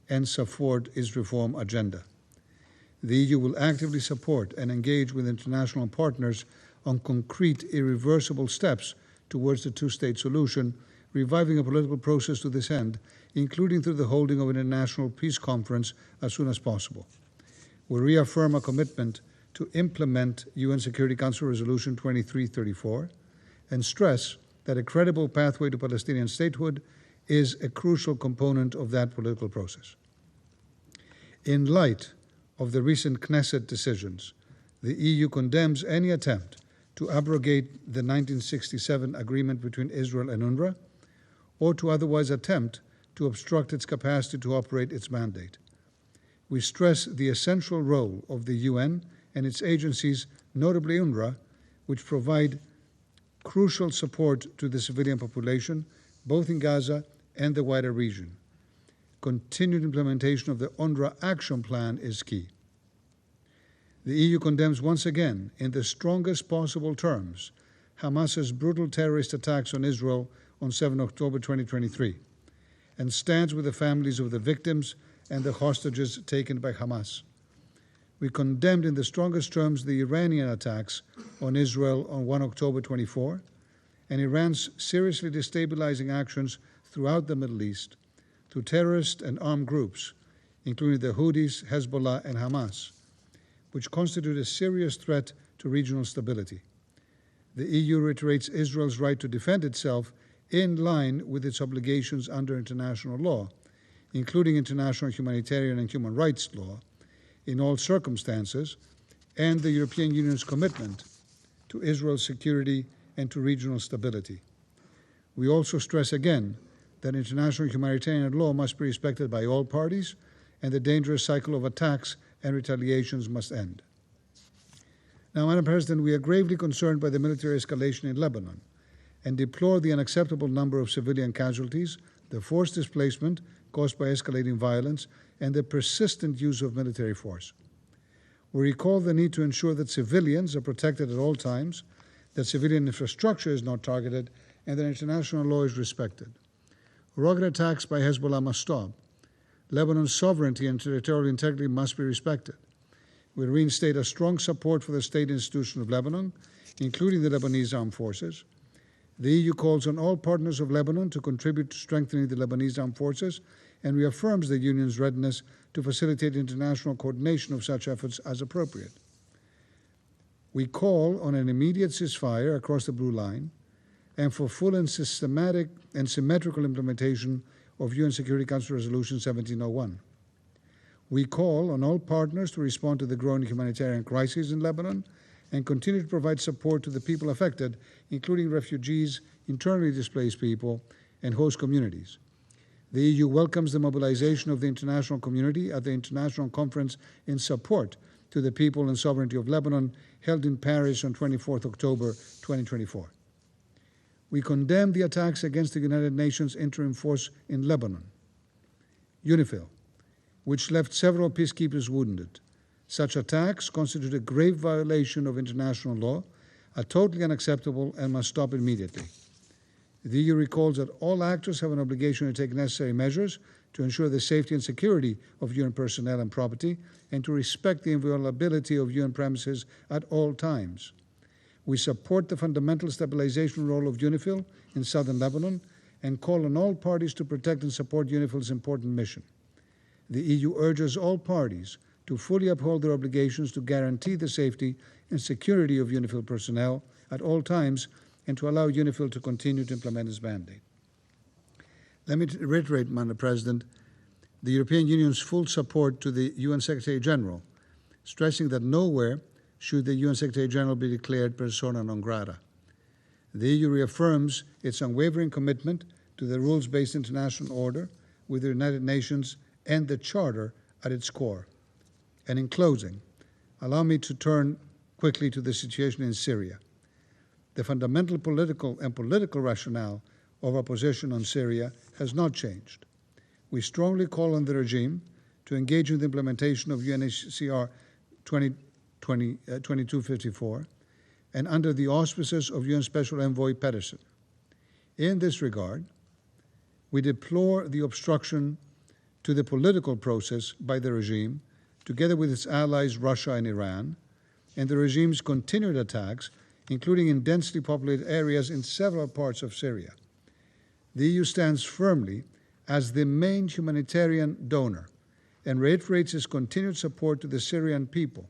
Speaker 5: and support its reform agenda. The EU will actively support and engage with international partners on concrete, irreversible steps towards the two-state solution, reviving a political process to this end, including through the holding of an international peace conference as soon as possible. We reaffirm our commitment to implement UN Security Council Resolution 2334 and stress that a credible pathway to Palestinian statehood is a crucial component of that political process. In light of the recent Knesset decisions, the EU condemns any attempt to abrogate the 1967 agreement between Israel and UNRWA, or to otherwise attempt to obstruct its capacity to operate its mandate. We stress the essential role of the UN and its agencies, notably UNRWA, which provide crucial support to the civilian population, both in Gaza and the wider region. Continued implementation of the UNRWA Action Plan is key. The EU condemns once again, in the strongest possible terms, Hamas's brutal terrorist attacks on Israel on 7 October 2023, and stands with the families of the victims and the hostages taken by Hamas. We condemned in the strongest terms the Iranian attacks on Israel on 1 October 24 and Iran's seriously destabilizing actions throughout the Middle East through terrorist and armed groups, including the Houthis, Hezbollah, and Hamas, which constitute a serious threat to regional stability. The EU reiterates Israel's right to defend itself in line with its obligations under international law, including international humanitarian and human rights law, in all circumstances, and the European Union's commitment to Israel's security and to regional stability. We also stress again that international humanitarian law must be respected by all parties, and the dangerous cycle of attacks and retaliations must end. Now, Madam President, we are gravely concerned by the military escalation in Lebanon and deplore the unacceptable number of civilian casualties, the forced displacement caused by escalating violence, and the persistent use of military force. We recall the need to ensure that civilians are protected at all times, that civilian infrastructure is not targeted, and that international law is respected. Rocket attacks by Hezbollah must stop. Lebanon's sovereignty and territorial integrity must be respected. We reinstate a strong support for the state institution of Lebanon, including the Lebanese armed forces. The EU calls on all partners of Lebanon to contribute to strengthening the Lebanese armed forces and reaffirms the Union's readiness to facilitate international coordination of such efforts as appropriate. We call on an immediate ceasefire across the Blue Line and for full and systematic and symmetrical implementation of UN Security Council Resolution 1701. We call on all partners to respond to the growing humanitarian crisis in Lebanon and continue to provide support to the people affected, including refugees, internally displaced people, and host communities. The EU welcomes the mobilization of the international community at the International Conference in Support to the People and Sovereignty of Lebanon, held in Paris on 24th October 2024. We condemn the attacks against the United Nations interim force in Lebanon, UNIFIL, which left several peacekeepers wounded. Such attacks constitute a grave violation of international law, are totally unacceptable, and must stop immediately. The EU recalls that all actors have an obligation to take necessary measures to ensure the safety and security of UN personnel and property, and to respect the inviolability of UN premises at all times. We support the fundamental stabilization role of UNIFIL in southern Lebanon and call on all parties to protect and support UNIFIL's important mission. The EU urges all parties to fully uphold their obligations to guarantee the safety and security of UNIFIL personnel at all times and to allow UNIFIL to continue to implement its mandate. Let me reiterate, Madam President, the European Union's full support to the UN Secretary General, stressing that nowhere should the UN Secretary General be declared persona non grata. The EU reaffirms its unwavering commitment to the rules-based international order with the United Nations and the Charter at its core. And in closing, allow me to turn quickly to the situation in Syria. The fundamental political rationale of our position on Syria has not changed. We strongly call on the regime to engage in the implementation of UNHCR 2254 and under the auspices of UN Special Envoy Pedersen. In this regard, we deplore the obstruction to the political process by the regime, together with its allies Russia and Iran, and the regime's continued attacks, including in densely populated areas in several parts of Syria. The EU stands firmly as the main humanitarian donor and reiterates its continued support to the Syrian people,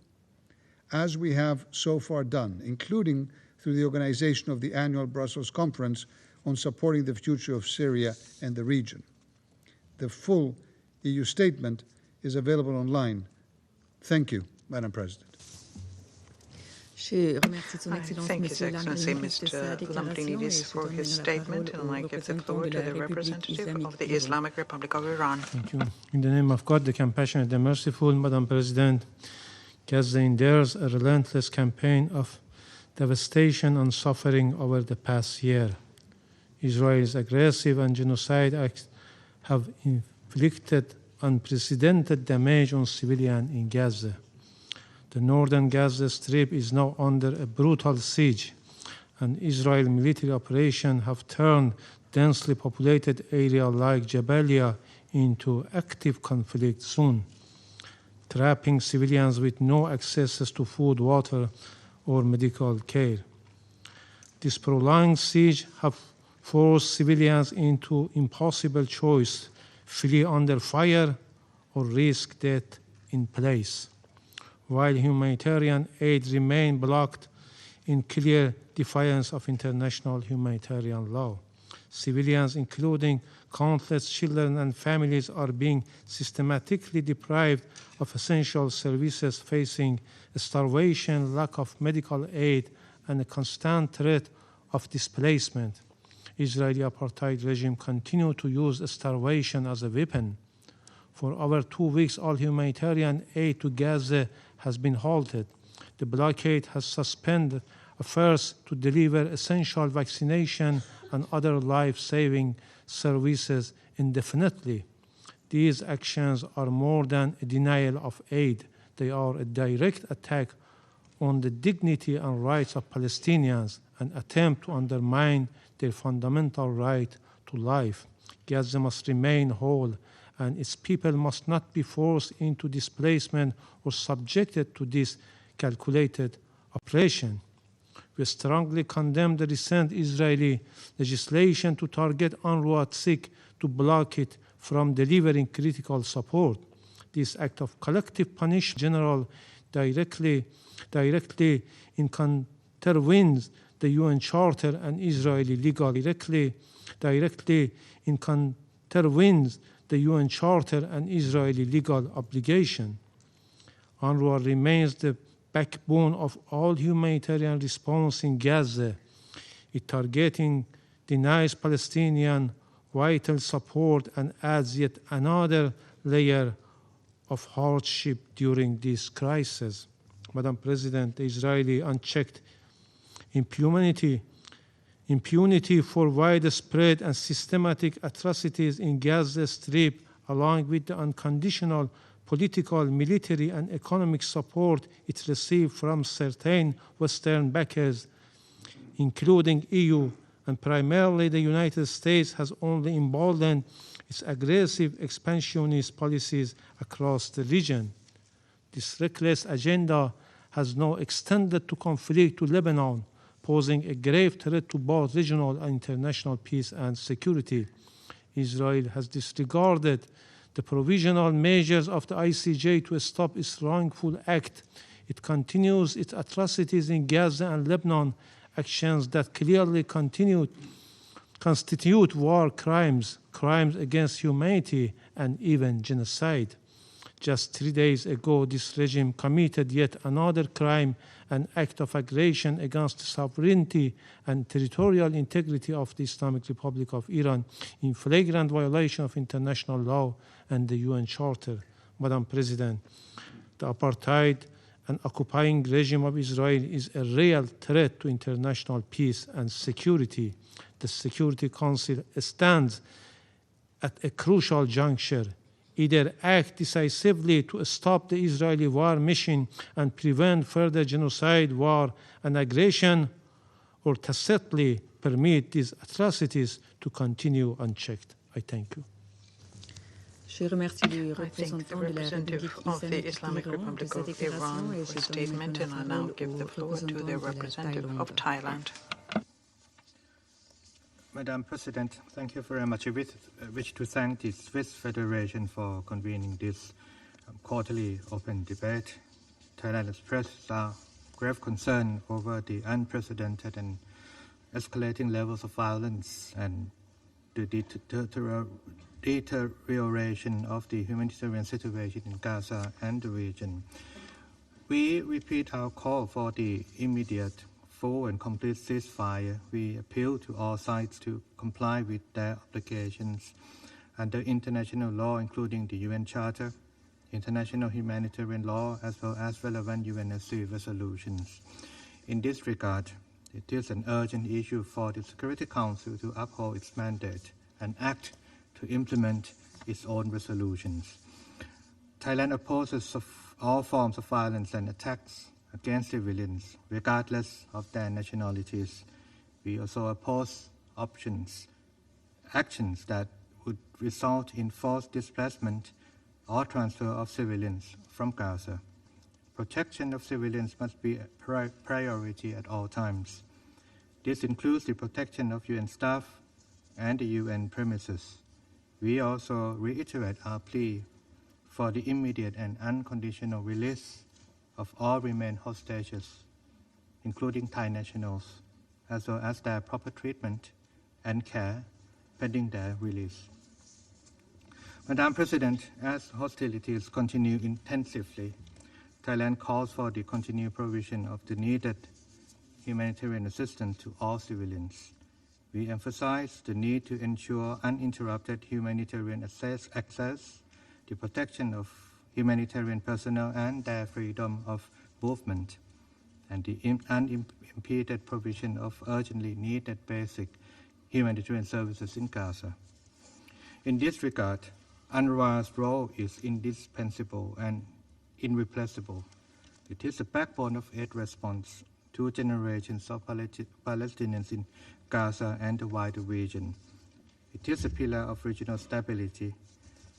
Speaker 5: as we have so far done, including through the organization of the annual Brussels Conference on supporting the future of Syria and the region. The full EU statement is available online. Thank you, Madam President.
Speaker 6: I thank His Excellency Mr. Lambrinidis for his statement, and I give the floor to the representative of the Islamic Republic of Iran.
Speaker 7: Thank you. In the name of God, the compassionate and merciful, Madam President, Gaza endures a relentless campaign of devastation and suffering over the past year. Israel's aggressive and genocide acts have inflicted unprecedented damage on civilians in Gaza. The northern Gaza Strip is now under a brutal siege, and Israeli military operations have turned densely populated area like Jabalia into active conflict zone, trapping civilians with no access to food, water, or medical care. This prolonged siege have forced civilians into impossible choice: flee under fire or risk death in place, while humanitarian aid remains blocked in clear defiance of international humanitarian law. Civilians, including countless children and families, are being systematically deprived of essential services, facing starvation, lack of medical aid, and a constant threat of displacement. Israeli apartheid regime continue to use starvation as a weapon. For over 2 weeks, all humanitarian aid to Gaza has been halted. The blockade has suspended efforts to deliver essential vaccination and other life-saving services indefinitely. These actions are more than a denial of aid. They are a direct attack on the dignity and rights of Palestinians, an attempt to undermine their fundamental right to life. Gaza must remain whole, and its people must not be forced into displacement or subjected to this calculated oppression. We strongly condemn the recent Israeli legislation to target UNRWA, seek to block it from delivering critical support. This act of collective punishment general directly contravenes the UN Charter and Israeli legal contravenes the UN Charter and Israeli legal obligation. UNRWA remains the backbone of all humanitarian response in Gaza. It denies Palestinian vital support and adds yet another layer of hardship during this crisis. Madam President, the Israeli unchecked impunity for widespread and systematic atrocities in Gaza Strip, along with the unconditional political, military, and economic support it received from certain Western backers, including EU, and primarily the United States, has only emboldened its aggressive expansionist policies across the region. This reckless agenda has now extended to conflict to Lebanon, posing a grave threat to both regional and international peace and security. Israel has disregarded the provisional measures of the ICJ to stop its wrongful act. It continues its atrocities in Gaza and Lebanon, actions that clearly constitute war crimes, crimes against humanity, and even genocide. Just 3 days ago, this regime committed yet another crime, an act of aggression against the sovereignty and territorial integrity of the Islamic Republic of Iran in flagrant violation of international law and the UN Charter. Madam President, the apartheid and occupying regime of Israel is a real threat to international peace and security. The Security Council stands at a crucial juncture. Either act decisively to stop the Israeli war mission and prevent further genocide, war, and aggression, or tacitly permit these atrocities to continue unchecked. I thank you.
Speaker 1: Je remercie le représentant de la République islamique d'Iran de cette déclaration et je donne maintenant la parole au représentant de la Thaïlande.
Speaker 3: Madam President, thank you very much. I wish to thank the Swiss Federation for convening this quarterly open debate. Thailand expressed our grave concern over the unprecedented and escalating levels of violence and the deterioration of the humanitarian situation in Gaza and the region. We repeat our call for the immediate full and complete ceasefire. We appeal to all sides to comply with their obligations under international law, including the UN Charter, international humanitarian law, as well as relevant UNSC resolutions. In this regard, it is an urgent issue for the Security Council to uphold its mandate and act to implement its own resolutions. Thailand opposes all forms of violence and attacks against civilians, regardless of their nationalities. We also oppose actions that would result in forced displacement or transfer of civilians from Gaza. Protection of civilians must be a priority at all times. This includes the protection of UN staff and the UN premises. We also reiterate our plea for the immediate and unconditional release of all remaining hostages, including Thai nationals, as well as their proper treatment and care pending their release. Madam President, as hostilities continue intensively, Thailand calls for the continued provision of the needed humanitarian assistance to all civilians. We emphasize the need to ensure uninterrupted humanitarian access, the protection of humanitarian personnel and their freedom of movement, and the unimpeded provision of urgently needed basic humanitarian services in Gaza. In this regard, UNRWA's role is indispensable and irreplaceable. It is the backbone of aid response to generations of Palestinians in Gaza and the wider region. It is a pillar of regional stability.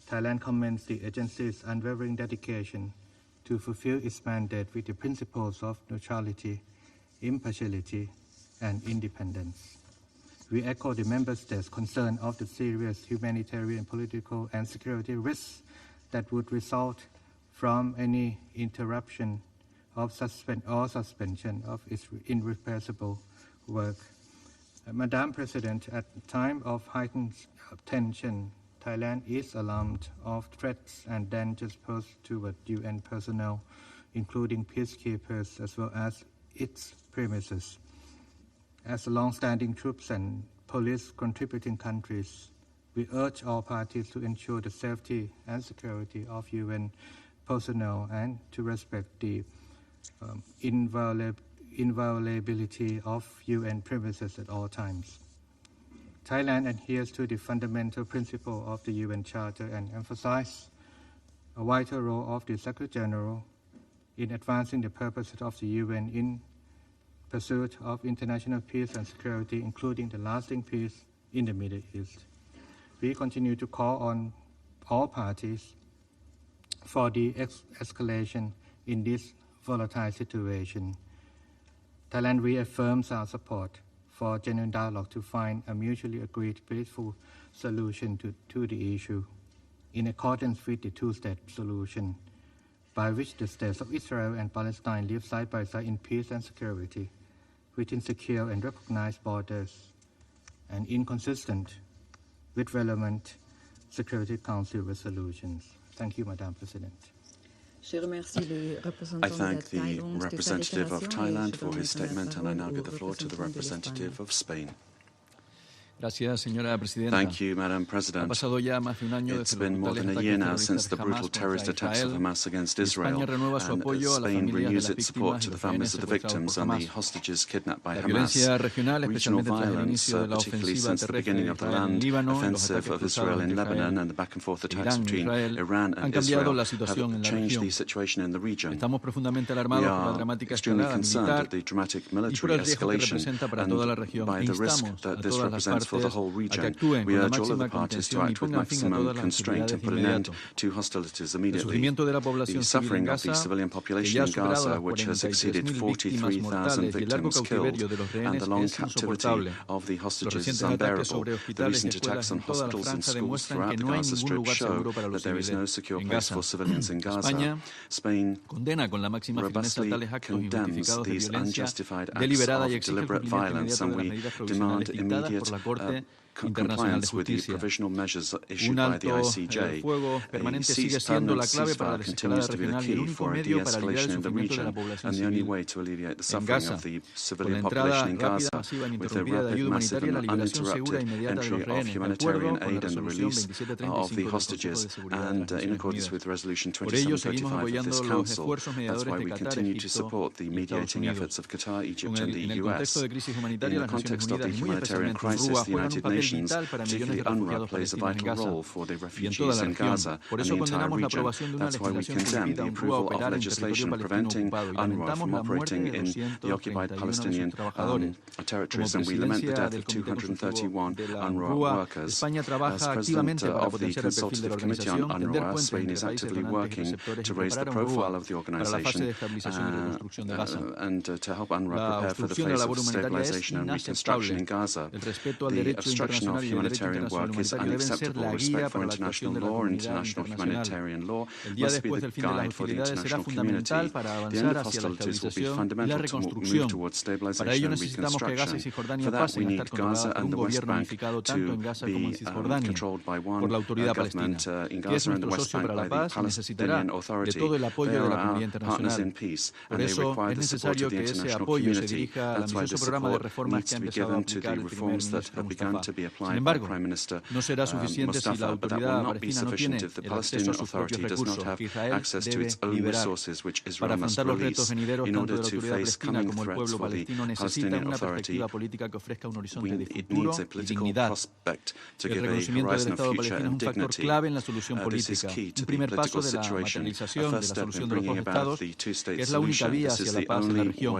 Speaker 3: Thailand commends the agency's unwavering dedication to fulfill its mandate with the principles of neutrality, impartiality, and independence. We echo the Member States' concern of the serious humanitarian, political, and security risks that would result from any interruption of suspension of its irreplaceable work. Madam President, at a time of heightened tension, Thailand is alarmed of threats and dangers posed toward UN personnel, including peacekeepers, as well as its premises. As long-standing troops and police contributing countries, we urge all parties to ensure the safety and security of UN personnel and to respect the inviolability of UN premises at all times. Thailand adheres to the fundamental principle of the UN Charter and emphasizes a vital role of the Secretary General in advancing the purposes of the UN in pursuit of international peace and security, including the lasting peace in the Middle East. We continue to call on all parties for the escalation in this volatile situation. Thailand reaffirms our support for genuine dialogue to find a mutually agreed, peaceful solution to the issue, in accordance with the two-state solution, by which the states of Israel and Palestine live side by side in peace and security, within secure and recognized borders, and inconsistent with relevant Security Council resolutions. Thank you, Madam President.
Speaker 18: I thank the representative of Thailand for his statement, and I now give the floor to the representative of Spain. Thank you, Madam President. It's been more than a year now since the brutal terrorist attacks of Hamas against Israel, and Spain renews its support to the families of the victims and the hostages kidnapped by Hamas. Regional violence, particularly since the beginning of the land offensive of Israel in Lebanon and the back-and-forth attacks between Iran and Israel, have changed the situation in the region. We are extremely concerned at the dramatic military escalation and by the risk that this represents for the whole region. We urge all of the parties to act with maximum constraint and put an end to hostilities immediately. The suffering of the civilian population in Gaza, which has exceeded 43,000 victims killed, and the long captivity of the hostages is unbearable. The recent attacks on hospitals and schools throughout the Gaza Strip show that there is no secure place for civilians in Gaza. Spain robustly condemns these unjustified acts of deliberate violence, and we demand immediate compliance with the provisional measures issued by the ICJ. A permanent ceasefire continues to be the key for a de-escalation in the region, and the only way to alleviate the suffering of the civilian population in Gaza, with the rapid, massive and uninterrupted entry of humanitarian aid and the release of the hostages, and in accordance with Resolution 2735 of this Council. That's why we continue to support the mediating efforts of Qatar, Egypt and the US. In the context of the humanitarian crisis, the United Nations, particularly UNRWA, plays a vital role for the refugees in Gaza and the entire region. That's why we condemn the approval of legislation preventing UNRWA from operating in the occupied Palestinian territories, and we lament the death of 231 UNRWA workers. As President of the Consultative Committee on UNRWA, Spain is actively working to raise the profile of the organization and to help UNRWA prepare for the phase of stabilization and reconstruction in Gaza.
Speaker 8: el derecho internacional y el derecho internacional humanitario deben ser la guía para la actuación de la comunidad internacional. El día después del fin de las hostilidades será fundamental para avanzar hacia la estabilización y la reconstrucción. Para ello necesitamos que Gaza y Cisjordania pasen a estar controladas por un gobierno unificado tanto en Gaza como en Cisjordania por la autoridad palestina, que es nuestro socio para la paz y necesitará de todo el apoyo de la comunidad internacional. Por eso es necesario que ese apoyo se dirija al ambicioso programa de reformas que ha empezado a aplicar el primer ministro Mustafa. Sin embargo, no será suficiente si la autoridad palestina no tiene el acceso a sus propios recursos que Israel debe liberar. Para afrontar los retos venideros tanto de la autoridad palestina como el pueblo palestino necesitan una perspectiva política que ofrezca un horizonte de futuro y dignidad. El reconocimiento del Estado palestino es un factor clave en la solución política, un primer paso de la materialización de la solución de los dos Estados, que es la única vía hacia la paz en la región.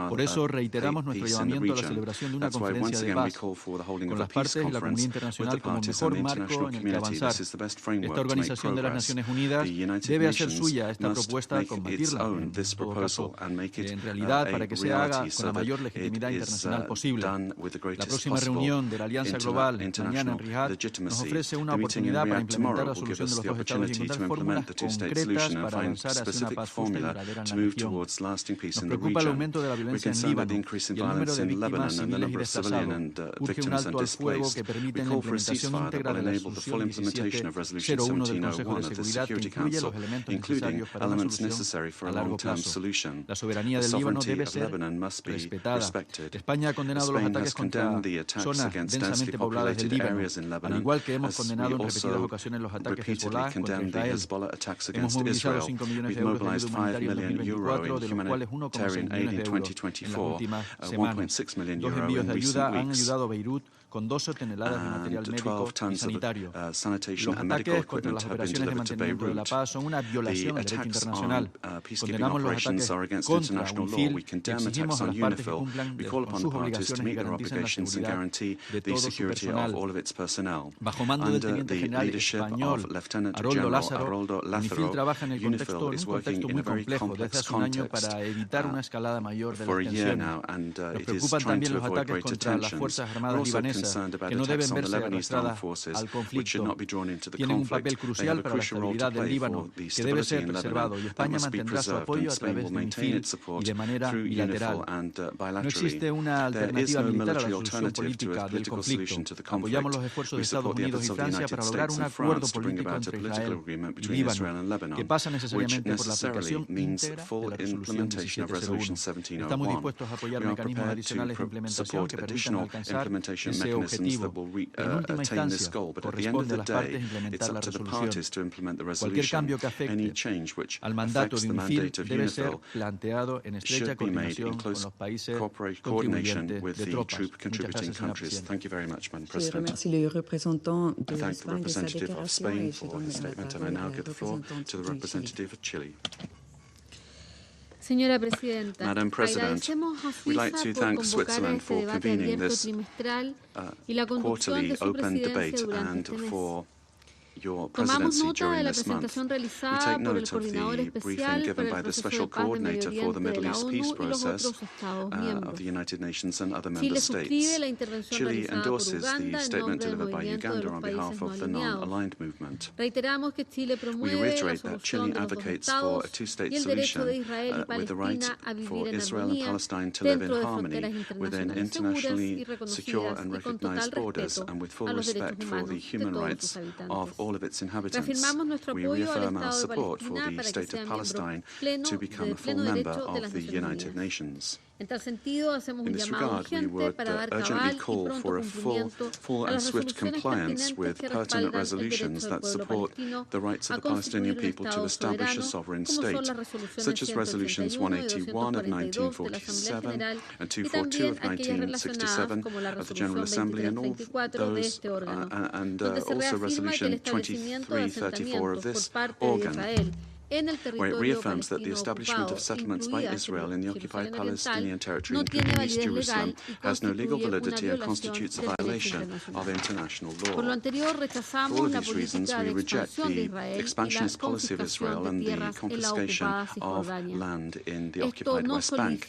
Speaker 8: Por eso reiteramos nuestro llamamiento a la celebración de una conferencia de paz, con las partes y la comunidad internacional como mejor marco en el que avanzar. Esta Organización de las Naciones Unidas debe hacer suya esta propuesta, combatirla, en todo caso, en realidad, para que se haga con la mayor legitimidad internacional posible. La próxima reunión de la Alianza Global, mañana en Riyadh, nos ofrece una oportunidad para implementar la solución de los dos Estados y encontrar fórmulas concretas para avanzar hacia una paz justa y duradera en la región. Nos preocupa el aumento de la violencia en Líbano y el número de víctimas civiles y desplazados. Urge un alto al fuego que permita la implementación íntegra de la resolución 1701 del Consejo de Seguridad, que incluye los elementos necesarios para una solución a largo plazo. La soberanía del Líbano debe ser respetada. España ha condenado los ataques contra zonas densamente pobladas del Líbano, al igual que hemos condenado en repetidas ocasiones los ataques Hezbollah contra Israel. Hemos movilizado 5 millones de euros de ayuda humanitaria en 2024, de los cuales 1,6 millones de euros en las últimas semanas. 2 envíos de ayuda han ayudado a Beirut con 12 toneladas de material médico y sanitario. Los ataques contra las operaciones de mantenimiento de la paz son una violación del derecho internacional. Condenamos los ataques contra UNIFIL y exigimos a las partes que cumplan con sus obligaciones y garanticen la seguridad de todo su personal. Bajo mando del teniente general español Haroldo Lázaro, UNIFIL trabaja en un contexto muy complejo desde hace un año para evitar una escalada mayor de las tensiones. Nos preocupan también los ataques contra las Fuerzas Armadas libanesas, que no deben verse arrastradas al conflicto. Tienen un papel crucial para la estabilidad del Líbano, que debe ser preservado, y España mantendrá su apoyo a través de UNIFIL y de manera bilateral. No existe una alternativa militar a la solución política del conflicto. Apoyamos los esfuerzos de Estados Unidos y Francia para lograr un acuerdo político entre Israel y Líbano, que pasa necesariamente por la aplicación íntegra de la resolución 1701. Estamos dispuestos a apoyar mecanismos adicionales de implementación que permitan alcanzar ese objetivo. En última instancia, corresponde a las partes implementar la resolución. Cualquier cambio que afecte al mandato de UNIFIL debe ser planteado en estrecha coordinación con los países contribuyentes de tropas. Muchas gracias, señora presidenta.
Speaker 1: Je remercie le représentant de l'Espagne de sa déclaration et je donne la parole à la représentante du Chili.
Speaker 9: Señora Presidenta,
Speaker 18: Madam President, we'd like to thank Switzerland for convening this quarterly open debate and for your presidency during this month. We take note of the briefing given by the Special Coordinator for the Middle East Peace Process of the United Nations and other member states. Chile endorses the statement delivered by Uganda on behalf of the non-aligned movement. We reiterate that Chile advocates for a two-state solution with the right for Israel and Palestine to live in harmony within internationally secure and recognized borders and with full respect for the human rights of all of its inhabitants. We reaffirm our support for the State of Palestine to become a full member of the United Nations. In this regard, we would urgently call for a full and swift compliance with pertinent resolutions that support the rights of the Palestinian people to establish a sovereign state, such as Resolutions 181 of 1947 and 242 of 1967 of the General Assembly, and all those, and also Resolution 2334 of this organ. where it reaffirms that the establishment of settlements by Israel in the occupied Palestinian territory, including East Jerusalem, has no legal validity and constitutes a violation of international law. For all of these reasons, we reject the expansionist policy of Israel and the confiscation of land in the occupied West Bank.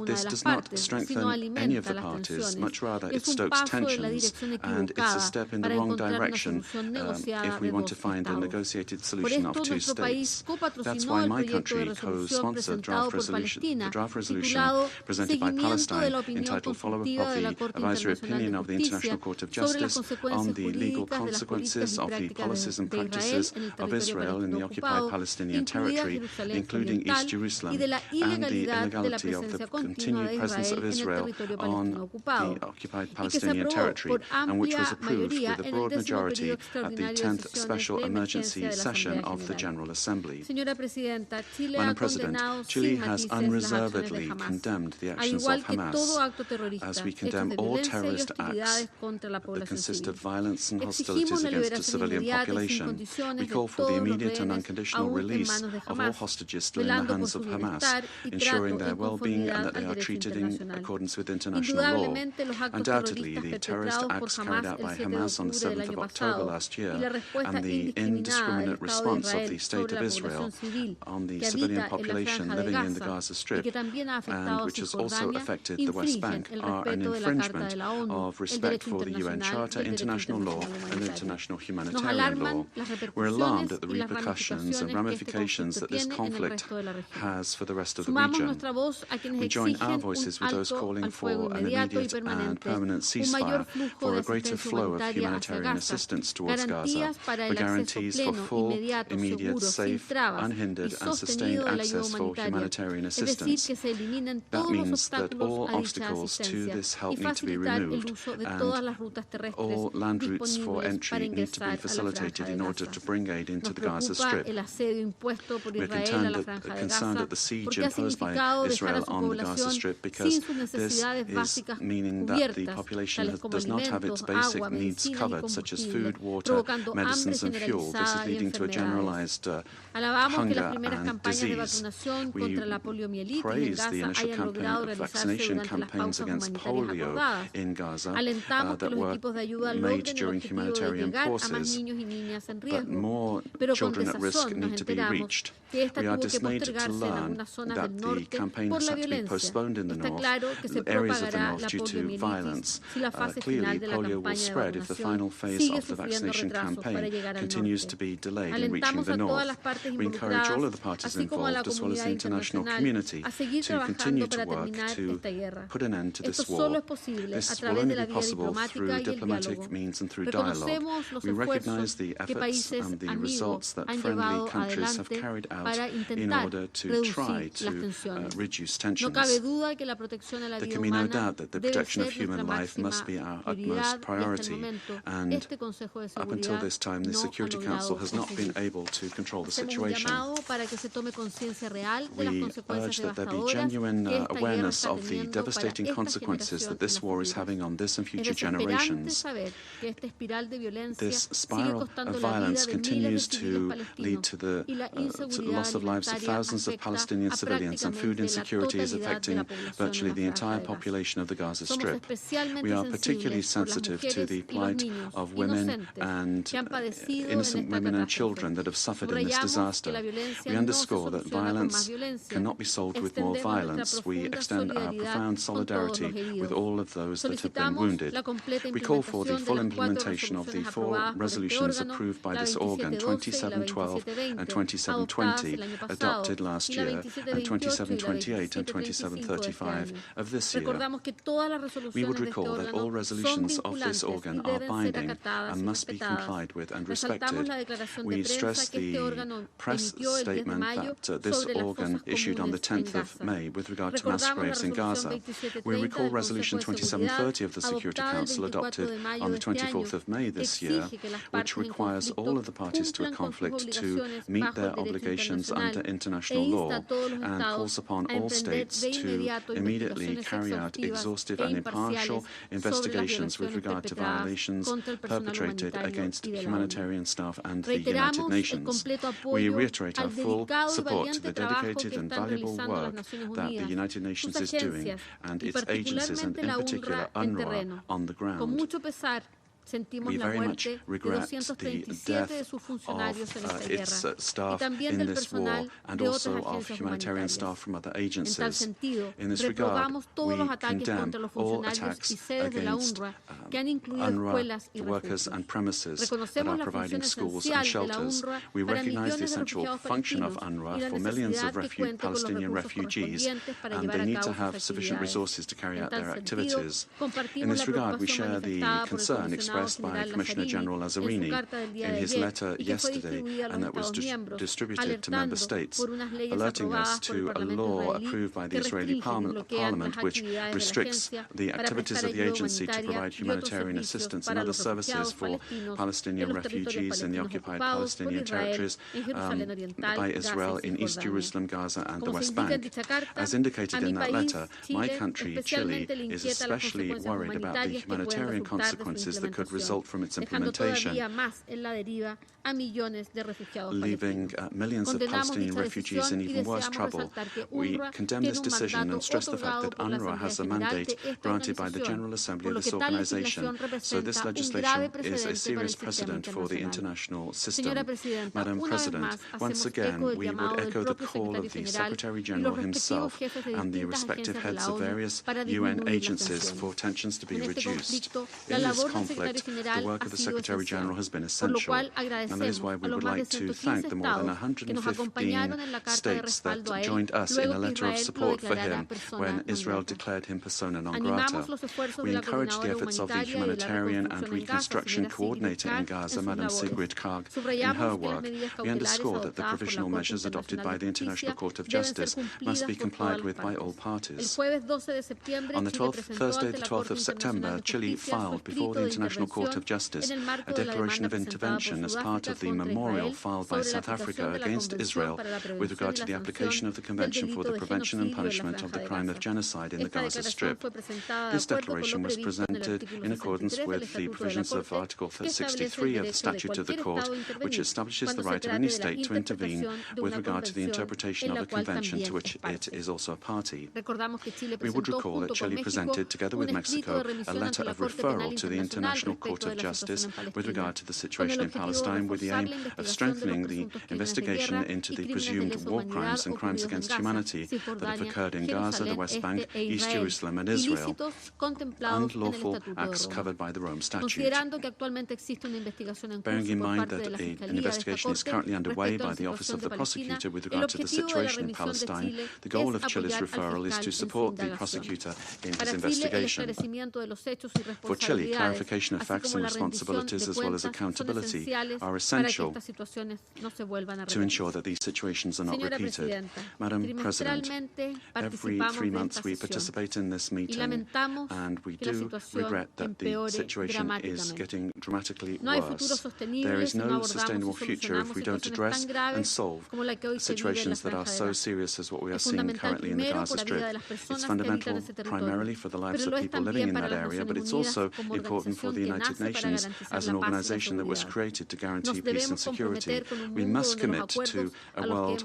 Speaker 18: This does not strengthen any of the parties, much rather it stokes tensions, and it's a step in the wrong direction if we want to find a negotiated solution of two states. That's why my country co-sponsored the draft resolution presented by Palestine entitled Follow-up of the Advisory Opinion of the International Court of Justice on the legal consequences of the policies and practices of Israel in the occupied Palestinian territory, including East Jerusalem, and the illegality of the continued presence of Israel on the occupied Palestinian territory, and which was approved with a broad majority at the 10th Special Emergency Session of the General Assembly. Madam President, Chile has unreservedly condemned the actions of Hamas, as we condemn all terrorist acts that consist of violence and hostilities against the civilian population. We call for the immediate and unconditional release of all hostages still in the hands of Hamas, ensuring their well-being and that they are treated in accordance with international law. Undoubtedly, the terrorist acts carried out by Hamas on the 7th of October last year and the indiscriminate response of the State of Israel on the civilian population living in the Gaza Strip, and which has also affected the West Bank, are an infringement of respect for the UN Charter, international law, and international humanitarian law. We're alarmed at the repercussions and ramifications that this conflict has for the rest of the region. We join our voices with those calling for an immediate and permanent ceasefire, for a greater flow of humanitarian assistance towards Gaza, for guarantees for full, immediate, safe, unhindered, and sustained access for humanitarian assistance. That means that all obstacles to this help need to be removed, and all land routes for entry need to be facilitated in order to bring aid into the Gaza Strip. We're concerned at the siege imposed by Israel on the Gaza Strip, because this is meaning that the population does not have its basic needs covered, such as food, water, medicines, and fuel. This is leading to a generalized hunger and disease. We praise the initial vaccination campaigns against polio in Gaza that were made during humanitarian courses, but more children at risk need to be reached. We are dismayed to learn that the campaign has had to be postponed in the north, areas of the north, due to violence. Clearly, polio will spread if the final phase of the vaccination campaign continues to be delayed in reaching the north. We encourage all of the parties involved, as well as the international community, to continue to work to put an end to this war. This will only be possible through diplomatic means and through dialogue. We recognize the efforts and the results that friendly countries have carried out in order to try to reduce tensions. There can be no doubt that the protection of human life must be our utmost priority, and up until this time, the Security Council has not been able to control the situation. We urge that there be genuine awareness of the devastating consequences that this war is having on this and future generations. This spiral of violence continues to lead to the loss of lives of thousands of Palestinian civilians, and food insecurity is affecting virtually the entire population of the Gaza Strip. We are particularly sensitive to the plight of women and innocent women and children that have suffered in this disaster. We underscore that violence cannot be solved with more violence. We extend our profound solidarity with all of those that have been wounded. We call for the full implementation of the 4 resolutions approved by this organ, 2712 and 2720, adopted last year, and 2728 and 2735 of this year. We would recall that all resolutions of this organ are binding and must be complied with and respected. We stress the press statement that this organ issued on the 10th of May with regard to mass graves in Gaza. We recall Resolution 2730 of the Security Council, adopted on the 24th of May this year, which requires all of the parties to a conflict to meet their obligations under international law, and calls upon all states to immediately carry out exhaustive and impartial investigations with regard to violations perpetrated against humanitarian staff and the United Nations. We reiterate our full support to the dedicated and valuable work that the United Nations is doing and its agencies, and in particular UNRWA, on the ground. We very much regret the death of its staff in this war and also of humanitarian staff from other agencies. In this regard, we condemn all attacks against UNRWA workers and premises that are providing schools and shelters. We recognize the essential function of UNRWA for millions of Palestinian refugees, and they need to have sufficient resources to carry out their activities. In this regard, we share the concern expressed by Commissioner General Lazzarini in his letter yesterday, and that was distributed to member states, alerting us to a law approved by the Israeli Parliament which restricts the activities of the agency to provide humanitarian assistance and other services for Palestinian refugees in the occupied Palestinian territories by Israel in East Jerusalem, Gaza and the West Bank. As indicated in that letter, my country, Chile, is especially worried about the humanitarian consequences that could result from its implementation, leaving millions of Palestinian refugees in even worse trouble. We condemn this decision and stress the fact that UNRWA has a mandate granted by the General Assembly of this organization, so this legislation is a serious precedent for the international system. Madam President, once again, we would echo the call of the Secretary General himself and the respective heads of various UN agencies for tensions to be reduced. In this conflict, the work of the Secretary General has been essential, and that is why we would like to thank the more than 115 states that joined us in a letter of support for him when Israel declared him persona non grata. We encourage the efforts of the humanitarian and reconstruction coordinator in Gaza, Madam Sigrid Kaag, in her work. We underscore that the provisional measures adopted by the International Court of Justice must be complied with by all parties. On the Thursday, the 12th of September, Chile filed before the International Court of Justice a declaration of intervention as part of the memorial filed by South Africa against Israel with regard to the application of the Convention for the Prevention and Punishment of the Crime of Genocide in the Gaza Strip. This declaration was presented in accordance with the provisions of Article 63 of the Statute of the Court, which establishes the right of any state to intervene with regard to the interpretation of a convention to which it is also a party. We would recall that Chile presented, together with Mexico, a letter of referral to the International Court of Justice with regard to the situation in Palestine, with the aim of strengthening the investigation into the presumed war crimes and crimes against humanity that have occurred in Gaza, the West Bank, East Jerusalem and Israel, unlawful acts covered by the Rome Statute. Bearing in mind that an investigation is currently underway by the Office of the Prosecutor with regard to the situation in Palestine, the goal of Chile's referral is to support the prosecutor in his investigation. For Chile, clarification of facts and responsibilities as well as accountability are essential to ensure that these situations are not repeated. Madam President, every 3 months we participate in this meeting, and we do regret that the situation is getting dramatically worse. There is no sustainable future if we don't address and solve situations that are so serious as what we are seeing currently in the Gaza Strip. It's fundamental primarily for the lives of people living in that area, but it's also important for the United Nations as an organization that was created to guarantee peace and security. We must commit to a world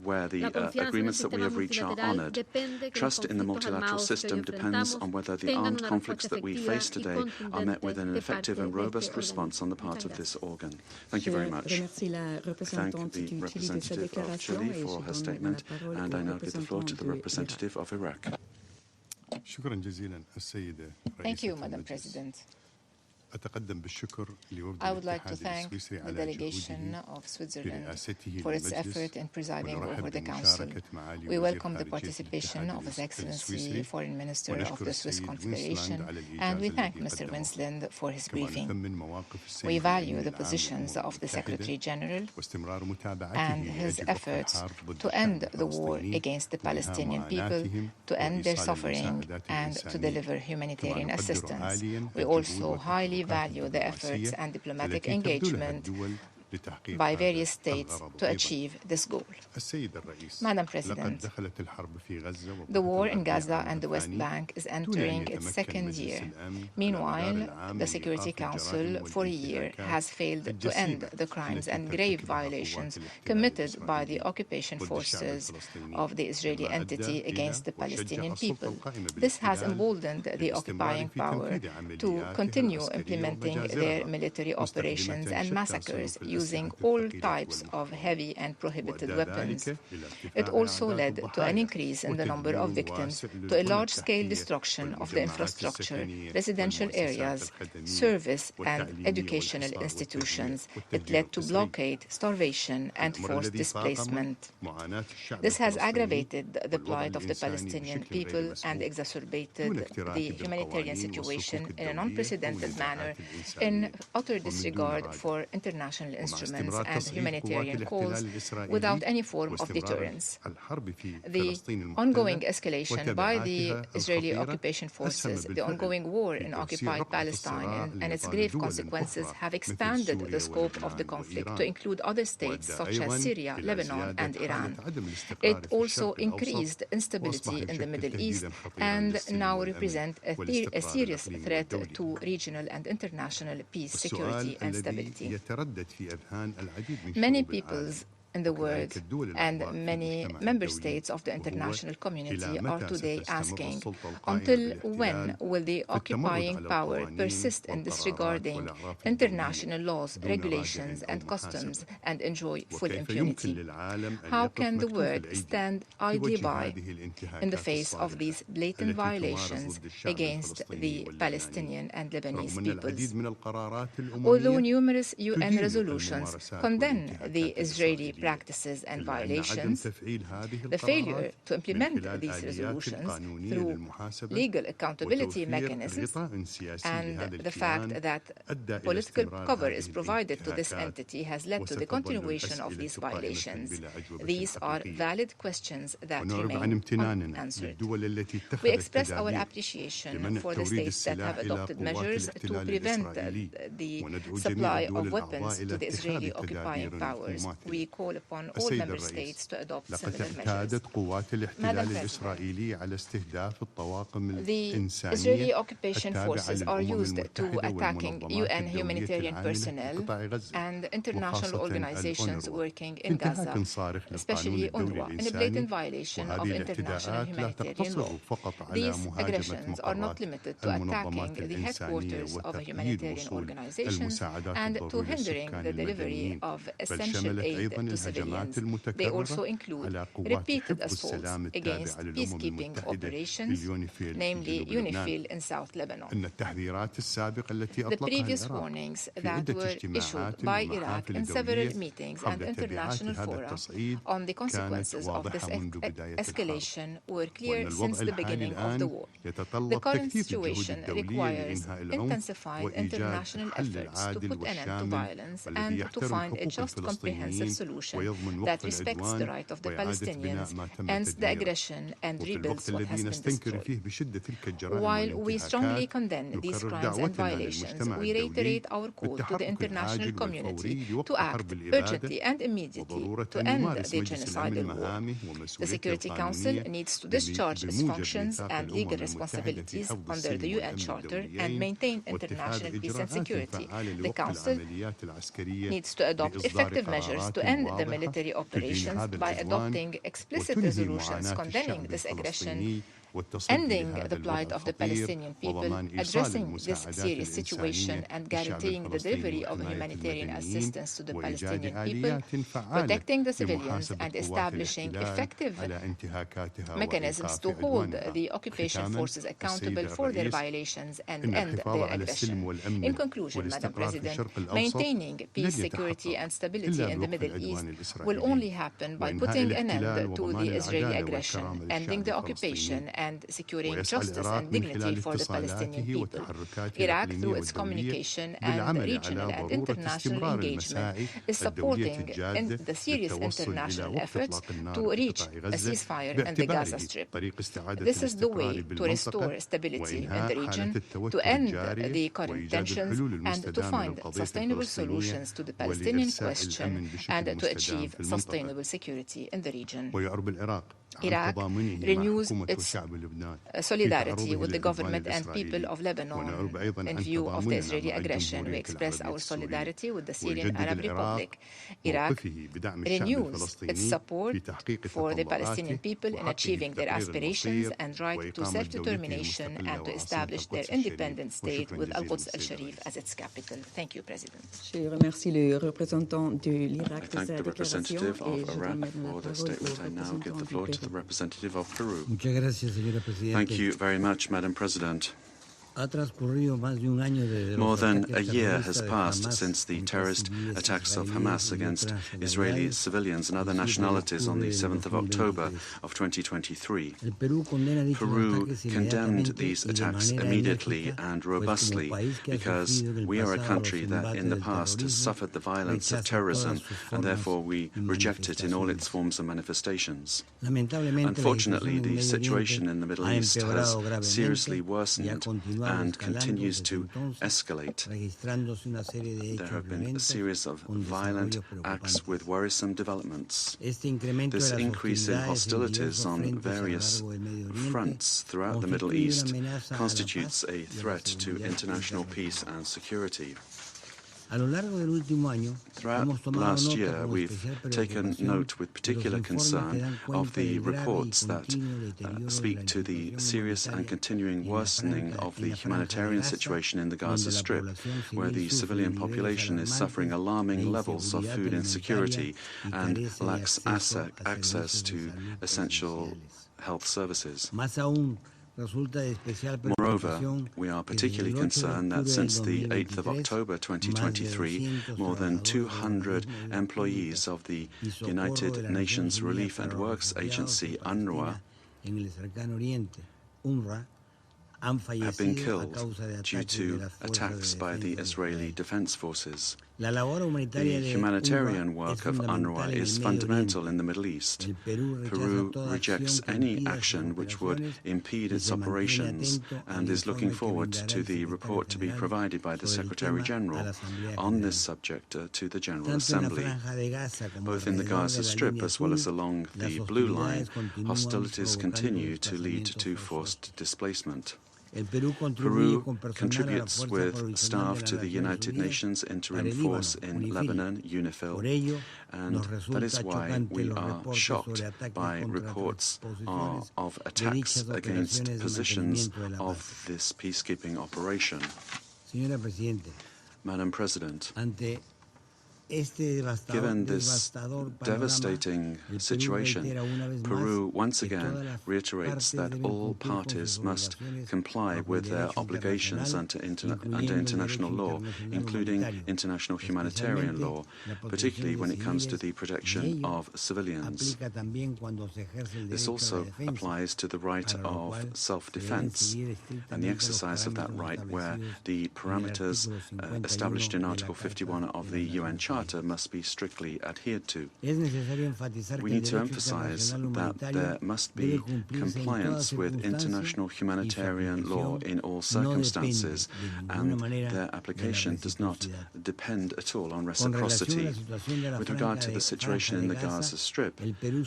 Speaker 18: where the agreements that we have reached are honored. Trust in the multilateral system depends on whether the armed conflicts that we face today are met with an effective and robust response on the part of this organ. Thank you very much. Thank the representative of Chile for her statement, and I now give the floor to the representative of Iraq.
Speaker 10: Thank you, Madam President. I would like to thank the delegation of Switzerland for its effort in presiding over the Council. We welcome the participation of His Excellency Foreign Minister of the Swiss Confederation, and we thank Mr. Winsland for his briefing. We value the positions of the Secretary General and his efforts to end the war against the Palestinian people, to end their suffering, and to deliver humanitarian assistance. We also highly value the efforts and diplomatic engagement by various states to achieve this goal. Madam President, the war in Gaza and the West Bank is entering its second year. Meanwhile, the Security Council for a year has failed to end the crimes and grave violations committed by the occupation forces of the Israeli entity against the Palestinian people. This has emboldened the occupying power to continue implementing their military operations and massacres using all types of heavy and prohibited weapons. It also led to an increase in the number of victims, to a large-scale destruction of the infrastructure, residential areas, service and educational institutions. It led to blockade, starvation, and forced displacement. This has aggravated the plight of the Palestinian people and exacerbated the humanitarian situation in an unprecedented manner, in utter disregard for international instruments and humanitarian calls, without any form of deterrence. The ongoing escalation by the Israeli occupation forces, the ongoing war in occupied Palestine, and its grave consequences have expanded the scope of the conflict to include other states such as Syria, Lebanon, and Iran. It also increased instability in the Middle East and now represents a serious threat to regional and international peace, security, and stability. Many peoples in the world and many member states of the international community are today asking, until when will the occupying power persist in disregarding international laws, regulations, and customs and enjoy full impunity? How can the world stand idly by in the face of these blatant violations against the Palestinian and Lebanese peoples? Although numerous UN resolutions condemn the Israeli practices and violations, the failure to implement these resolutions through legal accountability mechanisms and the fact that political cover is provided to this entity has led to the continuation of these violations. These are valid questions that remain unanswered. We express our appreciation for the states that have adopted measures to prevent the supply of weapons to the Israeli occupying powers. We call upon all member states to adopt similar measures. Madam President, the Israeli occupation forces are used to attacking UN humanitarian personnel and international organizations working in Gaza, especially UNRWA, in a blatant violation of international humanitarian law. These aggressions are not limited to attacking the headquarters of humanitarian organizations and to hindering the delivery of essential aid to civilians. They also include repeated assaults against peacekeeping operations, namely UNIFIL in South Lebanon. The previous warnings that were issued by Iraq in several meetings and international fora on the consequences of this escalation were clear since the beginning of the war. The current situation requires intensified international efforts to put an end to violence and to find a just, comprehensive solution that respects the right of the Palestinians, ends the aggression, and rebuilds what has been destroyed. While we strongly condemn these crimes and violations, we reiterate our call to the international community to act urgently and immediately to end the genocidal war. The Security Council needs to discharge its functions and legal responsibilities under the UN Charter and maintain international peace and security. The Council needs to adopt effective measures to end the military operations by adopting explicit resolutions condemning this aggression, ending the plight of the Palestinian people, addressing this serious situation and guaranteeing the delivery of humanitarian assistance to the Palestinian people, protecting the civilians and establishing effective mechanisms to hold the occupation forces accountable for their violations and end their aggression. In conclusion, Madam President, maintaining peace, security and stability in the Middle East will only happen by putting an end to the Israeli aggression, ending the occupation and securing justice and dignity for the Palestinian people. Iraq, through its communication and regional and international engagement, is supporting the serious international efforts to reach a ceasefire in the Gaza Strip. This is the way to restore stability in the region, to end the current tensions, and to find sustainable solutions to the Palestinian question, and to achieve sustainable security in the region. Iraq renews its solidarity with the government and people of Lebanon in view of the Israeli aggression. We express our solidarity with the Syrian Arab Republic. Iraq renews its support for the Palestinian people in achieving their aspirations and right to self-determination and to establish their independent state with Al-Quds al-Sharif as its capital. Thank you, President.
Speaker 1: Je remercie le représentant de l'Irak
Speaker 18: I thank the representative of Iraq for the statement. I now give the floor to the representative of Peru. Thank you very much, Madam President. More than a year has passed since the terrorist attacks of Hamas against Israeli civilians and other nationalities on the 7th of October of 2023. Peru condemned these attacks immediately and robustly because we are a country that in the past has suffered the violence of terrorism, and therefore we reject it in all its forms and manifestations. Unfortunately, the situation in the Middle East has seriously worsened and continues to escalate. There have been a series of violent acts with worrisome developments. This increase in hostilities on various fronts throughout the Middle East constitutes a threat to international peace and security. Throughout last year, we've taken note with particular concern of the reports that speak to the serious and continuing worsening of the humanitarian situation in the Gaza Strip, where the civilian population is suffering alarming levels of food insecurity and lacks access to essential health services. Moreover, we are particularly concerned that since the 8th of October 2023, more than 200 employees of the United Nations Relief and Works Agency, UNRWA, have been killed due to attacks by the Israeli Defense Forces. The humanitarian work of UNRWA is fundamental in the Middle East. Peru rejects any action which would impede its operations and is looking forward to the report to be provided by the Secretary General on this subject to the General Assembly. Both in the Gaza Strip as well as along the Blue Line, hostilities continue to lead to forced displacement. Peru contributes with staff to the United Nations Interim Force in Lebanon, UNIFIL, and that is why we are shocked by reports of attacks against positions of this peacekeeping operation. Madam President, given this devastating situation, Peru once again reiterates that all parties must comply with their obligations under international law, including international humanitarian law, particularly when it comes to the protection of civilians. This also applies to the right of self-defense and the exercise of that right, where the parameters established in Article 51 of the UN Charter must be strictly adhered to. We need to emphasize that there must be compliance with international humanitarian law in all circumstances, and their application does not depend at all on reciprocity. With regard to the situation in the Gaza Strip,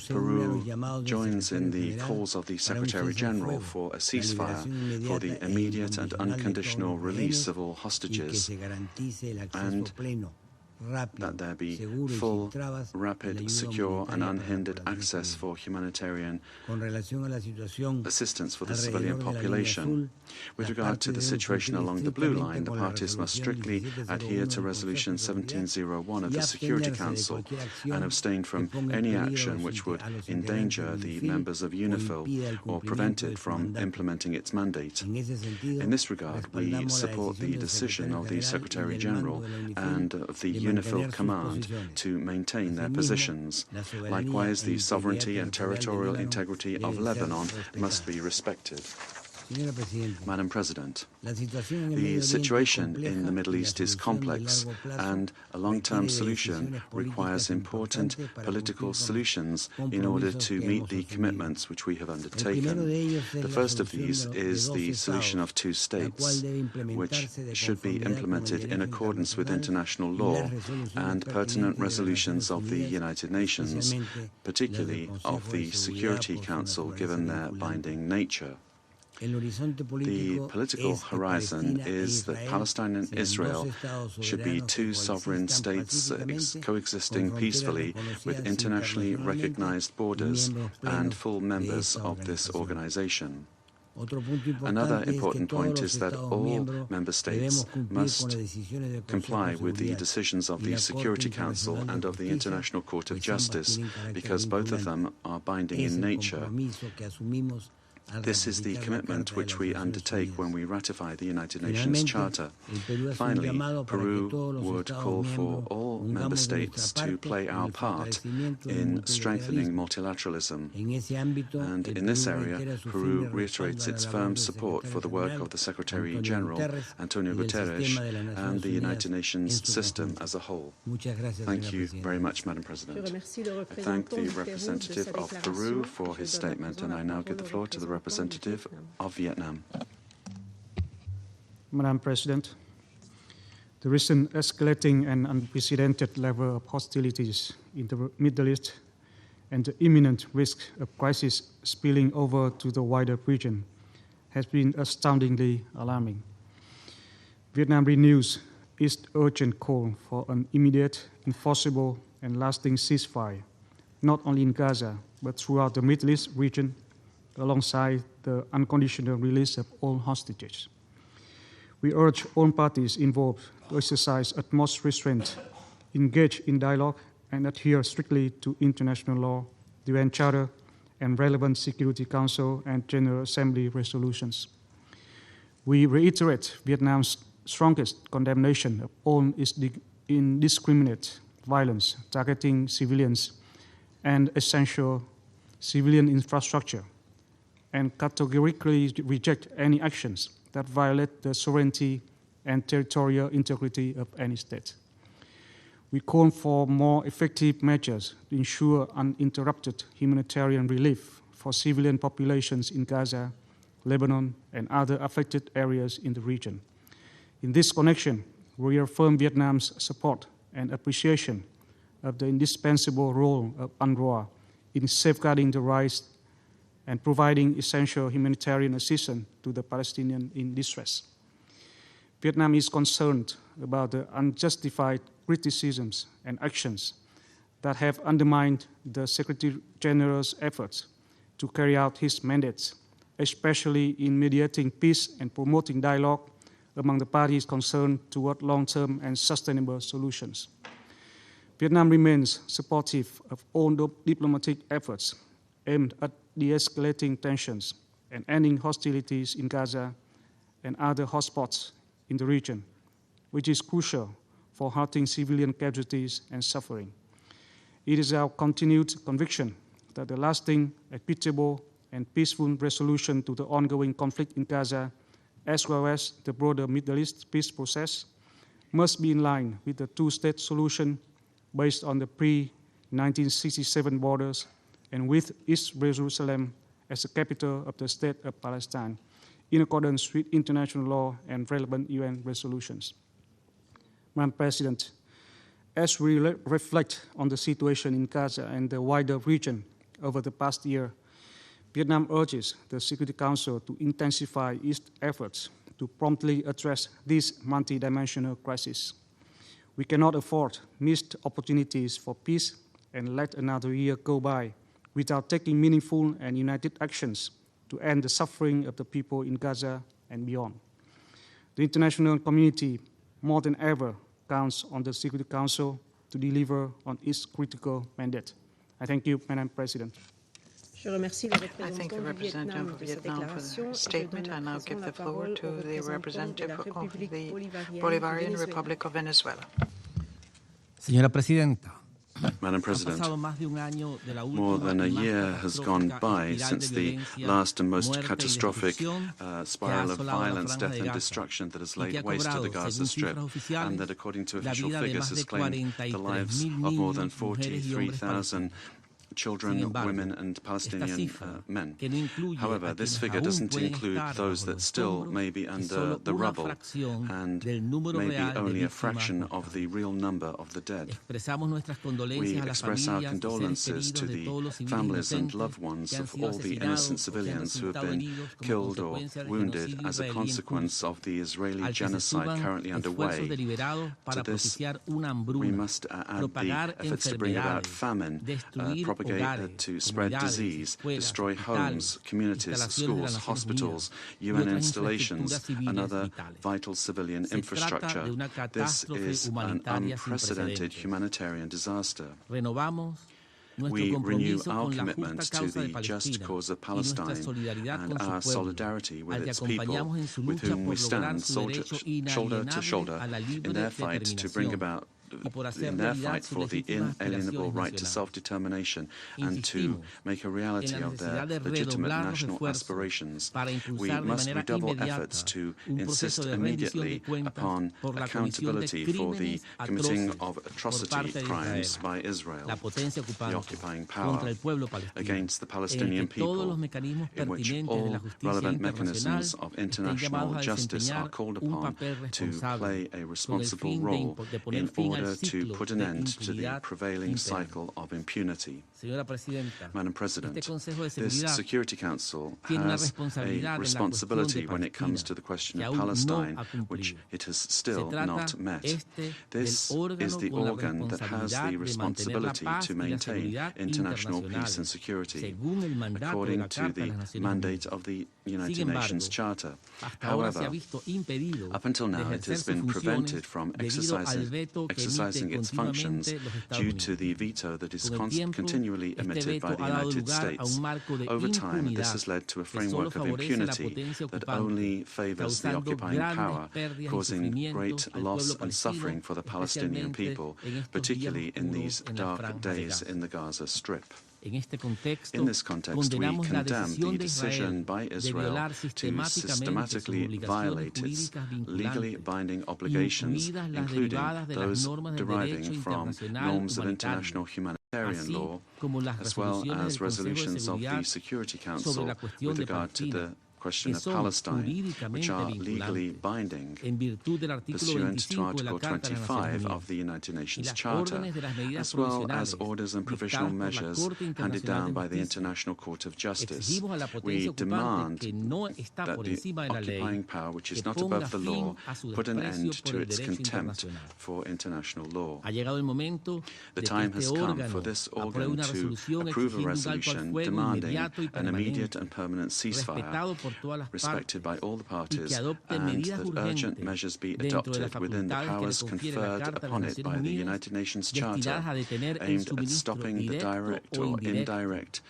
Speaker 18: Peru joins in the calls of the Secretary General for a ceasefire, for the immediate and unconditional release of all hostages, and that there be full, rapid, secure and unhindered access for humanitarian assistance for the civilian population. With regard to the situation along the Blue Line, the parties must strictly adhere to Resolution 1701 of the Security Council and abstain from any action which would endanger the members of UNIFIL or prevent it from implementing its mandate. In this regard, we support the decision of the Secretary General and of the UNIFIL command to maintain their positions. Likewise, the sovereignty and territorial integrity of Lebanon must be respected. Madam President, the situation in the Middle East is complex, and a long-term solution requires important political solutions in order to meet the commitments which we have undertaken. The first of these is the solution of two states, which should be implemented in accordance with international law and pertinent resolutions of the United Nations, particularly of the Security Council, given their binding nature. The political horizon is that Palestine and Israel should be two sovereign states coexisting peacefully with internationally recognized borders and full members of this organization. Another important point is that all member states must comply with the decisions of the Security Council and of the International Court of Justice, because both of them are binding in nature. This is the commitment which we undertake when we ratify the United Nations Charter. Finally, Peru would call for all member states to play our part in strengthening multilateralism. And in this area, Peru reiterates its firm support for the work of the Secretary General, Antonio Guterres, and the United Nations system as a whole. Thank you very much, Madam President. I thank the representative of Peru for his statement, and I now give the floor to the representative of Vietnam.
Speaker 11: Madam President, the recent escalating and unprecedented level of hostilities in the Middle East and the imminent risk of crisis spilling over to the wider region has been astoundingly alarming. Vietnam renews its urgent call for an immediate, enforceable, and lasting ceasefire, not only in Gaza, but throughout the Middle East region, alongside the unconditional release of all hostages. We urge all parties involved to exercise utmost restraint, engage in dialogue, and adhere strictly to international law, the UN Charter, and relevant Security Council and General Assembly resolutions. We reiterate Vietnam's strongest condemnation of all indiscriminate violence targeting civilians and essential civilian infrastructure, and categorically reject any actions that violate the sovereignty and territorial integrity of any state. We call for more effective measures to ensure uninterrupted humanitarian relief for civilian populations in Gaza, Lebanon, and other affected areas in the region. In this connection, we affirm Vietnam's support and appreciation of the indispensable role of UNRWA in safeguarding the rights and providing essential humanitarian assistance to the Palestinians in distress. Vietnam is concerned about the unjustified criticisms and actions that have undermined the Secretary General's efforts to carry out his mandates, especially in mediating peace and promoting dialogue among the parties concerned toward long-term and sustainable solutions. Vietnam remains supportive of all diplomatic efforts aimed at de-escalating tensions and ending hostilities in Gaza and other hotspots in the region, which is crucial for halting civilian casualties and suffering. It is our continued conviction that the lasting, equitable, and peaceful resolution to the ongoing conflict in Gaza, as well as the broader Middle East peace process, must be in line with the two-state solution based on the pre-1967 borders and with East Jerusalem as the capital of the State of Palestine, in accordance with international law and relevant UN resolutions. Madam President, as we reflect on the situation in Gaza and the wider region over the past year, Vietnam urges the Security Council to intensify its efforts to promptly address this multidimensional crisis. We cannot afford missed opportunities for peace and let another year go by without taking meaningful and united actions to end the suffering of the people in Gaza and beyond. The international community, more than ever, counts on the Security Council to deliver on its critical mandate. I thank you, Madam President.
Speaker 6: I thank the representative of Vietnam for the statement. I now give the floor to the representative of the Bolivarian Republic of Venezuela.
Speaker 12: Señora Presidenta,
Speaker 18: Madam President, more than a year has gone by since the last and most catastrophic spiral of violence, death and destruction that has laid waste to the Gaza Strip, and that, according to official figures, has claimed the lives of more than 43,000 children, women and Palestinian men. However, this figure doesn't include those that still may be under the rubble and may be only a fraction of the real number of the dead. We express our condolences to the families and loved ones of all the innocent civilians who have been killed or wounded as a consequence of the Israeli genocide currently underway. To this, we must add the efforts to bring about famine, to spread disease, destroy homes, communities, schools, hospitals, UN installations, and other vital civilian infrastructure. This is an unprecedented humanitarian disaster. We renew our commitment to the just cause of Palestine and our solidarity with its people, with whom we stand shoulder to shoulder in their fight to bring about in their fight for the inalienable right to self-determination and to make a reality of their legitimate national aspirations. We must redouble efforts to insist immediately upon accountability for the committing of atrocity crimes by Israel, the occupying power, against the Palestinian people, in which all relevant mechanisms of international justice are called upon to play a responsible role in order to put an end to the prevailing cycle of impunity. Madam President, this Security Council has a responsibility when it comes to the question of Palestine, which it has still not met. This is the organ that has the responsibility to maintain international peace and security, according to the mandate of the United Nations Charter. However, up until now, it has been prevented from exercising its functions due to the veto that is continually emitted by the United States. Over time, this has led to a framework of impunity that only favors the occupying power, causing great loss and suffering for the Palestinian people, particularly in these dark days in the Gaza Strip. In this context, we condemn the decision by Israel to systematically violate its legally binding obligations, including those deriving from norms of international humanitarian law, as well as resolutions of the Security Council with regard to the question of Palestine, which are legally binding pursuant to Article 25 of the United Nations Charter, as well as orders and provisional measures handed down by the International Court of Justice. We demand that the occupying power, which is not above the law, put an end to its contempt for international law. The time has come for this organ to approve a resolution demanding an immediate and permanent ceasefire, respected by all the parties, and that urgent measures be adopted within the powers conferred upon it by the United Nations Charter, aimed at stopping the direct or indirect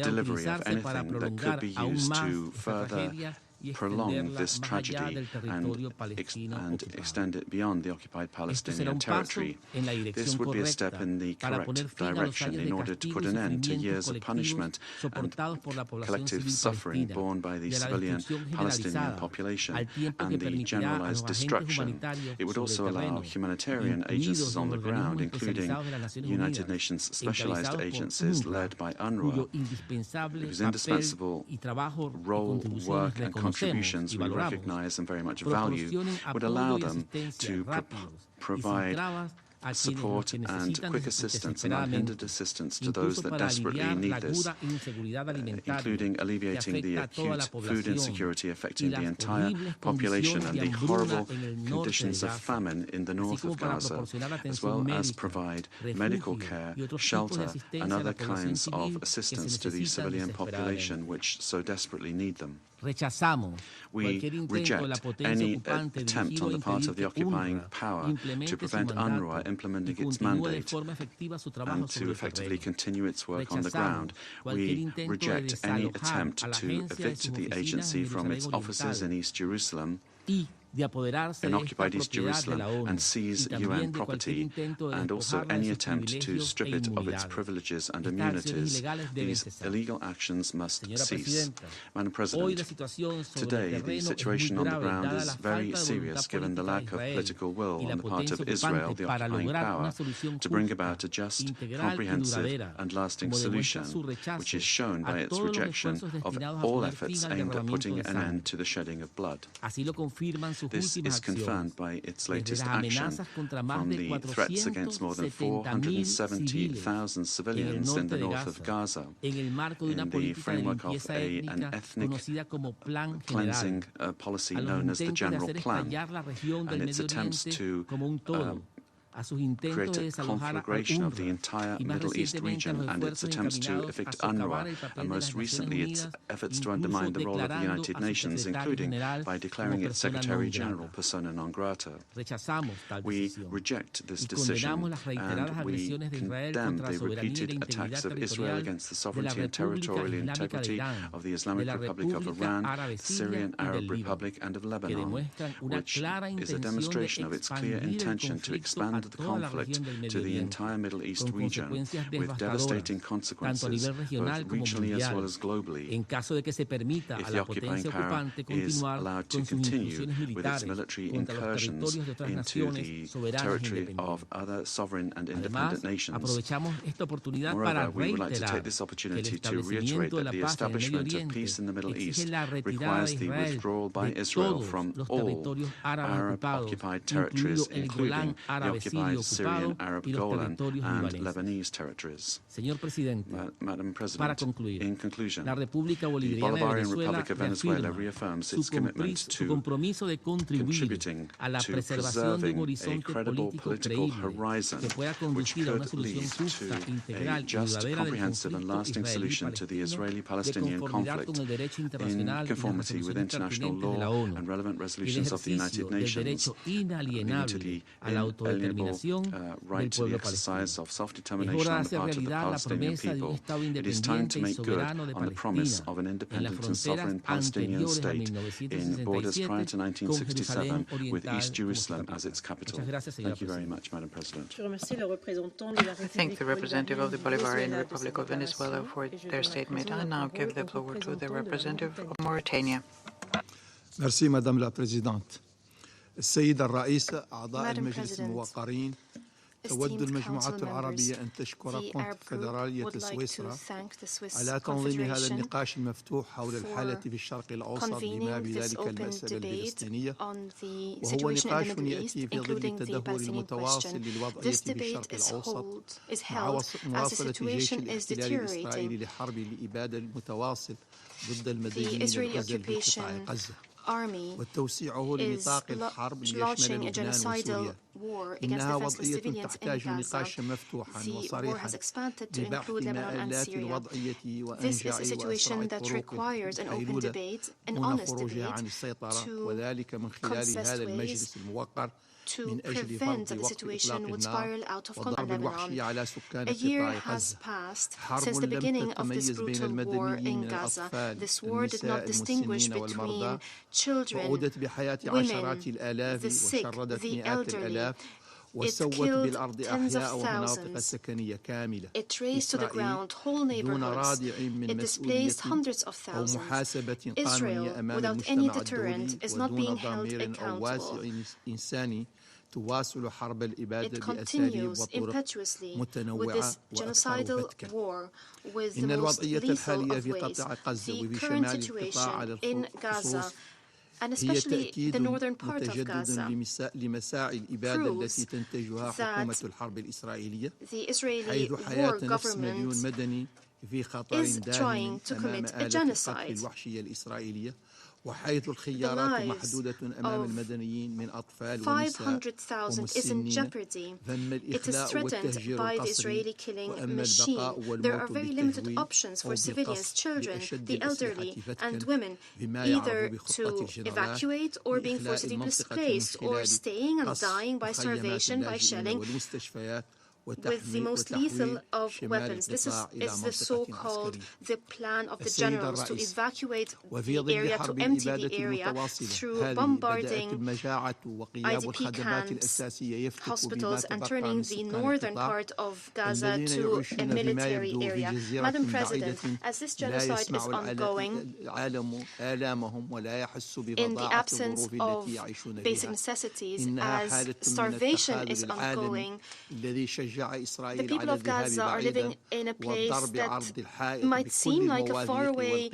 Speaker 18: delivery of anything that could be used to further prolong this tragedy and extend it beyond the occupied Palestinian territory. This would be a step in the correct direction in order to put an end to years of punishment and collective suffering borne by the civilian Palestinian population and the generalized destruction. It would also allow humanitarian agencies on the ground, including United Nations specialized agencies led by UNRWA, whose indispensable role, work and contributions we recognize and very much value, would allow them to provide support and quick assistance and unhindered assistance to those that desperately need this, including alleviating the acute food insecurity affecting the entire population and the horrible conditions of famine in the north of Gaza, as well as provide medical care, shelter, and other kinds of assistance to the civilian population which so desperately need them. We reject any attempt on the part of the occupying power to prevent UNRWA implementing its mandate and to effectively continue its work on the ground. We reject any attempt to evict the agency from its offices in East Jerusalem and occupied East Jerusalem and seize UN property, and also any attempt to strip it of its privileges and immunities. These illegal actions must cease. Madam President, today the situation on the ground is very serious given the lack of political will on the part of Israel, the occupying power, to bring about a just, comprehensive and lasting solution, which is shown by its rejection of all efforts aimed at putting an end to the shedding of blood. This is confirmed by its latest action, from the threats against more than 470,000 civilians in the north of Gaza, in the framework of an ethnic cleansing policy known as the General Plan, and its attempts to create a conflagration of the entire Middle East region, and its attempts to evict UNRWA, and most recently its efforts to undermine the role of the United Nations, including by declaring its Secretary General persona non grata. We reject this decision, and we condemn the repeated attacks of Israel against the sovereignty and territorial integrity of the Islamic Republic of Iran, the Syrian Arab Republic, and of Lebanon, which is a demonstration of its clear intention to expand the conflict to the entire Middle East region, with devastating consequences both regionally as well as globally. If the occupying power is allowed to continue with its military incursions into the territory of other sovereign and independent nations. Moreover, we would like to take this opportunity to reiterate that the establishment of peace in the Middle East requires the withdrawal by Israel from all Arab-occupied territories, including the occupied Syrian Arab Golan and Lebanese territories. Madam President, in conclusion, the Bolivarian Republic of Venezuela reaffirms its commitment to contributing to preserving a credible political horizon which could lead to a just, comprehensive and lasting solution to the Israeli-Palestinian conflict in conformity with international law and relevant resolutions of the United Nations, leading to the inalienable right to the exercise of self-determination on the part of the Palestinian people. It is time to make good on the promise of an independent and sovereign Palestinian state in borders prior to 1967 with East Jerusalem as its capital. Thank you very much, Madam President.
Speaker 6: I thank the representative of the Bolivarian Republic of Venezuela for their statement. I now give the floor to the representative of Mauritania.
Speaker 12: Merci, Madame la Présidente. السيد الرئيس أعضاء المجلس الموقرين تود المجموعة العربية أن تشكر كونفدرالية سويسرا على تنظيم هذا النقاش المفتوح حول الحالة في الشرق الأوسط بما بذلك المسألة الفلسطينية، وهو نقاش يأتي في ظل التدهور المتواصل للوضعية في الشرق الأوسط مع مواصلة جيش الاحتلال الإسرائيلي لحرب الإبادة المتواصل ضد المدنيين الغزة في قطاع غزة وتوسيعه لنطاق الحرب ليشمل لبنان وسوريا. إنها وضعية تحتاج نقاشا مفتوحا وصريحا لبحث مآلات الوضعية وأنجع وأسرع الطرق للحيلولة دون خروجها عن السيطرة، وذلك من خلال هذا المجلس الموقر من أجل فرض وقف إطلاق النار وضرب الوحشي على سكان قطاع غزة. حرب لم تتميز بين المدنيين من الأطفال، النساء المسنين والمرضى، وأودت بحياة عشرات الآلاف وشردت مئات الآلاف وسوت بالأرض أحياء ومناطق سكنية كاملة. إسرائيل دون رادع من مسؤولية أو محاسبة قانونية أمام المجتمع الدولي ودون ضمير أو واسع إنساني تواصل حرب الإبادة بأساليب وطرق متنوعة وأكثر فتكا. إن الوضعية الحالية في قطاع غزة وفي شمال القطاع على الخصوص هي تأكيد متجدد لمساعي الإبادة التي تنتجها حكومة الحرب الإسرائيلية، حيث حياة نفس مليون مدني في خطر داهم أمام آلة القتل الوحشية الإسرائيلية، وحيث الخيارات محدودة أمام المدنيين من أطفال ونساء ومسنين، فأما الإخلاء والتهجير القسري وأما البقاء والموت بالتهويل أو بالقصف بأشد الأسلحة فتكا بما يعرف بخطة الجنرال لإخلاء المنطقة من خلال قصف مخيمات اللاجئين والمستشفيات
Speaker 13: with the most lethal of weapons. This is the so-called the plan of the generals to evacuate the area, to empty the area through bombarding IDP camps, hospitals, and turning the northern part of Gaza to a military area. Madam President, as this genocide is ongoing, in the absence of basic necessities, as starvation is ongoing, the people of Gaza are living in a place that might seem like a faraway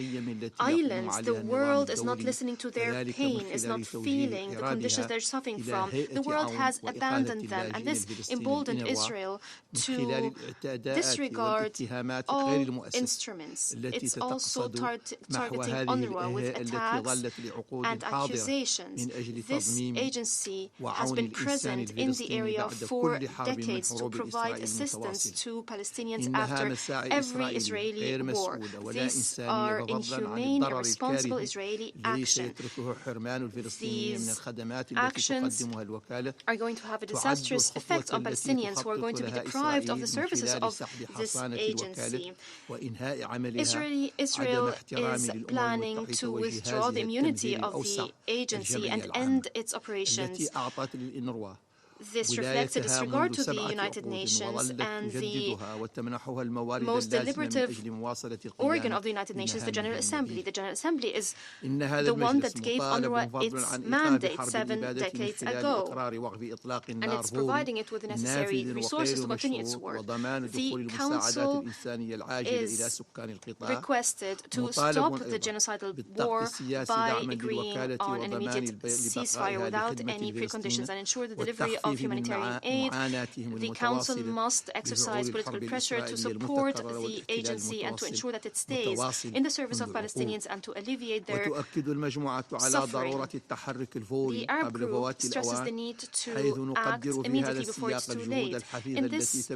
Speaker 13: island. The world is not listening to their pain, is not feeling the conditions they're suffering from. The world has abandoned them, and this emboldened Israel to disregard all instruments. It's also targeting UNRWA with attacks and accusations. This agency has been present in the area for decades to provide assistance to Palestinians after every Israeli war. These are inhumane, irresponsible Israeli actions. These actions are going to have a disastrous effect on Palestinians who are going to be deprived of the services of this agency. Israel is planning to withdraw the immunity of the agency and end its operations. This reflects a disregard to the United Nations and the most deliberative organ of the United Nations, the General Assembly. The General Assembly is the one that gave UNRWA its mandate 7 decades ago, and it's providing it with the necessary resources to continue its work. The Council is requested to stop the genocidal war by agreeing on an immediate ceasefire without any preconditions and ensure the delivery of humanitarian aid. The Council must exercise political pressure to support the agency and to ensure that it stays in the service of Palestinians and to alleviate their suffering. The Arab Group stresses the need to act immediately before it's too late. In this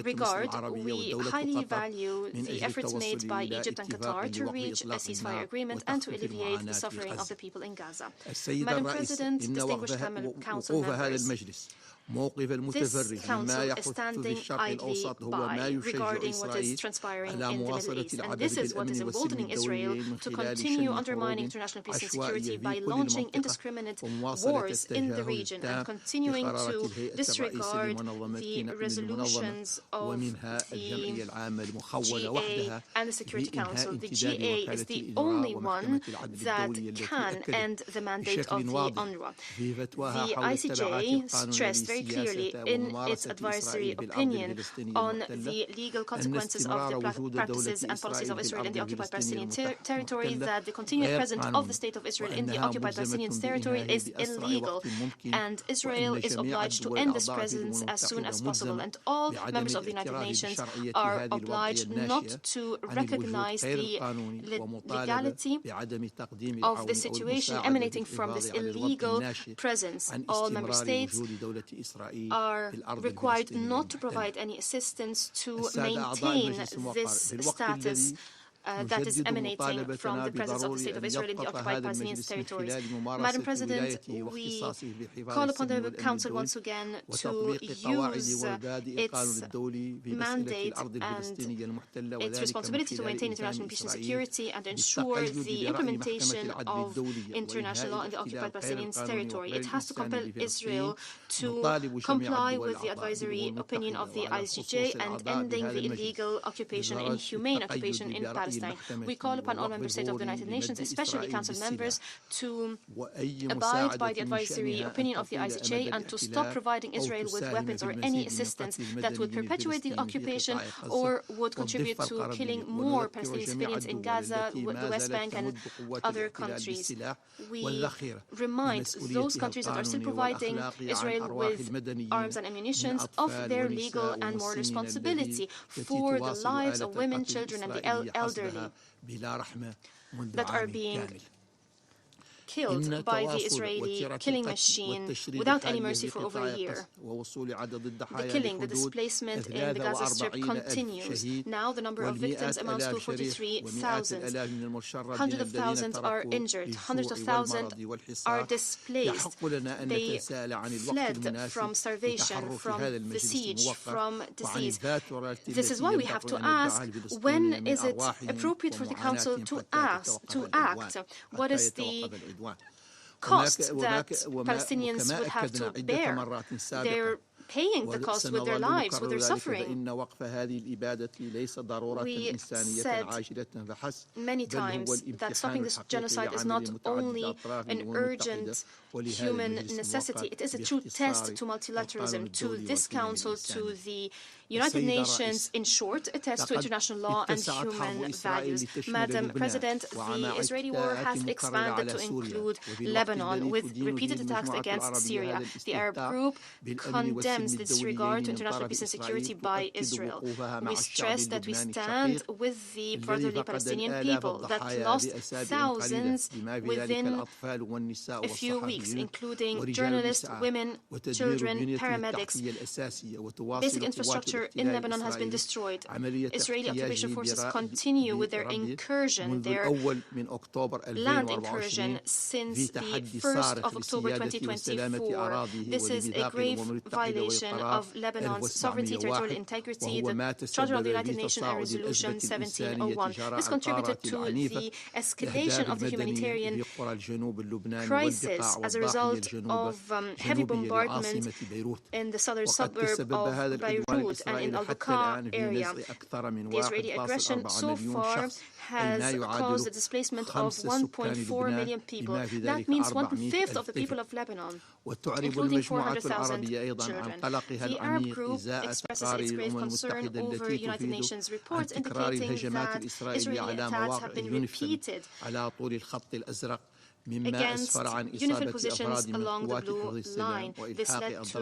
Speaker 13: regard, we highly value the efforts made by Egypt and Qatar to reach a ceasefire agreement and to alleviate the suffering of the people in Gaza. Madam President, distinguished Council members, this Council is standing idly by regarding what is transpiring in the Middle East, and this is what is emboldening Israel to continue undermining international peace and security by launching indiscriminate wars in the region and continuing to disregard the resolutions of the GA and the Security Council. The GA is the only one that can end the mandate of the UNRWA. The ICJ stressed very clearly in its advisory opinion on the legal consequences of the practices and policies of Israel in the occupied Palestinian territory that the continued presence of the State of Israel in the occupied Palestinian territory is illegal, and Israel is obliged to end this presence as soon as possible, and all members of the United Nations are obliged not to recognize the legality of the situation emanating from this illegal presence. All member states are required not to provide any assistance to maintain this status that is emanating from the presence of the State of Israel in the occupied Palestinian territories. Madam President, we call upon the Council once again to use its mandate and its responsibility to maintain international peace and security and ensure the implementation of international law in the occupied Palestinian territory. It has to compel Israel to comply with the advisory opinion of the ICJ and ending the illegal occupation, inhumane occupation in Palestine. We call upon all member states of the United Nations, especially Council members, to abide by the advisory opinion of the ICJ and to stop providing Israel with weapons or any assistance that would perpetuate the occupation or would contribute to killing more Palestinian civilians in Gaza, the West Bank, and other countries. We remind those countries that are still providing Israel with arms and ammunition of their legal and moral responsibility for the lives of women, children, and the elderly that are being killed by the Israeli killing machine without any mercy for over a year. The killing, the displacement in the Gaza Strip continues. Now the number of victims amounts to 43,000. Hundreds of thousands are injured. Hundreds of thousands are displaced. They fled from starvation, from the siege, from disease. This is why we have to ask, when is it appropriate for the Council to act? What is the cost that Palestinians would have to bear? They're paying the cost with their lives, with their suffering. We said many times that stopping this genocide is not only an urgent human necessity, it is a true test to multilateralism, to this Council, to the United Nations, in short, a test to international law and human values. Madam President, the Israeli war has expanded to include Lebanon with repeated attacks against Syria. The Arab group condemns the disregard to international peace and security by Israel. We stress that we stand with the brotherly Palestinian people that lost thousands within a few weeks, including journalists, women, children, paramedics. Basic infrastructure in Lebanon has been destroyed. Israeli occupation forces continue with their incursion, their land incursion, since the 1st of October 2024. This is a grave violation of Lebanon's sovereignty, territorial integrity, the Charter of the United Nations and Resolution 1701. This contributed to the escalation of the humanitarian crisis as a result of heavy bombardment in the southern suburb of Beirut and in Al-Baqa area. The Israeli aggression so far has caused the displacement of 1.4 million people. That means 1/5 of the people of Lebanon, including 400,000 children. The Arab group expresses its grave concern over United Nations reports indicating that Israeli attacks have been repeated against UNIFIL positions along the blue line. This led to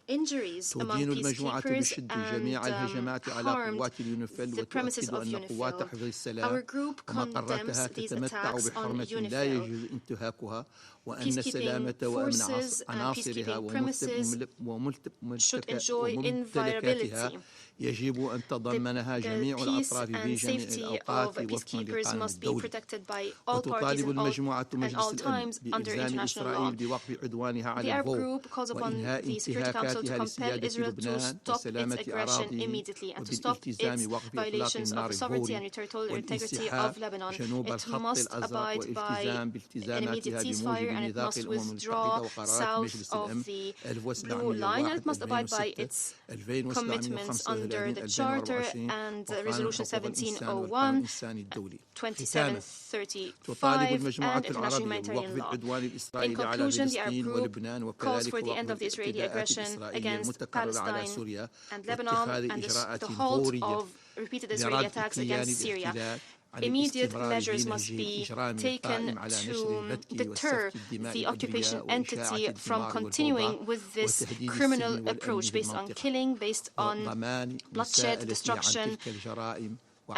Speaker 13: injuries among peacekeepers and harmed the premises of UNIFIL. Our group condemns these attacks on UNIFIL. Peacekeeping forces and peacekeeping premises should enjoy inviolability. The peace and safety of peacekeepers must be protected by all parties involved at all times under international law. The Arab group calls upon the Security Council to compel Israel to stop its aggression immediately and to stop its violations of the sovereignty and territorial integrity of Lebanon. It must abide by an immediate ceasefire, and it must withdraw south of the blue line, and it must abide by its commitments under the Charter and Resolution 1701, 2735, and international humanitarian law. In conclusion, the Arab group calls for the end of the Israeli aggression against Palestine and Lebanon and the halt of repeated Israeli attacks against Syria. Immediate measures must be taken to deter the occupation entity from continuing with this criminal approach based on killing, based on bloodshed, destruction,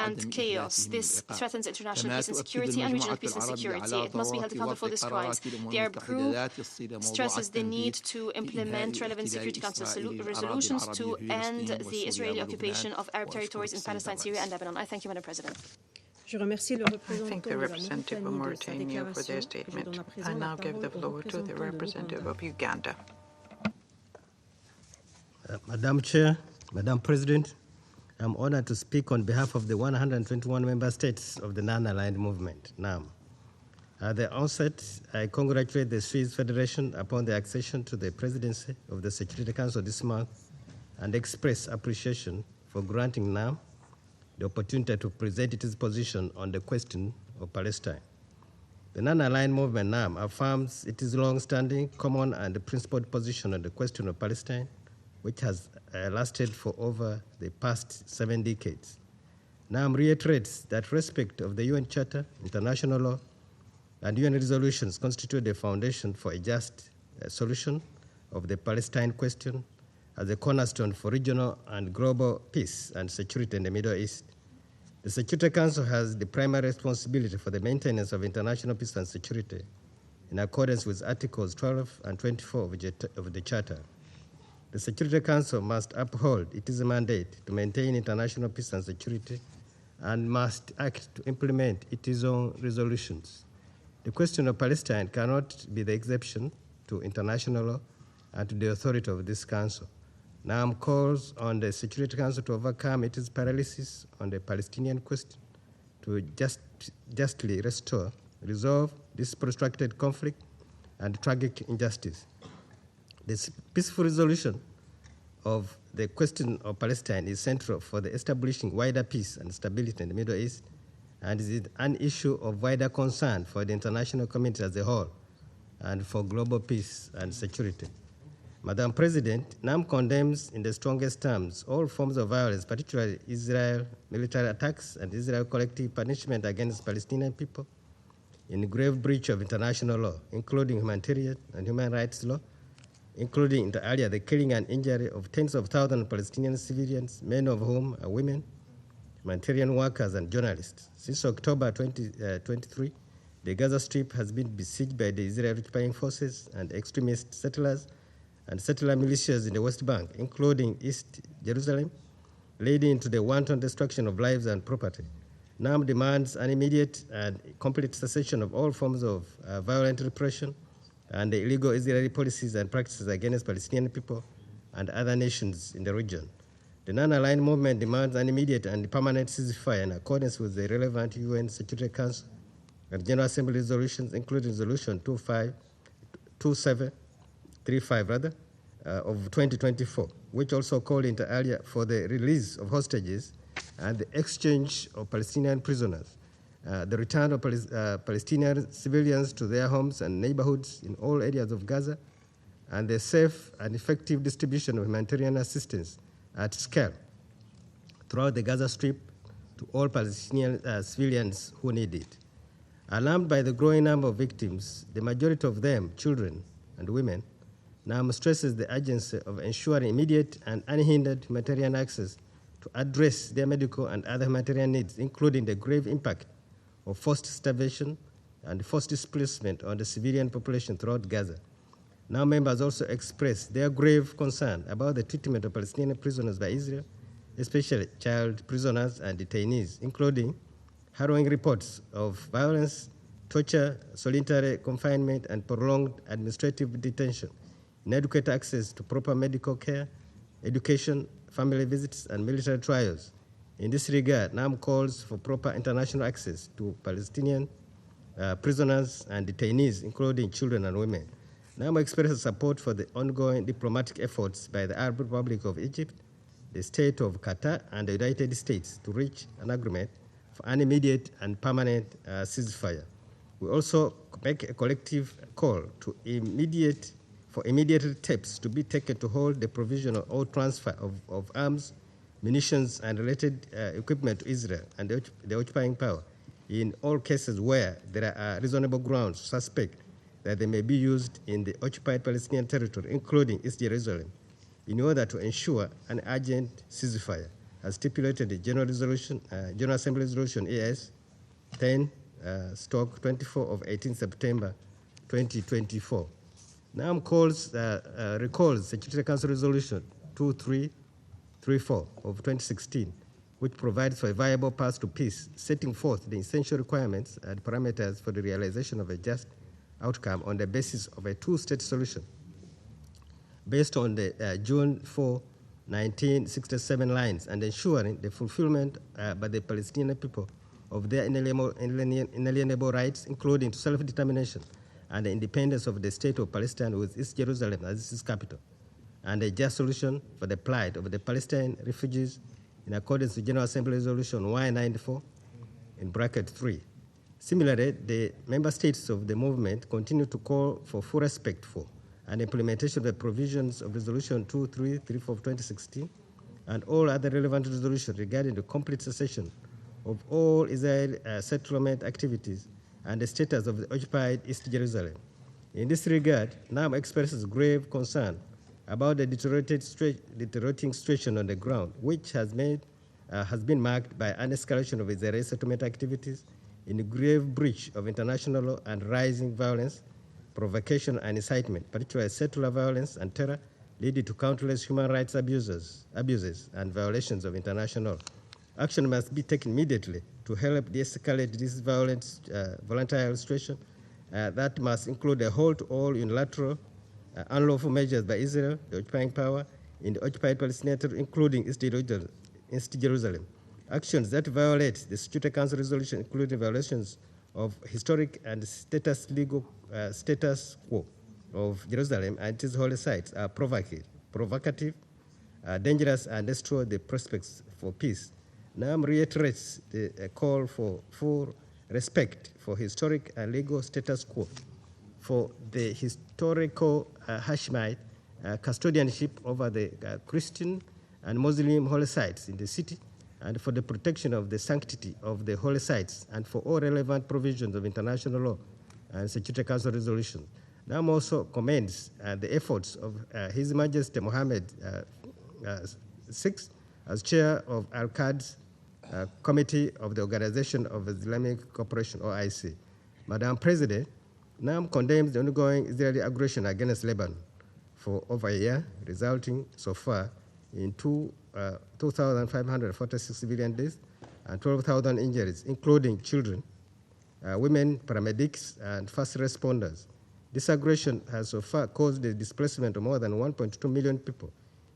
Speaker 13: and chaos. This threatens international peace and security and regional peace and security. It must be held accountable for these crimes. The Arab group stresses the need to implement relevant Security Council resolutions to end the Israeli occupation of Arab territories in Palestine, Syria, and Lebanon. I thank you, Madam President.
Speaker 6: I thank the representative of Mauritania for their statement. I now give the floor to the representative of Uganda.
Speaker 15: Madam Chair, Madam President, I'm honored to speak on behalf of the 121 member states of the non-aligned movement, NAM. At the onset, I congratulate the Swiss Federation upon the accession to the presidency of the Security Council this month and express appreciation for granting NAM the opportunity to present its position on the question of Palestine. The non-aligned movement NAM affirms its long-standing, common, and principled position on the question of Palestine, which has lasted for over the past 7 decades. NAM reiterates that respect of the UN Charter, international law, and UN resolutions constitute the foundation for a just solution of the Palestine question as a cornerstone for regional and global peace and security in the Middle East. The Security Council has the primary responsibility for the maintenance of international peace and security in accordance with Articles 12 and 24 of the Charter. The Security Council must uphold its mandate to maintain international peace and security and must act to implement its own resolutions. The question of Palestine cannot be the exception to international law and to the authority of this Council. NAM calls on the Security Council to overcome its paralysis on the Palestinian question, to justly resolve this protracted conflict and tragic injustice. This peaceful resolution of the question of Palestine is central for the establishing wider peace and stability in the Middle East, and is an issue of wider concern for the international community as a whole and for global peace and security. Madam President, NAM condemns in the strongest terms all forms of violence, particularly Israel military attacks and Israel collective punishment against Palestinian people in grave breach of international law, including humanitarian and human rights law, including inter alia the killing and injury of tens of thousands of Palestinian civilians, many of whom are women, humanitarian workers, and journalists. Since October 2023, the Gaza Strip has been besieged by the Israeli occupying forces and extremist settlers and settler militias in the West Bank, including East Jerusalem, leading to the wanton destruction of lives and property. NAM demands an immediate and complete cessation of all forms of violent repression and the illegal Israeli policies and practices against Palestinian people and other nations in the region. The non-aligned movement demands an immediate and permanent ceasefire in accordance with the relevant UN Security Council and General Assembly resolutions, including Resolution 2735 of 2024, which also called inter alia for the release of hostages and the exchange of Palestinian prisoners, the return of Palestinian civilians to their homes and neighborhoods in all areas of Gaza, and the safe and effective distribution of humanitarian assistance at scale throughout the Gaza Strip to all Palestinian civilians who need it. Alarmed by the growing number of victims, the majority of them children and women, NAM stresses the urgency of ensuring immediate and unhindered humanitarian access to address their medical and other humanitarian needs, including the grave impact of forced starvation and forced displacement on the civilian population throughout Gaza. NAM members also express their grave concern about the treatment of Palestinian prisoners by Israel, especially child prisoners and detainees, including harrowing reports of violence, torture, solitary confinement, and prolonged administrative detention, inadequate access to proper medical care, education, family visits, and military trials. In this regard, NAM calls for proper international access to Palestinian prisoners and detainees, including children and women. NAM expresses support for the ongoing diplomatic efforts by the Arab Republic of Egypt, the State of Qatar, and the United States to reach an agreement for an immediate and permanent ceasefire. We also make a collective call to immediate steps to be taken to hold the provision or transfer of arms, munitions, and related equipment to Israel and the occupying power in all cases where there are reasonable grounds to suspect that they may be used in the occupied Palestinian territory, including East Jerusalem, in order to ensure an urgent ceasefire, as stipulated in General Assembly Resolution AS 10/24 of 18 September 2024. NAM recalls Security Council Resolution 2334 of 2016, which provides for a viable path to peace, setting forth the essential requirements and parameters for the realization of a just outcome on the basis of a two-state solution based on the June 4, 1967 lines, and ensuring the fulfillment by the Palestinian people of their inalienable rights, including to self-determination and the independence of the state of Palestine with East Jerusalem as its capital, and a just solution for the plight of the Palestinian refugees in accordance with General Assembly Resolution Y94 in bracket 3. Similarly, the member states of the movement continue to call for full respect for and implementation of the provisions of Resolution 2334 of 2016 and all other relevant resolutions regarding the complete cessation of all Israeli settlement activities and the status of the occupied East Jerusalem. In this regard, NAM expresses grave concern about the deteriorating situation on the ground, which has made has been marked by an escalation of Israeli settlement activities in a grave breach of international law and rising violence, provocation, and incitement, particularly settler violence and terror, leading to countless human rights abuses and violations of international law. Action must be taken immediately to help de-escalate this violent, volatile situation. That must include a halt to all unilateral, unlawful measures by Israel, the occupying power, in the occupied Palestinian territory, including East Jerusalem. Actions that violate the Security Council resolution, including violations of historic and status quo of Jerusalem and its holy sites, are provocative, dangerous, and destroy the prospects for peace. NAM reiterates the call for full respect for historic and legal status quo, for the historical Hashemite custodianship over the Christian and Muslim holy sites in the city, and for the protection of the sanctity of the holy sites, and for all relevant provisions of international law and Security Council resolutions. NAM also commends the efforts of His Majesty Mohammed VI as chair of Al-Qad's Committee of the Organization of Islamic Cooperation, OIC. Madam President, NAM condemns the ongoing Israeli aggression against Lebanon for over a year, resulting so far in 2,546 civilian deaths and 12,000 injuries, including children, women, paramedics, and first responders. This aggression has so far caused the displacement of more than 1.2 million people,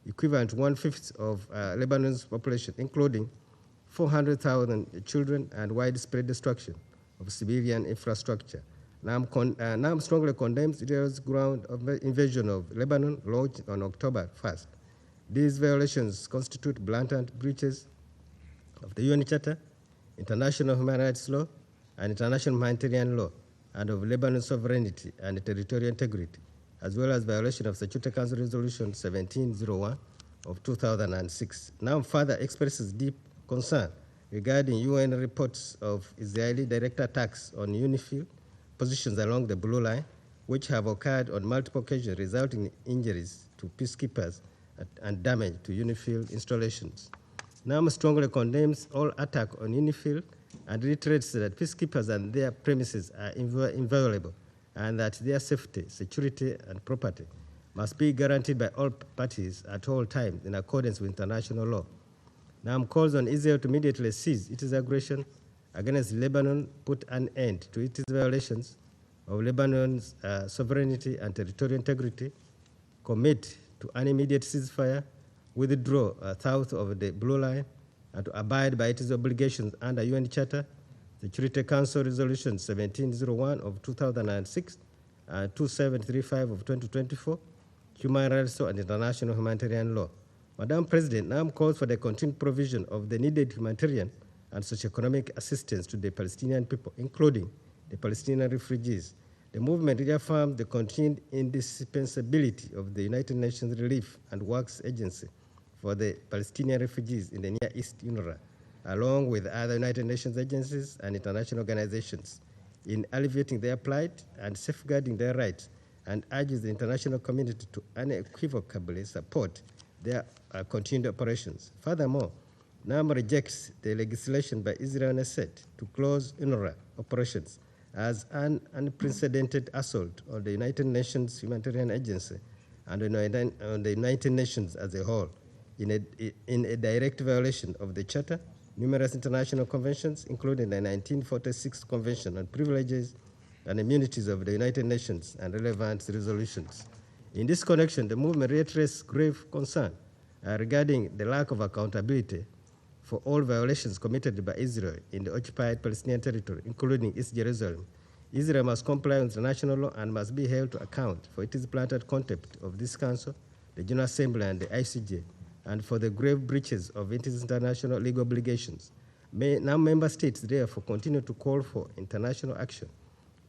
Speaker 15: equivalent to 1/5 of Lebanon's population, including 400,000 children, and widespread destruction of civilian infrastructure. NAM strongly condemns Israel's ground invasion of Lebanon launched on October 1st. These violations constitute blatant breaches of the UN Charter, international human rights law, and international humanitarian law, and of Lebanon's sovereignty and territorial integrity, as well as violation of Security Council Resolution 1701 of 2006. NAM further expresses deep concern regarding UN reports of Israeli direct attacks on UNIFIL positions along the Blue Line, which have occurred on multiple occasions, resulting in injuries to peacekeepers and damage to UNIFIL installations. NAM strongly condemns all attack on UNIFIL and reiterates that peacekeepers and their premises are inviolable, and that their safety, security, and property must be guaranteed by all parties at all times in accordance with international law. NAM calls on Israel to immediately cease its aggression against Lebanon, put an end to its violations of Lebanon's sovereignty and territorial integrity, commit to an immediate ceasefire, withdraw south of the Blue Line, and to abide by its obligations under UN Charter, Security Council Resolution 1701 of 2006, and 2735 of 2024, human rights law and international humanitarian law. Madam President, NAM calls for the continued provision of the needed humanitarian and socio-economic assistance to the Palestinian people, including the Palestinian refugees. The movement reaffirms the continued indispensability of the United Nations Relief and Works Agency for the Palestinian refugees in the Near East, UNRWA, along with other United Nations agencies and international organizations, in alleviating their plight and safeguarding their rights, and urges the international community to unequivocally support their continued operations. Furthermore, NAM rejects the legislation by Israel and Assad to close UNRWA operations as an unprecedented assault on the United Nations Humanitarian Agency and on the United Nations as a whole, in a direct violation of the Charter, numerous international conventions, including the 1946 Convention on Privileges and Immunities of the United Nations and relevant resolutions. In this connection, the movement reiterates grave concern regarding the lack of accountability for all violations committed by Israel in the occupied Palestinian territory, including East Jerusalem. Israel must comply with international law and must be held to account for its blatant contempt of this Council, the General Assembly, and the ICJ, and for the grave breaches of its international legal obligations. Now member states therefore continue to call for international action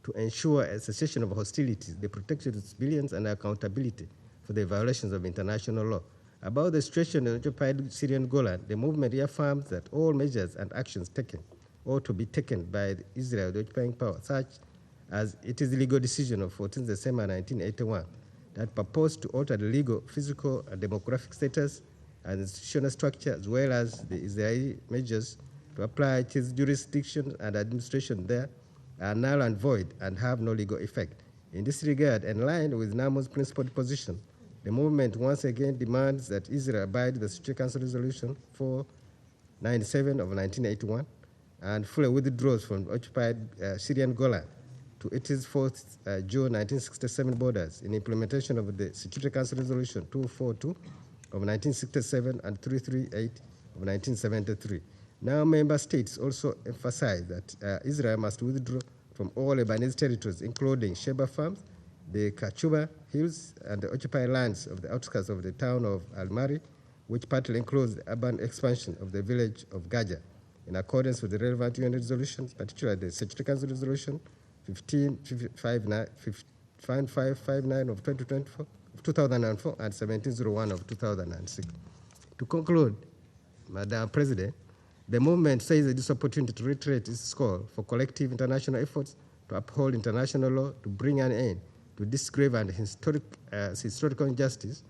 Speaker 15: to ensure a cessation of hostilities, the protection of civilians, and accountability for the violations of international law. About the situation in occupied Syrian Golan, the movement reaffirms that all measures and actions taken ought to be taken by Israel, the occupying power, such as it is the legal decision of 14 December 1981 that proposed to alter the legal, physical, and demographic status and institutional structure, as well as the Israeli measures to apply its jurisdiction and administration there, are null and void and have no legal effect. In this regard, in line with NAMO's principled position, the movement once again demands that Israel abide the Security Council Resolution 497 of 1981 and fully withdraws from occupied Syrian Golan to its 4th June 1967 borders in implementation of the Security Council Resolution 242 of 1967 and 338 of 1973. Now, member states also emphasize that Israel must withdraw from all Lebanese territories, including Sheba Farms, the Kachuba Hills, and the occupied lands of the outskirts of the town of Al-Mari, which partly includes the urban expansion of the village of Gaja, in accordance with the relevant UN resolutions, particularly the Security Council Resolution 5559 of 2004 and 1701 of 2006. To conclude, Madam President, the movement seizes this opportunity to reiterate its call for collective international efforts to uphold international law to bring an end to this grave and historical injustice.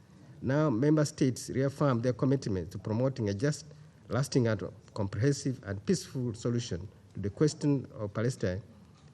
Speaker 15: Now, member states reaffirm their commitment to promoting a just, lasting, and comprehensive and peaceful solution to the question of Palestine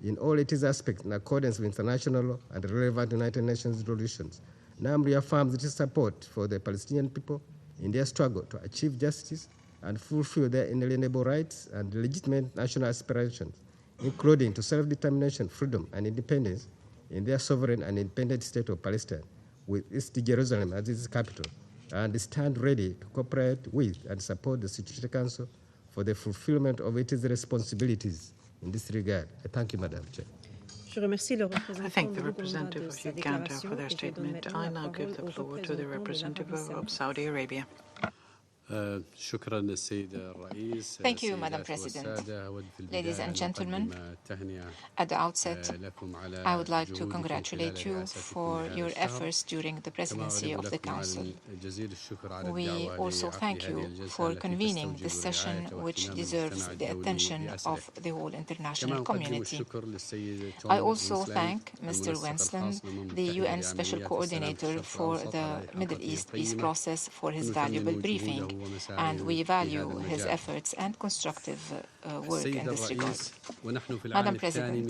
Speaker 15: in all its aspects in accordance with international law and the relevant United Nations resolutions. NAM reaffirms its support for the Palestinian people in their struggle to achieve justice and fulfill their inalienable rights and legitimate national aspirations, including to self-determination, freedom, and independence in their sovereign and independent state of Palestine, with East Jerusalem as its capital, and stand ready to cooperate with and support the Security Council for the fulfillment of its responsibilities in this regard. I thank you, Madam Chair.
Speaker 6: I thank the representative of Uganda for their statement. I now give the floor to the representative of Saudi Arabia.
Speaker 10: Thank you, Madam President. Ladies and gentlemen, at the outset, I would like to congratulate you for your efforts during the presidency of the Council. We also thank you for convening this session, which deserves the attention of the whole international community. I also thank Mr. Wensland, the UN Special Coordinator for the Middle East peace process, for his valuable briefing, and we value his efforts and constructive work in this regard. Madam President,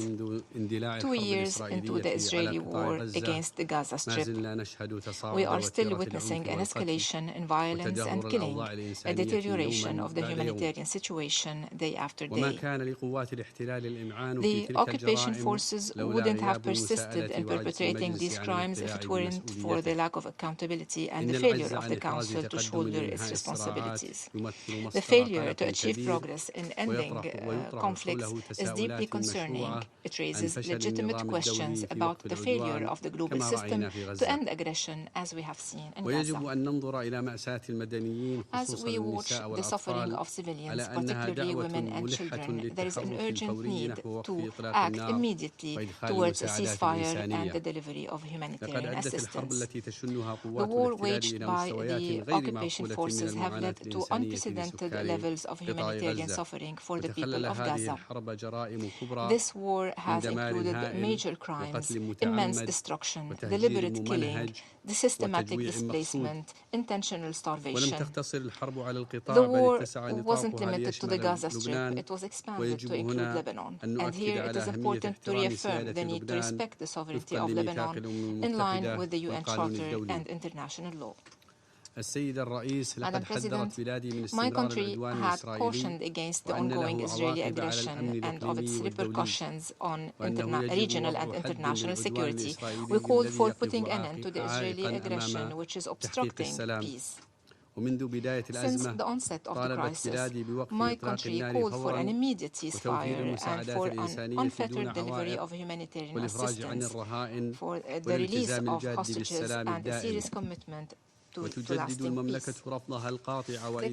Speaker 10: 2 years into the Israeli war against the Gaza Strip, we are still witnessing an escalation in violence and killing, a deterioration of the humanitarian situation day after day. The occupation forces wouldn't have persisted in perpetrating these crimes if it weren't for the lack of accountability and the failure of the Council to shoulder its responsibilities. The failure to achieve progress in ending conflicts is deeply concerning. It raises legitimate questions about the failure of the global system to end aggression, as we have seen in Gaza. As we watch the suffering of civilians, particularly women and children, there is an urgent need to act immediately towards a ceasefire and the delivery of humanitarian assistance. The war waged by the occupation forces have led to unprecedented levels of humanitarian suffering for the people of Gaza. This war has included major crimes, immense destruction, deliberate killing, the systematic displacement, intentional starvation. The war wasn't limited to the Gaza Strip, it was expanded to include Lebanon. And here it is important to reaffirm the need to respect the sovereignty of Lebanon in line with the UN Charter and international law. Madam President, my country had cautioned against the ongoing Israeli aggression and of its repercussions on regional and international security. We called for putting an end to the Israeli aggression, which is obstructing peace. Since the onset of the crisis, my country called for an immediate ceasefire and for an unfettered delivery of humanitarian assistance, for the release of hostages and a serious commitment to lasting peace. The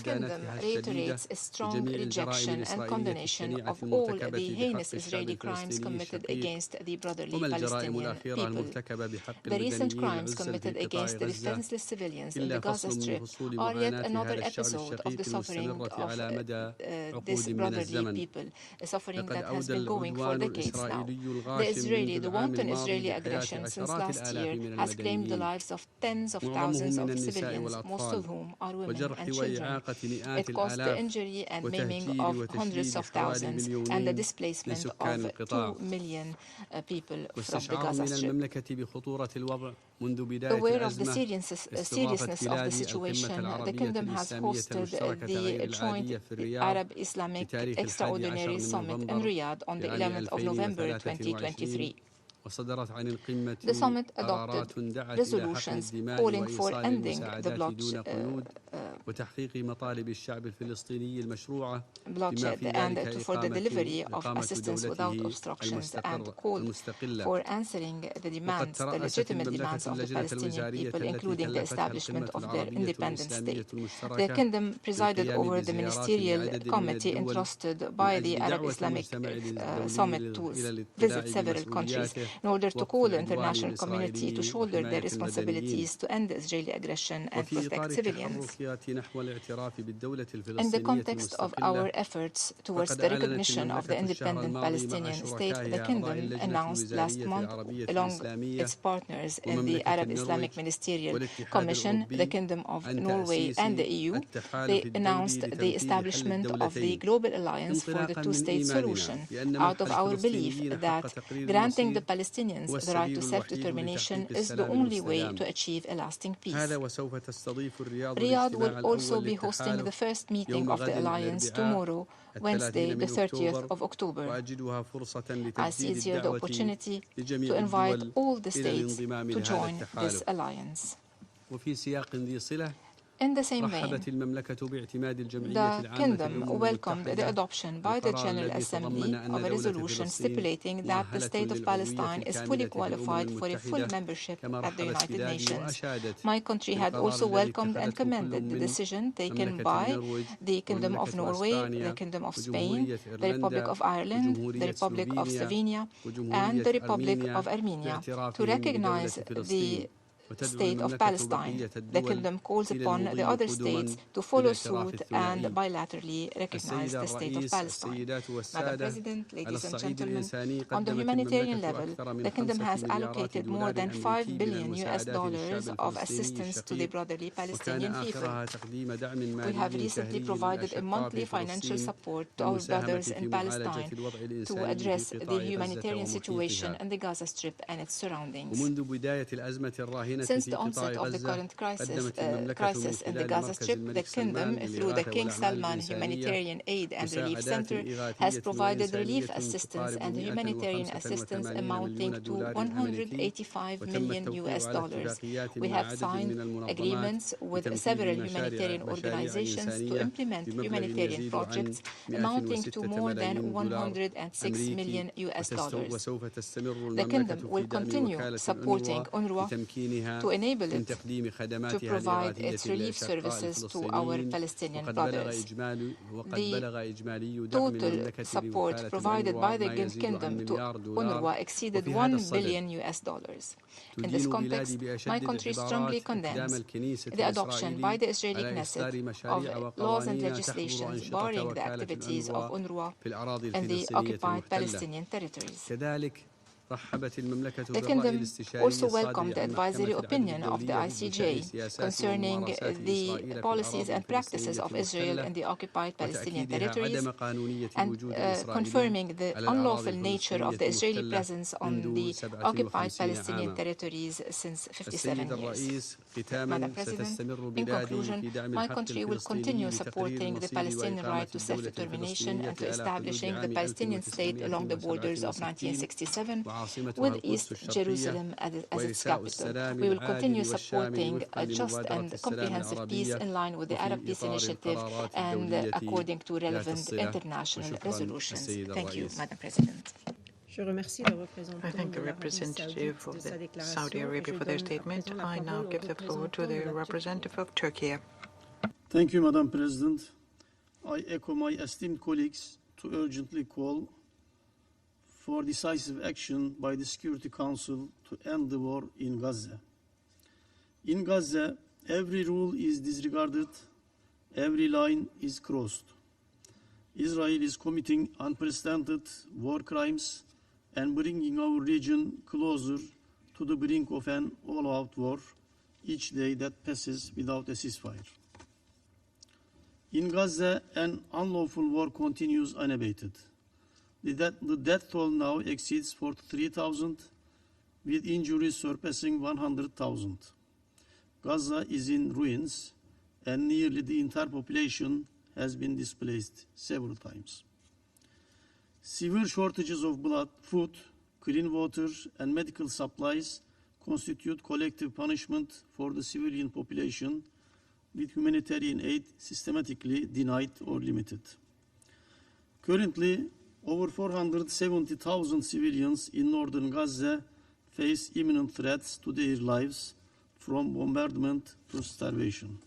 Speaker 10: Kingdom reiterates a strong rejection and condemnation of all the heinous Israeli crimes committed against the brotherly Palestinian people. The recent crimes committed against the defenseless civilians in the Gaza Strip are yet another episode of the suffering of this brotherly people, a suffering that has been going for decades now. The wanton Israeli aggression since last year has claimed the lives of tens of thousands of civilians civilians, most of whom are women and children. It caused the injury and maiming of hundreds of thousands and the displacement of 2 million people from the Gaza Strip. Aware of the seriousness of the situation, the Kingdom has hosted the Joint Arab-Islamic Extraordinary Summit in Riyadh on the 11th of November 2023. The summit adopted resolutions calling for ending the bloodshed and for the delivery of assistance without obstructions, and called for answering the legitimate demands of the Palestinian people, including the establishment of their independent state. The Kingdom presided over the ministerial committee entrusted by the Arab Islamic Summit to visit several countries in order to call the international community to shoulder their responsibilities to end the Israeli aggression and protect civilians. In the context of our efforts towards the recognition of the independent Palestinian state, the Kingdom announced last month, along its partners in the Arab Islamic Ministerial Commission, the Kingdom of Norway and the EU, they announced the establishment of the Global Alliance for the Two-State Solution, out of our belief that granting the Palestinians the right to self-determination is the only way to achieve a lasting peace. Riyadh will also be hosting the first meeting of the Alliance tomorrow, Wednesday, the 30th of October. I seize here the opportunity to invite all the states to join this alliance. In the same vein, the Kingdom welcomed the adoption by the General Assembly of a resolution stipulating that the State of Palestine is fully qualified for a full membership at the United Nations. My country had also welcomed and commended the decision taken by the Kingdom of Norway, the Kingdom of Spain, the Republic of Ireland, the Republic of Slovenia, and the Republic of Armenia to recognize the State of Palestine. The Kingdom calls upon the other states to follow suit and bilaterally recognize the State of Palestine. Madam President, ladies and gentlemen, on the humanitarian level, the Kingdom has allocated more than $5 billion of assistance to the brotherly Palestinian people. We have recently provided a monthly financial support to our brothers in Palestine to address the humanitarian situation in the Gaza Strip and its surroundings. Since the onset of the current crisis in the Gaza Strip, the Kingdom, through the King Salman Humanitarian Aid and Relief Center, has provided relief assistance and humanitarian assistance amounting to $185 million. We have signed agreements with several humanitarian organizations to implement humanitarian projects amounting to more than $106 million. The Kingdom will continue supporting UNRWA to enable it to provide its relief services to our Palestinian brothers. The total support provided by the Kingdom to UNRWA exceeded $1 billion. In this context, my country strongly condemns the adoption by the Israeli Knesset of laws and legislations barring the activities of UNRWA in the occupied Palestinian territories. The Kingdom also welcomed the advisory opinion of the ICJ concerning the policies and practices of Israel in the occupied Palestinian territories and confirming the unlawful nature of the Israeli presence on the occupied Palestinian territories since 57 years. Madam President, in conclusion, my country will continue supporting the Palestinian right to self-determination and to establishing the Palestinian state along the borders of 1967 with East Jerusalem as its capital. We will continue supporting a just and comprehensive peace in line with the Arab Peace Initiative and according to relevant international resolutions. Thank you, Madam President.
Speaker 6: I thank the representative of Saudi Arabia for their statement. I now give the floor to the representative of Turkey.
Speaker 16: Thank you, Madam President. I echo my esteemed colleagues to urgently call for decisive action by the Security Council to end the war in Gaza. In Gaza, every rule is disregarded, every line is crossed. Israel is committing unprecedented war crimes and bringing our region closer to the brink of an all-out war, each day that passes without a ceasefire. In Gaza, an unlawful war continues unabated. The death toll now exceeds 43,000, with injuries surpassing 100,000. Gaza is in ruins, and nearly the entire population has been displaced several times. Severe shortages of blood, food, clean water, and medical supplies constitute collective punishment for the civilian population, with humanitarian aid systematically denied or limited. Currently, over 470,000 civilians in northern Gaza face imminent threats to their lives, from bombardment to starvation.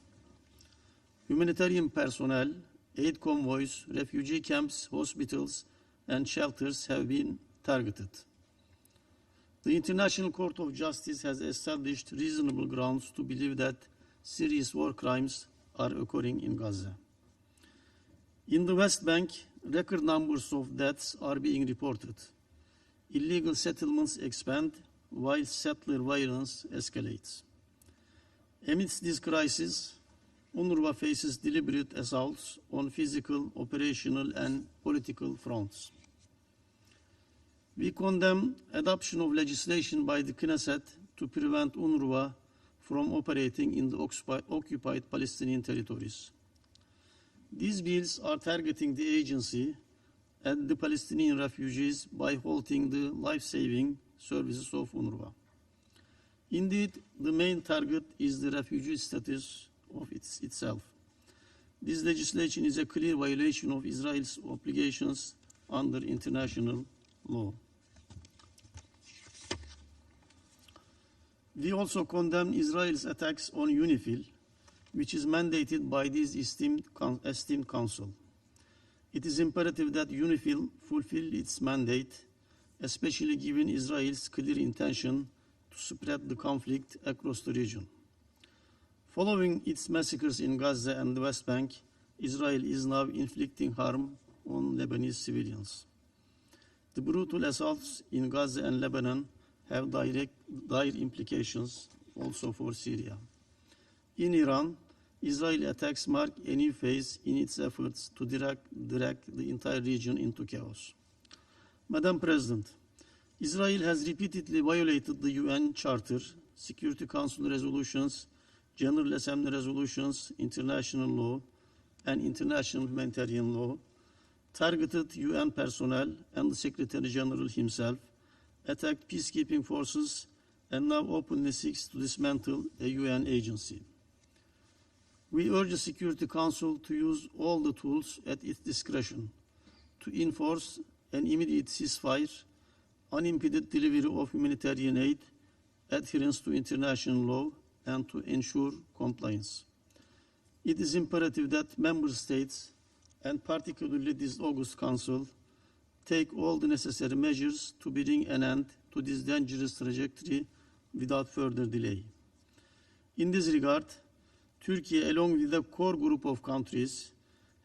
Speaker 16: Humanitarian personnel, aid convoys, refugee camps, hospitals, and shelters have been targeted. The International Court of Justice has established reasonable grounds to believe that serious war crimes are occurring in Gaza. In the West Bank, record numbers of deaths are being reported. Illegal settlements expand while settler violence escalates. Amidst this crisis, UNRWA faces deliberate assaults on physical, operational, and political fronts. We condemn adoption of legislation by the Knesset to prevent UNRWA from operating in the occupied Palestinian territories. These bills are targeting the agency and the Palestinian refugees by halting the life-saving services of UNRWA. Indeed, the main target is the refugee status of itself. This legislation is a clear violation of Israel's obligations under international law. We also condemn Israel's attacks on UNIFIL, which is mandated by this esteemed council. It is imperative that UNIFIL fulfill its mandate, especially given Israel's clear intention to spread the conflict across the region. Following its massacres in Gaza and the West Bank, Israel is now inflicting harm on Lebanese civilians. The brutal assaults in Gaza and Lebanon have dire implications also for Syria. In Iran, Israeli attacks mark a new phase in its efforts to drag the entire region into chaos. Madam President, Israel has repeatedly violated the UN Charter, Security Council resolutions, General Assembly resolutions, international law, and international humanitarian law, targeted UN personnel and the Secretary General himself, attacked peacekeeping forces, and now openly seeks to dismantle a UN agency. We urge the Security Council to use all the tools at its discretion to enforce an immediate ceasefire, unimpeded delivery of humanitarian aid, adherence to international law, and to ensure compliance. It is imperative that member states, and particularly this August Council, take all the necessary measures to bring an end to this dangerous trajectory without further delay. In this regard, Turkey, along with a core group of countries,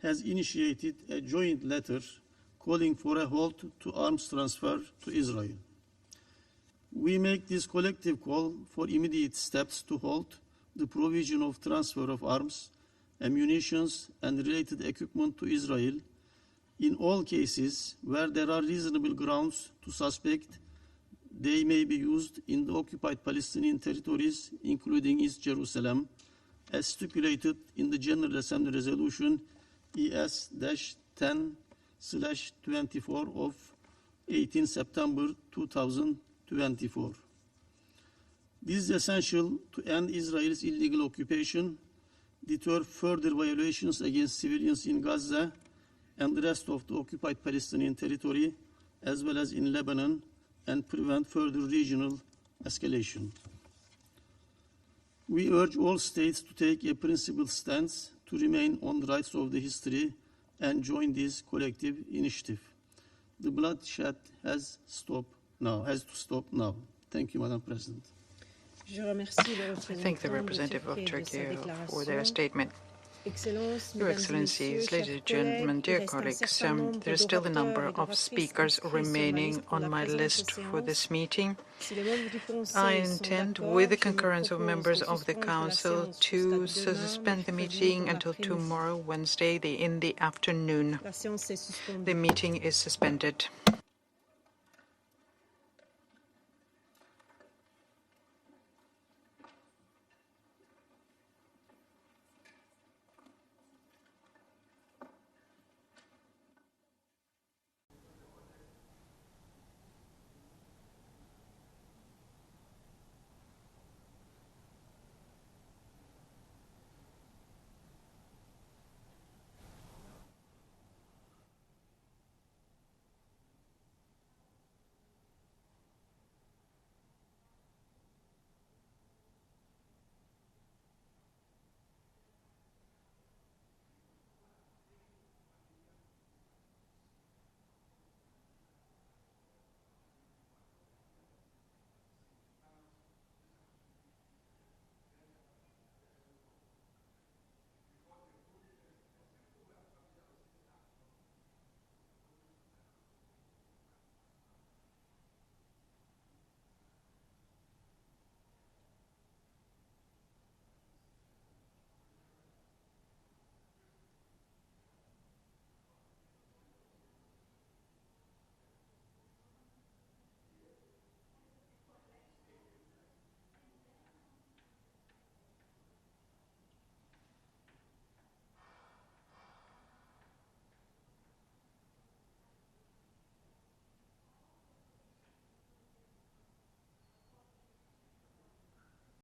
Speaker 16: has initiated a joint letter calling for a halt to arms transfer to Israel. We make this collective call for immediate steps to halt the provision of transfer of arms, ammunition, and related equipment to Israel in all cases where there are reasonable grounds to suspect they may be used in the occupied Palestinian territories, including East Jerusalem, as stipulated in the General Assembly Resolution ES-10/24 of 18 September 2024. This is essential to end Israel's illegal occupation, deter further violations against civilians in Gaza and the rest of the occupied Palestinian territory, as well as in Lebanon, and prevent further regional escalation. We urge all states to take a principled stance to remain on the rights of the history and join this collective initiative. The bloodshed has to stop now. Thank you, Madam President.
Speaker 6: I thank the representative of Turkey for their statement. Your Excellencies, ladies and gentlemen, dear colleagues, there is still a number of speakers remaining on my list for this meeting. I intend, with the concurrence of members of the Council, to suspend the meeting until tomorrow, Wednesday, in the afternoon. The meeting is suspended.